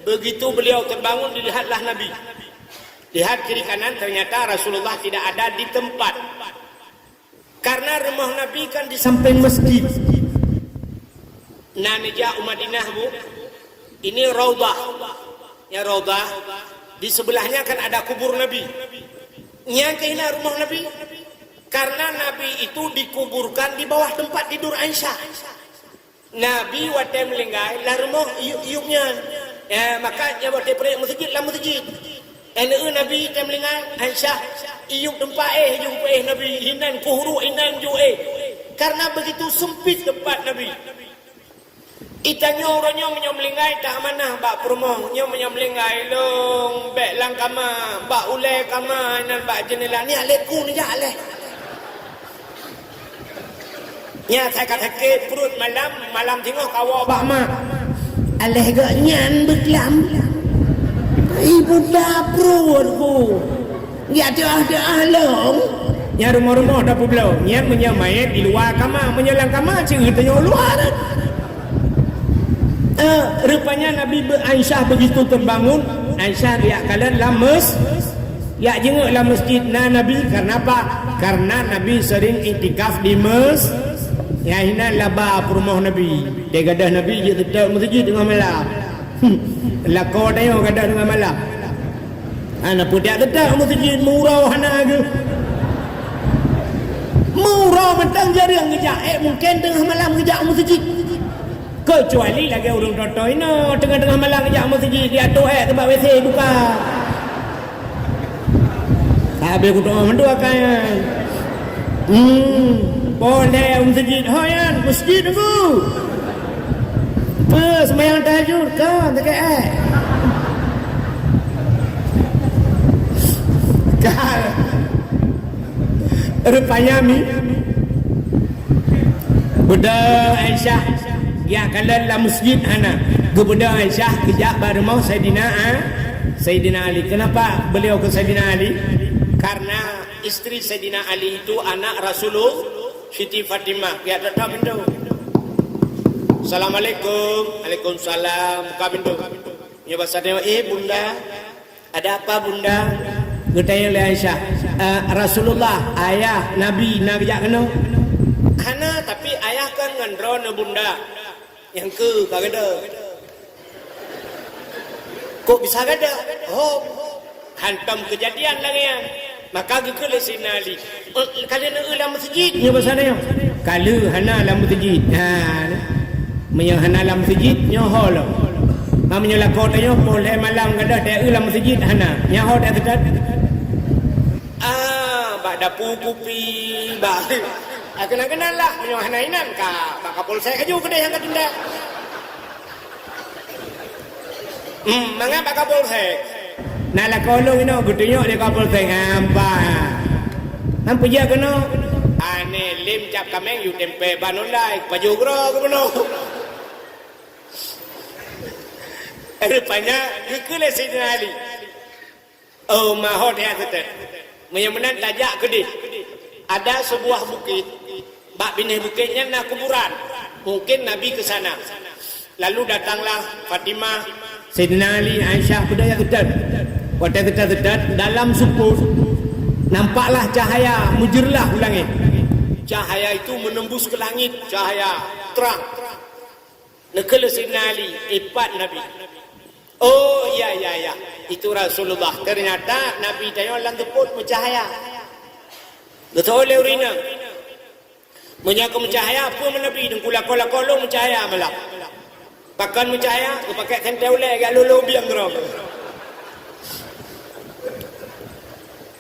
[SPEAKER 2] Begitu beliau terbangun dilihatlah Nabi. Lihat kiri kanan ternyata Rasulullah tidak ada di tempat. Karena rumah Nabi kan di samping masjid. Namanya Madinah bu. Ini Raudah. Ya Raudah. Di sebelahnya kan ada kubur Nabi. Yang kena rumah Nabi. Karena Nabi itu dikuburkan di bawah tempat tidur Aisyah. Nabi waktu melinggai lah rumah iupnya. Maka dia waktu pergi masjid lah masjid. Nabi waktu melinggai Aisyah iup tempat jumpa Nabi hinan kuhuru hinan ju karena begitu sempit tempat Nabi. Itanya orangnya menyamlingai tak mana bak perumah nya menyamlingai long bek lang kama bak ulai kama nan bak jendela ni alekku ni ja alek. Nya saya kata ke perut malam tengok kawa bak mak. Aleh gak nyan beklam. Ibu dapurku. Ya ada ahlong. Nya rumah-rumah dapur belau. Nya menyamai di luar kamar menyelang kamar ceritanya luar. Rupanya Nabi Aisyah begitu terbangun. Aisyah lihat kalian lames. Ya jenguk lah masjid Nabi. Karena apa? Karena Nabi sering iktikaf di masjid. Ya hina laba rumah Nabi. Dia gadah Nabi dia tetap masjid tengah malam. Lakor dia gadah tengah malam. Anak pudak tetap masjid murau hana ke. Murau mentang jarang ngejak. Mungkin tengah malam ngejak masjid. Kecuali lagi orang toto ini tengah-tengah malam ngejak masjid dia tu tempat WC buka. Habis aku doa mendua kan. Boleh masjid hoyan, masjid aku. Apa sembahyang tahajud kan tak eh. Kan. Rupanya mi budak Aisyah ya kalau dalam masjid hana budak Aisyah kejap baru mau Sayyidina Ali. Kenapa beliau ke Sayyidina Ali? Karena istri Sayyidina Ali itu anak Rasulullah Siti Fatimah. Ya tetap pintu. Assalamualaikum. Waalaikumsalam. Buka pintu. Ya bahasa dia, bunda, ada apa bunda? Bertanya oleh Aisyah, Rasulullah, ayah, Nabi, nak kejap kena? Hana, tapi ayah kan ngandron bunda. Yang ke, kagak ada. Kok bisa ada? Oh, hantam kejadian lagi ya. Maka gitu le Sayyidina Ali. Kalau nak dalam masjid, ni bahasa dia. Kalau hana dalam masjid. Menyang hana dalam masjid, nyoho lo. Mamanya lakon tanya boleh malam kada dia dalam masjid hana. Nyoho dia tetap. Bak dapu kupi, bak. Kenal lah menyang hana inan ka. Bak kapol saya kaju kedai yang katindak. Mangga bak kapol saya. Nak lah kolong ini, gudunya dia kapal tengah nampak je kena ane lim cap kameng yu tempe banulai baju gro kena rupanya kekele Sayyidina Ali oh mahot ya tetap menyamanan tajak kedih ada sebuah bukit bak binih bukitnya nak kuburan mungkin Nabi ke sana lalu datanglah Fatimah Sayyidina Ali Aisyah budaya ketat pada ketat dalam supur nampaklah cahaya mujirlah langit. Cahaya itu menembus ke langit, cahaya terang. Nekala Sayyidina Ali ipat Nabi. Oh ya, itu Rasulullah. Ternyata Nabi tanya lang teput mencahaya. Betul le urina. Menyaka mencahaya apa Nabi dengkula kolong mencahaya malam. Pakan mencahaya, pakai kentel le gak lulu biang geram.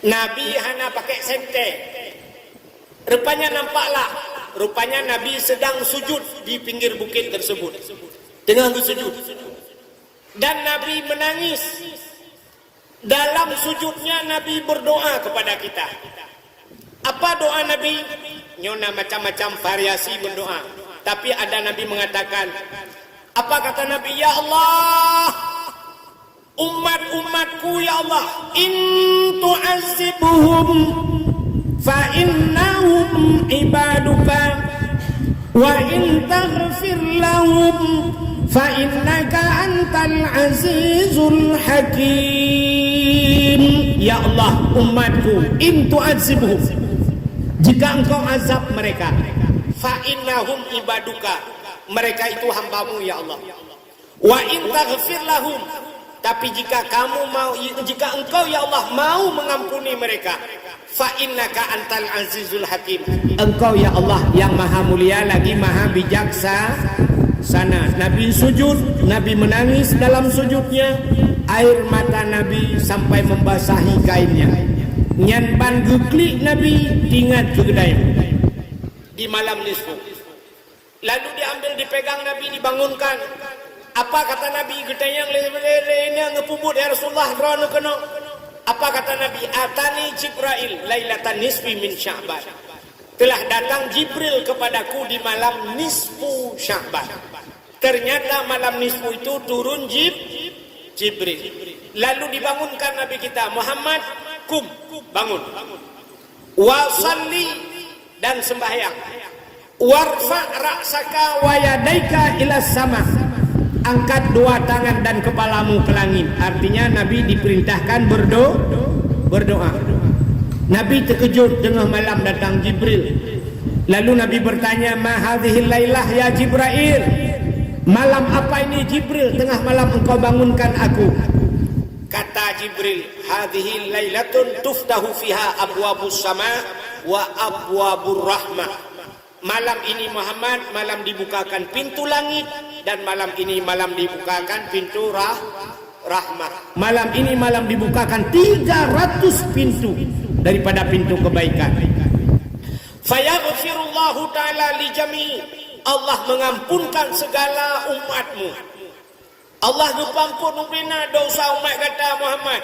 [SPEAKER 2] Nabi hana pakai sente. Rupanya nampaklah. Rupanya Nabi sedang sujud di pinggir bukit tersebut. Tengah sujud. Dan Nabi menangis. Dalam sujudnya Nabi berdoa kepada kita. Apa doa Nabi? Nyona macam-macam variasi berdoa. Tapi ada Nabi mengatakan, apa kata Nabi? Ya Allah, umat-umatku ya Allah, in tu'azibuhum fa innahum ibaduka wa in taghfir lahum fa innaka antal azizul hakim. Ya Allah, umatku, in tu'azibuhum, jika engkau azab mereka, fa innahum ibaduka, mereka itu hambamu ya Allah. Wa in taghfir lahum, tapi jika engkau ya Allah mau mengampuni mereka, fa innaka antal azizul hakim, engkau ya Allah yang maha mulia lagi maha bijaksana. Nabi sujud, Nabi menangis dalam sujudnya, air mata Nabi sampai membasahi kainnya. Nyan ban geklik Nabi tingat ke kedai di malam nisfu. Lalu diambil, dipegang Nabi, dibangunkan. Apa kata Nabi? Gedayang lele-lele ngepubut ya Rasulullah drone kena. Apa kata Nabi? Atani Jibril lailatan nisfi min Sya'ban. Telah datang Jibril kepadaku di malam nisfu Sya'ban. Ternyata malam nisfu itu turun Jibril. Lalu dibangunkan Nabi kita, Muhammad, kum, bangun. Wa salli, dan sembahyang. Warfa ra'saka wa yadaika ila sama, angkat dua tangan dan kepalamu ke langit. Artinya Nabi diperintahkan berdoa. Nabi terkejut tengah malam datang Jibril. Lalu Nabi bertanya, ma hadhil lailah ya Jibril, malam apa ini Jibril, tengah malam engkau bangunkan aku. Kata Jibril, hadhil lailatun tuftahu fiha abwabus sama wa abwabur rahmah. Malam ini Muhammad, malam dibukakan pintu langit, dan malam ini malam dibukakan pintu rahmat. Malam ini malam dibukakan 300 pintu. daripada pintu kebaikan. Fayaghfirullahu ta'ala li jami', Allah mengampunkan segala umatmu. Allah gepampun umpina dosa umat kata Muhammad.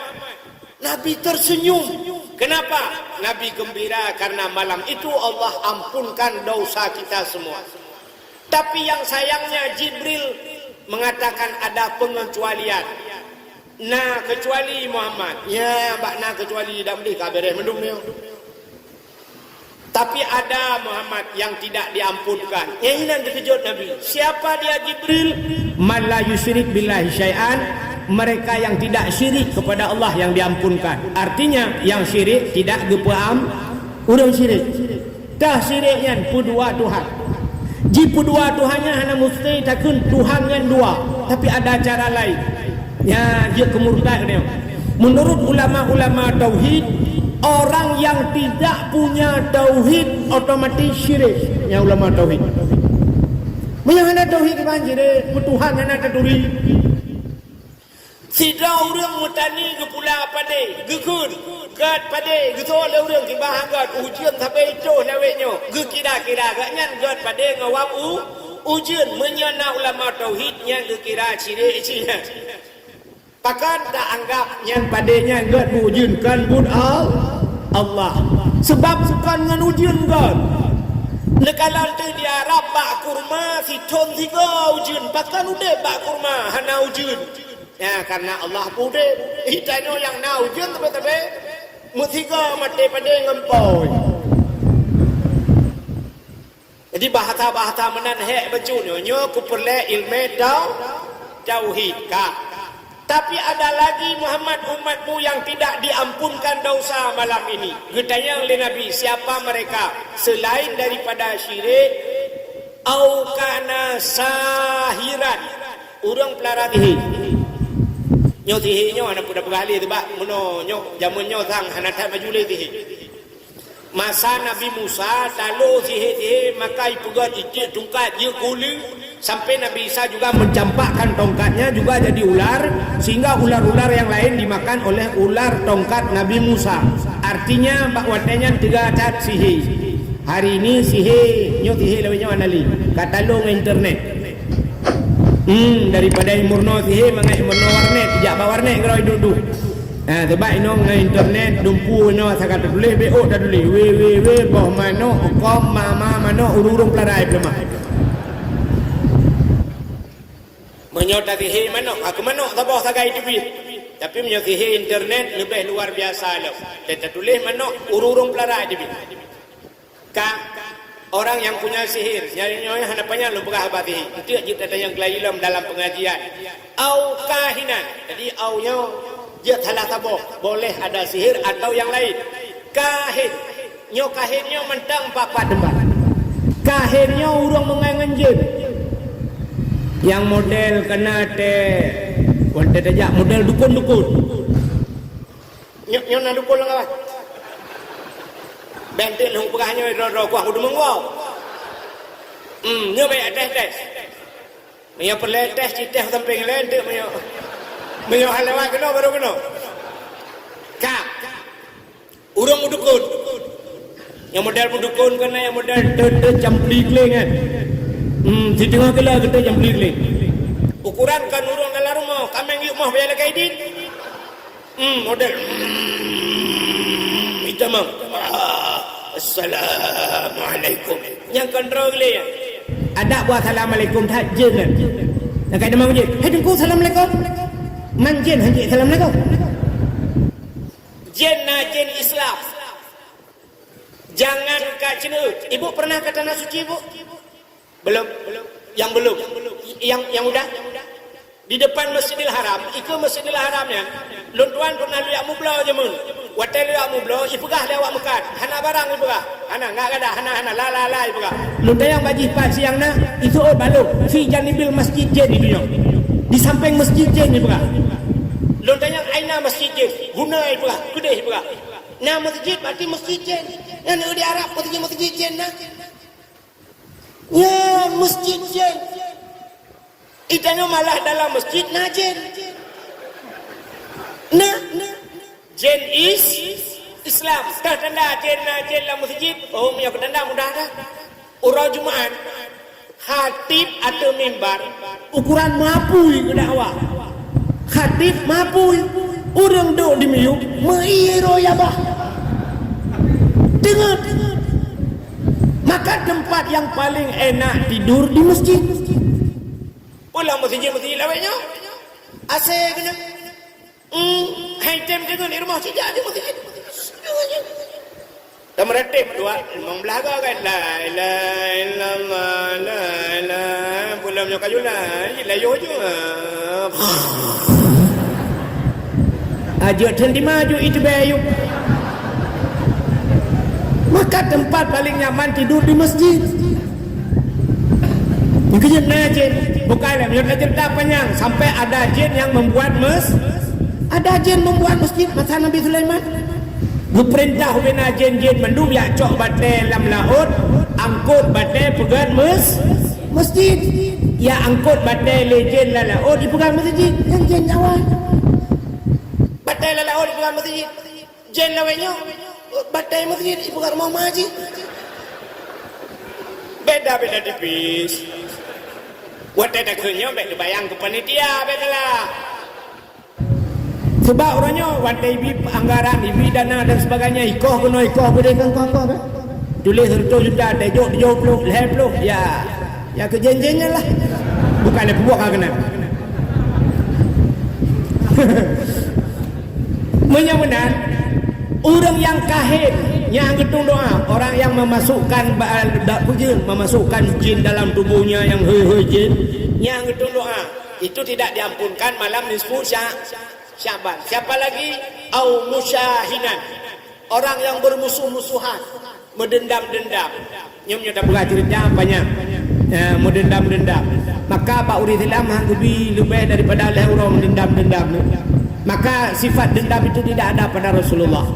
[SPEAKER 2] Nabi tersenyum. Kenapa? Nabi gembira karena malam itu Allah ampunkan dosa kita semua. Tapi yang sayangnya Jibril mengatakan ada pengecualian. Nah, kecuali Muhammad. Ya, bakna kecuali dah boleh kabareh mendung ni. Tapi ada Muhammad yang tidak diampunkan. Yang ini yang terkejut Nabi. Siapa dia Jibril? Man la yusyrik billahi syai'an, mereka yang tidak syirik kepada Allah yang diampunkan. Artinya yang syirik tidak gepaam urang syirik. Dah syiriknya pudua Tuhan. Jipu dua Tuhannya hanya mesti takun Tuhan yang dua, tapi ada cara lain. Ya, dia kemurtad dia. Menurut ulama-ulama tauhid, orang yang tidak punya tauhid otomatis syirik. Ya ulama tauhid. Menyang tauhid banjir, Tuhan hanya terduri. Tidak orang mutani ke pula pada gekun gat pada gitu le orang ki bahagat ujian sampai itu lewetnya ge kira-kira gaknya gat pada ngawam ujian menyana ulama tauhid yang ge kira ciri-ciri pakan tak anggap yang padanya gat ujian kan bud Allah sebab bukan dengan ujian gat nekalan tu dia rabak kurma si ton tiga ujian pakan udah bak kurma hana ujian. Ya, karena Allah pudih hitanya yang nak ujian tapi mutiga mati pada ngempoi. Jadi bahasa-bahasa menan hek bacunyo nyo ku perle ilmu tauhid ka. Tapi ada lagi Muhammad umatmu yang tidak diampunkan dosa malam ini. Getanya oleh Nabi, siapa mereka? Selain daripada syirik au kana sahiran, urang pelaratihi. Nyo tihi nyo anak puda pegali tu bak meno nyo jamun nyo tang hanatat majuli tihi masa Nabi Musa lalu tihi makai pegat ijik tungkat dia kuling sampai Nabi Isa juga mencampakkan tongkatnya juga jadi ular sehingga ular-ular yang lain dimakan oleh ular tongkat Nabi Musa. Artinya bak watenya tiga cat sihi. Hari ini sihi nyo tihi lawanya anali katalog internet. Daripada murno sihe mangai murno warnet jak ba warnet kalau duduk. Sebab ino ngai internet dumpu ino sakat boleh BO dah boleh. We boh mano kom mama mano urung pelarai belum. Menyota sihe mano aku mano tabah sagai TV. Tapi menyota sihe internet lebih luar biasa loh. Kita tulis mano urung pelarai TV. Orang yang punya sihir, nyari-nyari hanapannya lu berah abadi. Itu kita yang kelahilam dalam pengajian. Au kahinan. Jadi aunya dia salah taboh. Boleh ada sihir atau yang lain. Kahin. Nyo kahinnya mentang papat debat. Kahinnya orang mengangan jin. Yang model kena wanita tajak model dukun-dukun. Nyo nak dukun lah kawan. Bentik lu berahnya ro kuah udah mengwau. Nyo baik tes. Menyo perle tes citeh samping lentik menyo halawat kena baru kena. Kak. Urang dukun. Yang model dukun kena yang model campli kling kan. Di tengah kala kita campli kling. Ukuran kan urang dalam rumah, kami ngi rumah bayar kaidin. Model hitam. Assalamualaikum. Yang kontrol dia. Ada buat assalamualaikum tak jin kan. Nak kata mau jin. Hai dengku assalamualaikum. Man jin hanji assalamualaikum. Jin na jin Islam. Jangan kat cina. Ibu pernah ke tanah suci ibu? Belum. Yang belum. Yang udah. Di depan Masjidil Haram, ikut Masjidil Haramnya. Luntuan pernah lihat mubla je mun. Watel lihat mubla, ipegah lewat mekat. Hana barang ipegah. Hana enggak ada, hana la ipegah. Luntai yang bagi pat siang na, itu baluk fi janibil masjid je di dunia. Di samping masjid je ipegah. Luntai yang aina masjid je, guna ipegah, gede ipegah. Nah masjid berarti masjid je. Yang di Arab masjid je na. Ya masjid je. Itanya malah dalam masjid najin. Nah, jin is Islam dah tanda jen dalam masjid oh punya tanda mudah dah urau Jumaat khatib atau mimbar ukuran mapui ke dakwah khatib mapui orang duduk di miuk meiro ya bah dengar maka tempat yang paling enak tidur di masjid pulang masjid lawaknya asyik kena item dengan di rumah sejak di masjid dah meretip dua memang belaga kan la ilaha illallah la ilaha pulang punya kayu layu je ajo tendi maju itu bayu maka tempat paling nyaman tidur di masjid mungkin jen bukanlah punya cerita panjang sampai ada jen yang membuat ada jen membuat masjid masa Nabi Sulaiman perintah bina jen-jen mendum ya cok batai lam laut angkut batai pegang masjid ya angkut batai lejen la laut dipegang masjid yang jen awal batai la laut dipegang masjid jen lawanya batai masjid dipegang rumah haji beda-beda tipis watai tak kenyang beda bayang ke panitia beda lah sebab orangnya wadah ibi anggaran ibi dana dan sebagainya ikoh boleh kan kau tulis 100 juta dejok 70 50 ya kejenjennya lah bukannya buah kena menyamanan orang yang kahin yang ketung doa orang yang memasukkan memasukkan jin dalam tubuhnya yang jin yang ketung doa itu tidak diampunkan malam nisfu Syaban. Siapa lagi? Au musyahinan. Orang yang bermusuh-musuhan, mendendam-dendam. Nyomnya dah buka cerita banyak. Mendendam-dendam. Maka Pak Uri Tilam lebih daripada oleh orang mendendam-dendam. Maka sifat dendam itu tidak ada pada Rasulullah.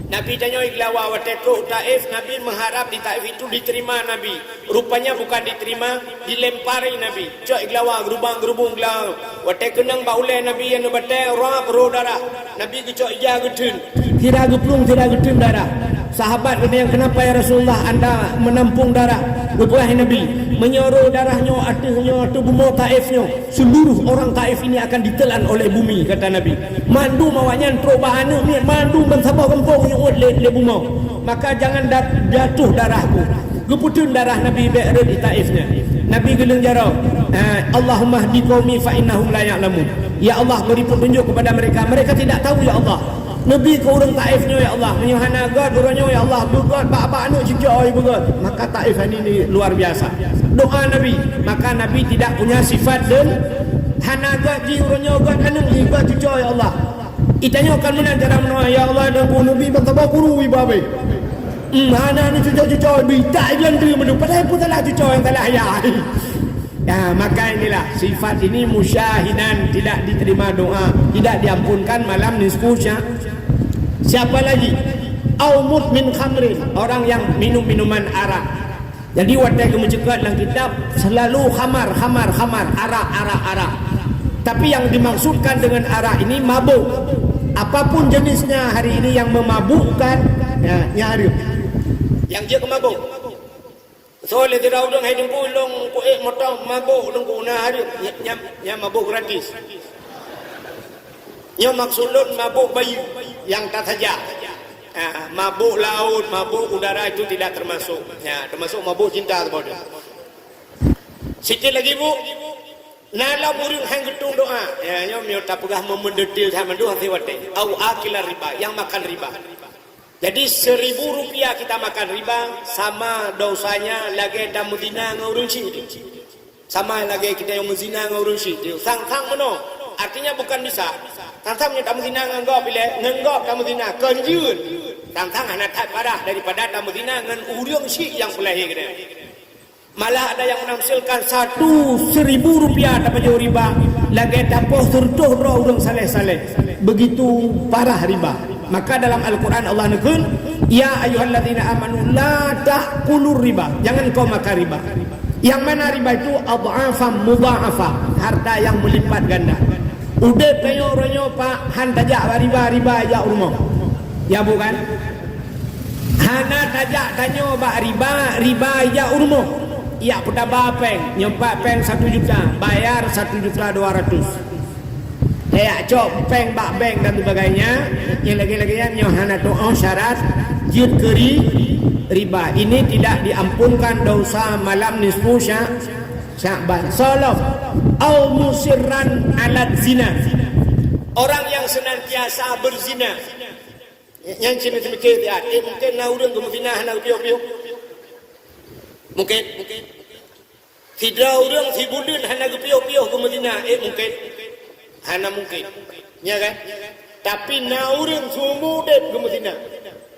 [SPEAKER 2] Nabi tanya iglawa wateku Taif, Nabi mengharap di Taif itu diterima Nabi. Rupanya bukan diterima, dilempari Nabi. Cok iglawa gerubang-gerubung gelaw. Watek kenang baulai Nabi yang batai roh darah. Nabi kecok ija getun. Tidak geplung, tidak getun darah. Sahabat kata yang kenapa ya Rasulullah anda menampung darah? Rupanya Nabi menyuruh darahnya atau bumi Taifnya. Seluruh orang Taif ini akan ditelan oleh bumi kata Nabi. Mandu mawanya terobahana ni mandu bensabah kempung yang le bumi. Maka jangan jatuh darahku. Geputun darah Nabi Be'ra di Taifnya. Nabi geleng jarau. Allahumma hdi qaumi fa innahum la ya'lamun. Ya Allah beri petunjuk kepada mereka. Mereka tidak tahu ya Allah. Nabi ke orang Taifnya ya Allah menyuhana God orangnya ya Allah God bapa anak cucu oi God maka Taif ini luar biasa doa Nabi maka Nabi tidak punya sifat dan hanaga ji orangnya God anak ji God cucu ya Allah itanya akan menang cara menang ya Allah dan ku Nabi bertabah guru ibabe hana ni cucu bi tak bilang dia menang padahal pun salah cucu yang salah ya maka inilah sifat ini musyahidan tidak diterima doa tidak diampunkan malam nisfu siapa lagi au mudmin khamrin orang yang minum minuman arak jadi wadah kamu cakap dalam kitab selalu khamar arak tapi yang dimaksudkan dengan arak ini mabuk apapun jenisnya hari ini yang memabukkan nyari yang dia kemabuk soalnya tidak udang hai jemput long kuih motong mabuk long kuna hari yang mabuk gratis yang maksudun mabuk bayi yang tak saja mabuk laut mabuk udara itu tidak termasuk termasuk mabuk cinta kepada sikit lagi bu nala burung hang getung doa nyom tak pegah memendetil sama doa sewate au akilar riba yang makan riba. Jadi 1.000 rupiah kita makan riba sama dosanya lagi damu zina ngurun syik sama lagi kita yang menzina ngurun syik sang meno artinya bukan bisa sang damu zina nganggap bila nganggap damu zina kenjun sang anak tak parah daripada damu zina ngan urung syik yang pelahi kena malah ada yang menafsirkan 1.000 rupiah dapat jauh riba lagi dapat surtuh roh urung saleh-saleh begitu parah riba. Maka dalam Al-Quran Allah nekun ya ayyuhalladzina amanu la ta'kulur riba jangan kau makan riba yang mana riba itu adhafan mudha'afa harta yang melipat ganda udah tayo ronyo pak han tajak riba ya rumah Ya bukan? Hana tajak tanya bak riba ya urmo. Ya pada bapeng, nyempat peng 1 juta, bayar 1.200.000. Ya cok peng bak bank dan sebagainya. Yang lagi-lagi yang hana doa syarat jid keri riba. Ini tidak diampunkan dosa malam nisfu Sya'ban. Salaf au musirran alat zina. Orang yang senantiasa berzina. Yang sini semikir dia, mungkin nak urang ke Madinah nak piok-piok. Mungkin. Tidak urang si budin nak piok-piok ke Madinah, mungkin. Hana mungkin. Ya kan? Tapi nak urang seumur hidup ke Madinah.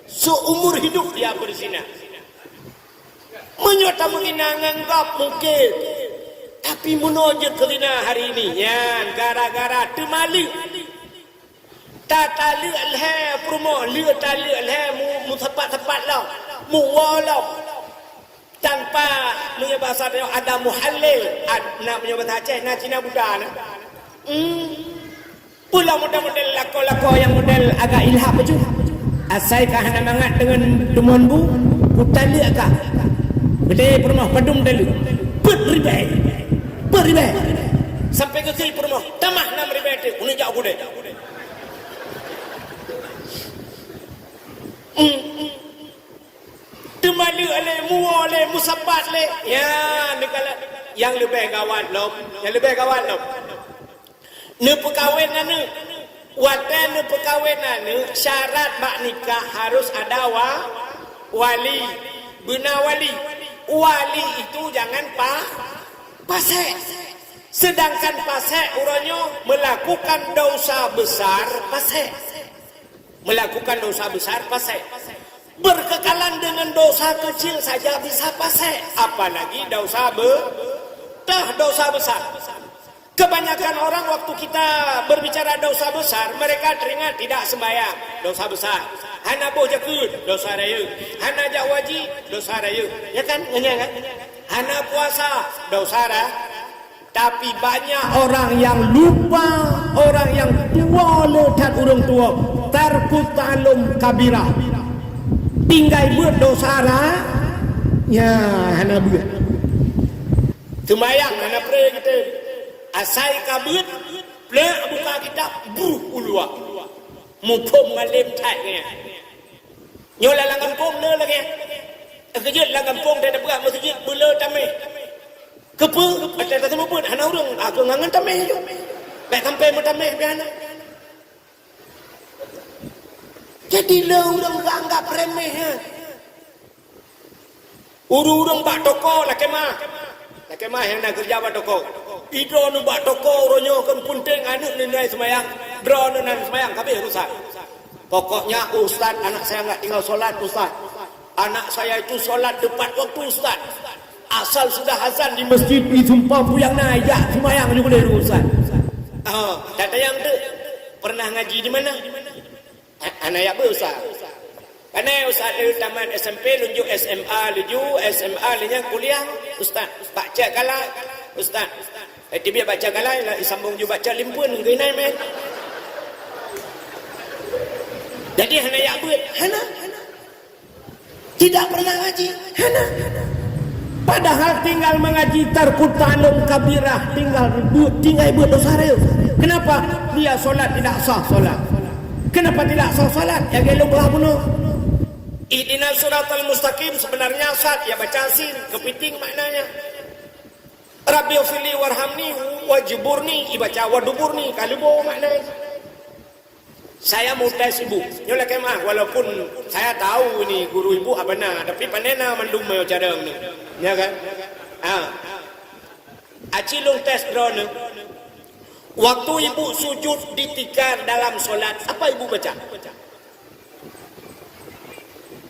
[SPEAKER 2] Seumur hidup dia berzina. Menyota Madinah nganggap mungkin. Tapi menojat ke Madinah hari ini, ya gara-gara temali. Tali alha promo lihat tali alha mu tepat lah mu walau tanpa punya bahasa dia ada muhallil nak punya bahasa Aceh nak Cina Buddha pula model lako-lako yang model agak ilham baju asai kah hana mangat dengan demonbu putali agak gede promo padum dulu beribai sampai ke sini promo tamah 6 ribu uni jauh gede Temali oleh muwa oleh musabat oleh ya negala yang lebih gawat lom ne perkahwinan ne watan ne perkahwinan ne syarat bak nikah harus ada wali benar wali itu jangan pasek sedangkan pasek uranyo melakukan dosa besar pasek berkekalan dengan dosa kecil saja bisa pasek apalagi dosa besar. Kebanyakan orang waktu kita berbicara dosa besar mereka teringat tidak sembahyang dosa besar, hana boh jakut dosa raya, hana jak wajib dosa raya, ya kan hana puasa dosa raya. Tapi banyak orang yang lupa, orang yang tua letak orang tua tarku ta'lum kabirah tinggal buat dosa ya hana buat semayang hana pray kita asai kabut plek buka kitab buh ulua mupum ngalim tatnya nyola lang kampung ne lagi kejut lang kampung dia berat masjid bela tamai kepe ada tak semua pun hana urang aku ngangan tamai je baik sampai mu tamai biana. Jadi lah orang anggap remeh ya. Urung bak toko lah kemah yang nak kerja bak toko. Idro nu bak toko ronyo kan punting anak nilai semayang, dro nu nan semayang kabeh rusak. Pokoknya ustaz anak saya enggak tinggal solat ustaz. Anak saya itu solat tepat waktu ustaz. Asal sudah azan di masjid disumpah puyang naik semayang juga dari ustaz. Kata yang tu pernah ngaji di mana? Anak ya berusaha. Karena ustaz dari taman SMP lunjuk SMA linjang kuliah ustaz baca kalah ustaz. Dia baca kalah lah sambung juga baca limpun gini men. Jadi hana ya buat hana tidak pernah ngaji hana. Padahal tinggal mengaji tarkut ta'lum kabirah tinggal buat dosa raya. Kenapa dia solat tidak sah solat? Kenapa tidak sah salat? Ya gelo belah bunuh. Ihdinas siratal mustaqim sebenarnya sat ya baca sin kepiting maknanya. Rabbi fili warhamni wajburni ibaca waduburni kalibo maknanya. Saya mau tes ibu. Nyola kemah walaupun saya tahu ini guru ibu benar tapi panena mandum mau cadang ni. Ya kan? Acilung tes drone. Waktu ibu sujud ditikar dalam solat, apa ibu baca?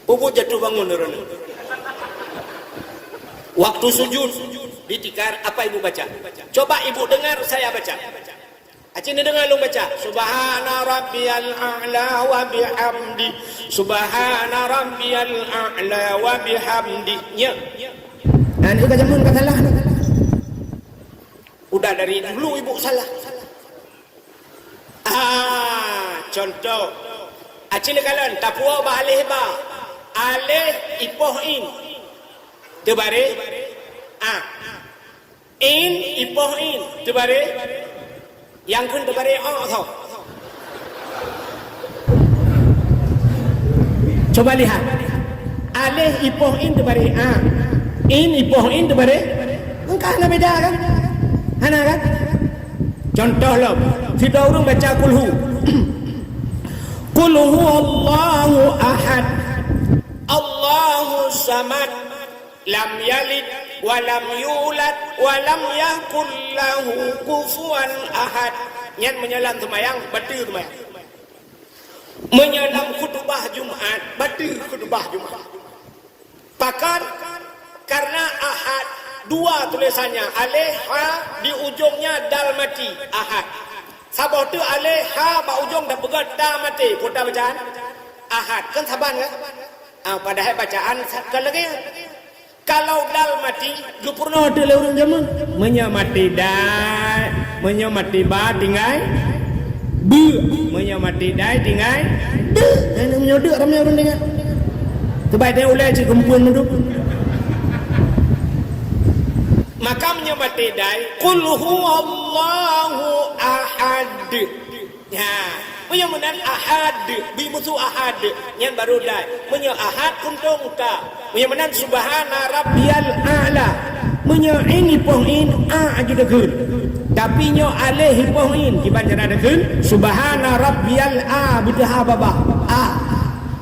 [SPEAKER 2] Ibu jatuh bangun orang. Waktu sujud ditikar, apa ibu baca? Coba ibu dengar saya baca. Acing dengar lu baca. Subhana rabbiyal a'la wa bihamdi. Subhana rabbiyal a'la wa bihamdi. Nya. Nah, ini kajamun kata salah. Udah dari dulu ibu salah. Contoh Acil kalan tapua ba alih ba. Alih ipoh in. Tebare. In ipoh in. Tebare. Yang kun tebare tau. Coba lihat. Alih ipoh in tebare in ipoh in tebare. Engkau nak beda kan? Hana kan? Contoh lah. Kita orang baca kulhu. Qul huwallahu ahad. Allahu samad. Lam yalid wa lam yulad wa lam yakul lahu kufuwan ahad. Nyan menyalam semayang, betul semayang. Menyalam khutbah Jumat, betul khutbah Jumat. Pakar karena ahad dua tulisannya, alih ha di ujungnya dal mati, ahad. Sabah tu alih ha ba ujung dah pegat da mati, putar bacaan ahad. Kan saban kan? Padahal bacaan kan lagi. Kalau dal mati, gupurno ada orang zaman. Menya mati dai, menya mati ba tinggal bu, menya mati dai tinggal de. Ana menyodok ramai orang dengar. Sebab dia ulai cik kempuan tu. Maka menyebut dai qul huwallahu ahad. Ya, menyebut ahad bi musuh ahad yang baru dai. Menyebut ahad kuntung ka. Menyebut subhana rabbiyal a'la. Menyebut ini poin aja dekun. Tapi nyo alih poin kiban cara dekun subhana rabbiyal betul baba.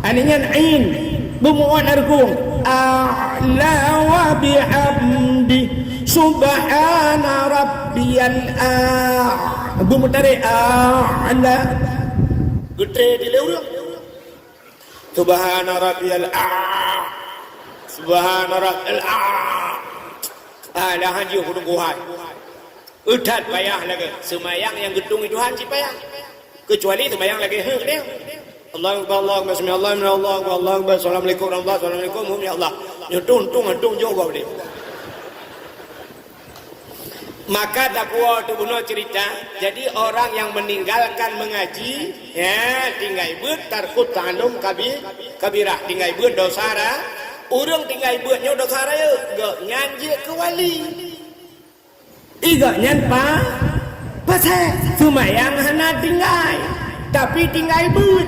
[SPEAKER 2] Aninya ain bumuan argung a'la wa bihamdi subhana rabbiyal bumutare a'la gede di leureung subhana rabbiyal subhana rabbiyal dah hanju kudu kuhai udat payah lagi semayang yang gedung itu hanji payah kecuali semayang lagi dia Allahu akbar Allahu akbar bismillah Allahu akbar Allahu akbar assalamualaikum warahmatullahi wabarakatuh ya Allah nyuntung jawab dia. Maka dakwa tu bunuh cerita, jadi orang yang meninggalkan mengaji, ya tinggal beut tarkut ta'allum kabirah, tinggal beut dosara, urang tinggal beutnya dosara ya, gak nyanyi ke wali. Iga nyan pasal sumayang hana tinggal, tapi tinggal beut.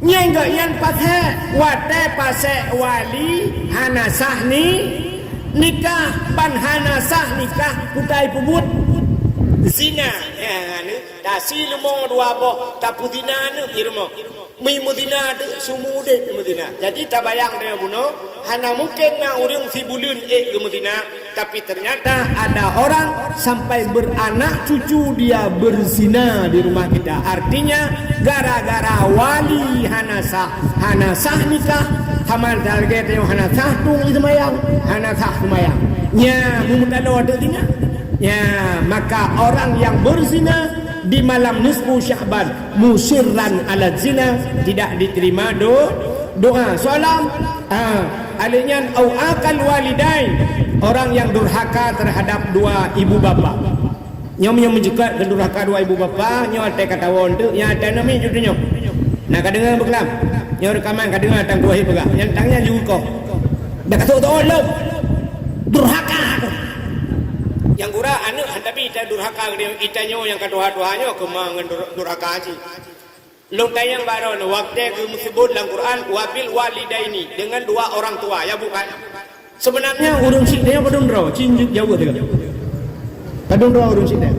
[SPEAKER 2] Nyan gak nyan pasal wate pasal wali hana sahni nikah panhana sah nikah kutai pubut zina ya ni dasi lemong dua boh tapu zina ni irmo mi mudina de sumude mudina jadi tabayang dia buno hana mungkin na urang sibulun ke mudina tapi ternyata ada orang sampai beranak cucu dia berzina di rumah kita artinya gara-gara wali hana sah nikah hamal target yang hana sah tung semayang hana sah semayang nya mumutalo ada tina ya maka orang yang berzina di malam nisfu Sya'ban musirran ala zina tidak diterima doa salam alinyan au akal walidain orang yang durhaka terhadap dua ibu bapa nyom yang menjekat durhaka dua ibu bapa nyo ate kata won tu ya ada nami judunyo nak kadengar berkelam nyo rekaman kadengar tang dua ibu gak yang tangnya juga dak kata tolong durhaka yang gura anu tapi ita durhaka dia itanyo yang kedua-duanya kemang durhaka haji lu tayang baron waktu disebut dalam Quran wabil walidaini dengan dua orang tua ya bukan sebenarnya urung siknya padundro cinjuk jauh tu padundro urung siknya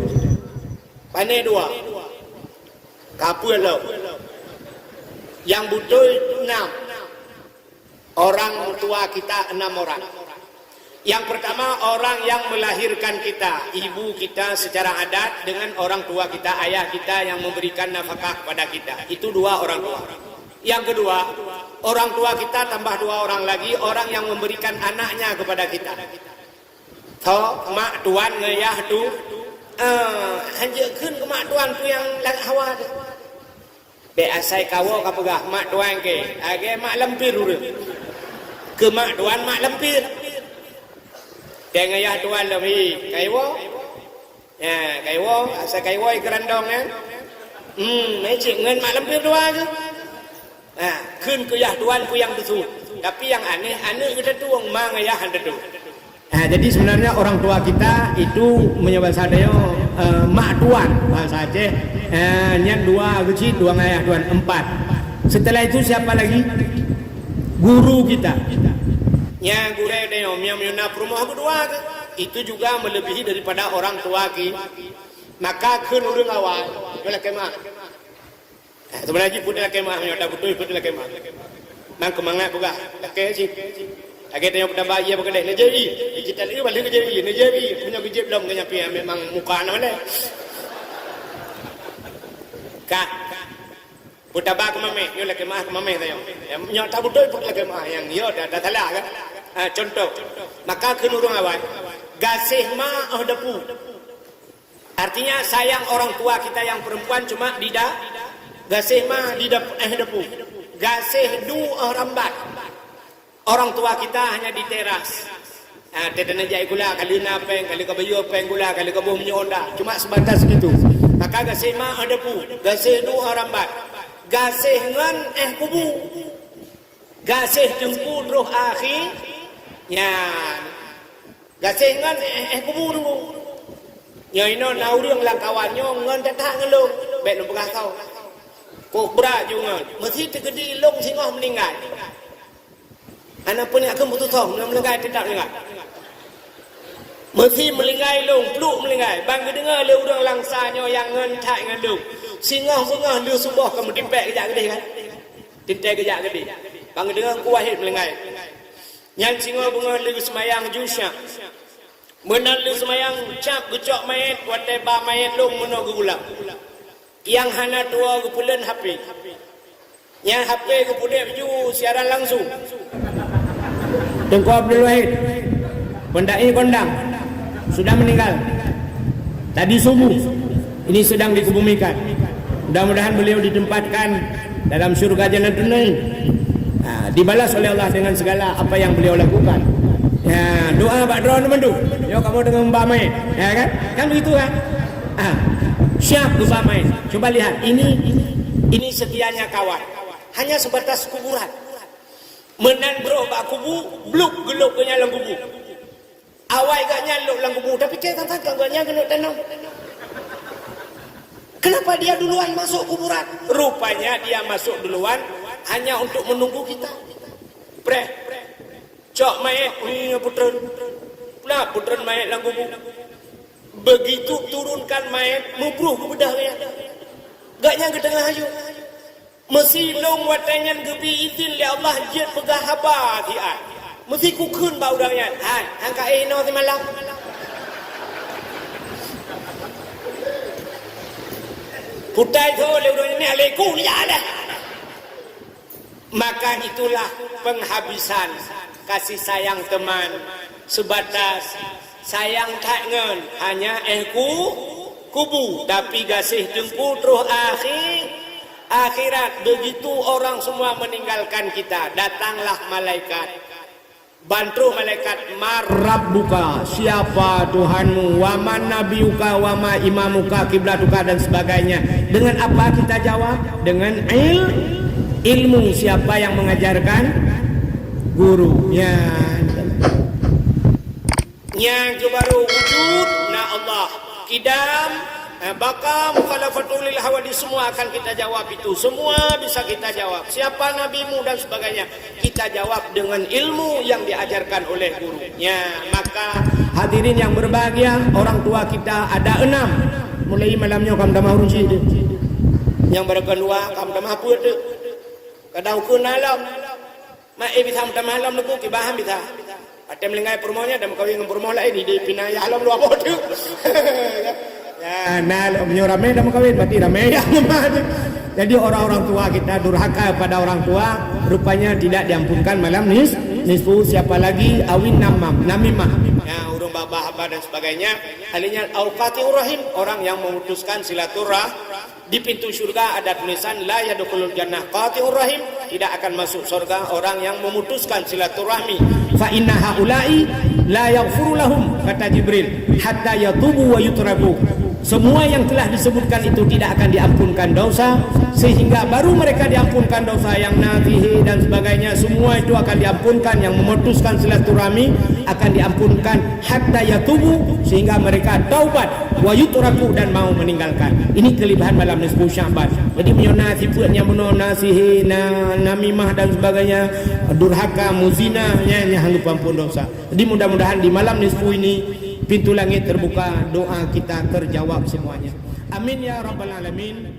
[SPEAKER 2] pane dua kapul lo yang butuh 6 orang tua kita 6 orang. Yang pertama orang yang melahirkan kita, ibu kita secara adat dengan orang tua kita, ayah kita yang memberikan nafkah kepada kita. Itu 2 orang tua. Yang kedua, orang tua kita tambah 2 orang lagi, orang yang memberikan anaknya kepada kita. Toh, mak tuan ngeyah tu, hanjekeun ke mak tuan tu yang hawa tu. Be asai kawo kapegah mak tuan ke, age mak lempir urang. Ke mak tuan mak lempir. Dengan ayah tuan lebih kaiwo, ya kaiwo, asal kaiwo ikerandong kan, cik ngen mak lempir dua ke, Kun kuyah tuan kuyang tu. Tapi yang aneh, anak kita tuang mangayah anda tu. Jadi sebenarnya orang tua kita itu menyebut saya mak tuan bahasa Aceh. Nyan dua kecil, dua ngayah tuan, 4. Setelah itu siapa lagi? Guru kita. Nya guru dia yang menyunap rumah kedua itu juga melebihi daripada orang tua kita. Maka kun urang awal, boleh kemah. Sebenarnya pun dah kemah, menyodap betul pun dah kemah. Mang kemangat juga, laki sih. Lagi tengok dah bayi apa kedai, nejeri. Digital ini balik nejeri, nejeri. Punya bijak belum kenyappi, memang muka nama deh. Kak, buta bak mame, yo laki mah mame tayo. Menyodap betul pun laki mah, yang yo dah salah kan. Contoh, maka kun urang awal, gasih mah depu. Artinya sayang orang tua kita yang perempuan cuma di gasih mah di depu. Gasih du rambat. Orang tua kita hanya di teras. Tidak jai gula kali napeng, kali kabayu peng gula, kali kabuh menyonda. Cuma sebatas gitu. Maka gasih mah depu, gasih du rambat. Gasih ngan kubu. Gasih jengku roh akhi. Nyan. Gasih ngan kubu dulu. Yang ini naurang lang kawannya ngan datang ngelung bet lu pegah kau kok berat juga mesti tergedi long singoh meninggal anak pun akan butuh tong meninggal tidak meninggal mesti meninggal long peluk meninggal bang dengar le urang langsanya yang ngan tak ngelung singoh bengah lu subuh kamu timpek kejak gede kan tintai kejak gede bang dengar ku wahid meninggal yang singoh bengah lu semayang jusyak menalu semayang cap gecok mayat watai ba mayat long meno gula yang hana tua gupulen HP yang HP gupudek baju siaran langsung Tengku Abdul Wahid pendai kondang sudah meninggal tadi subuh ini sedang dikebumikan mudah-mudahan beliau ditempatkan dalam surga Jannatul Naim dibalas oleh Allah dengan segala apa yang beliau lakukan. Ya, doa Pak Drone mendu. Yo kamu dengan Mbak Mai, ya kan? Kan begitu kan? Siap Mbak Mai. Coba lihat, ini setianya kawan. Hanya sebatas kuburan. Menan bro bak kubu, bluk geluk ke nyalang kubu. Awai gak nyaluk lang kubu, tapi kita tak gak nyaluk tanam. Kenapa dia duluan masuk kuburan? Rupanya dia masuk duluan hanya untuk menunggu kita. Cok mayat ni putran. Pula putran mayat lang kubu. Begitu turunkan mayat, mubruh ke bedah mayat. Gaknya ke tengah ayu. Mesti long watangan gebi izin li Allah jet pegah haba tiat. Mesti ku kun bau dangnya. Angka no ti malam. Putai tu le urang ni aleku ni ada. Maka itulah penghabisan kasih sayang teman sebatas sayang tak ngen hanya kubu tapi kasih jemput roh akhirat begitu orang semua meninggalkan kita datanglah malaikat bantu malaikat marabbuka siapa Tuhanmu wa man nabiyuka wa ma imamuka kiblatuka dan sebagainya dengan apa kita jawab dengan ilmu siapa yang mengajarkan gurunya yang baru wujud na Allah kidam baka mukhalafatul lil hawadi semua akan kita jawab itu semua bisa kita jawab siapa nabimu dan sebagainya kita jawab dengan ilmu yang diajarkan oleh gurunya maka hadirin yang berbahagia orang tua kita ada 6 mulai malamnya kamu dah mahu runci yang berkedua kamu dah mahu apa tu kadang kunalam mak bisa tamah alam luku ki baham bisa atem lengai permonya dan kawin dengan permo lain di pinaya alam lu apa tu ya nah menyorame dan kawin berarti ramai ya jadi orang-orang tua kita durhaka pada orang tua rupanya tidak diampunkan malam nisfu siapa lagi awin namimah ya urang babah dan sebagainya halinya auqatiur rahim orang yang memutuskan silaturahim di pintu surga ada tulisan la yadkhulul jannah qati'ur rahim tidak akan masuk surga orang yang memutuskan silaturahmi fa inna haula'i la yaghfiru lahum, kata Jibril, hatta yatubu wa yutrabu. Semua yang telah disebutkan itu tidak akan diampunkan dosa, sehingga baru mereka diampunkan dosa. Yang nafihi dan sebagainya, semua itu akan diampunkan. Yang memutuskan silaturahmi akan diampunkan, hatta yatubu, sehingga mereka taubat, wa yutraku, dan mau meninggalkan. Ini kelebihan malam nisfu Sya'ban. Jadi menyona sifatnya menyona nasihi, namimah dan sebagainya, durhaka, muzina, yang lupa ampun dosa. Jadi mudah-mudahan di malam nisfu ini pintu langit terbuka, doa kita terjawab semuanya. Amin ya rabbal alamin.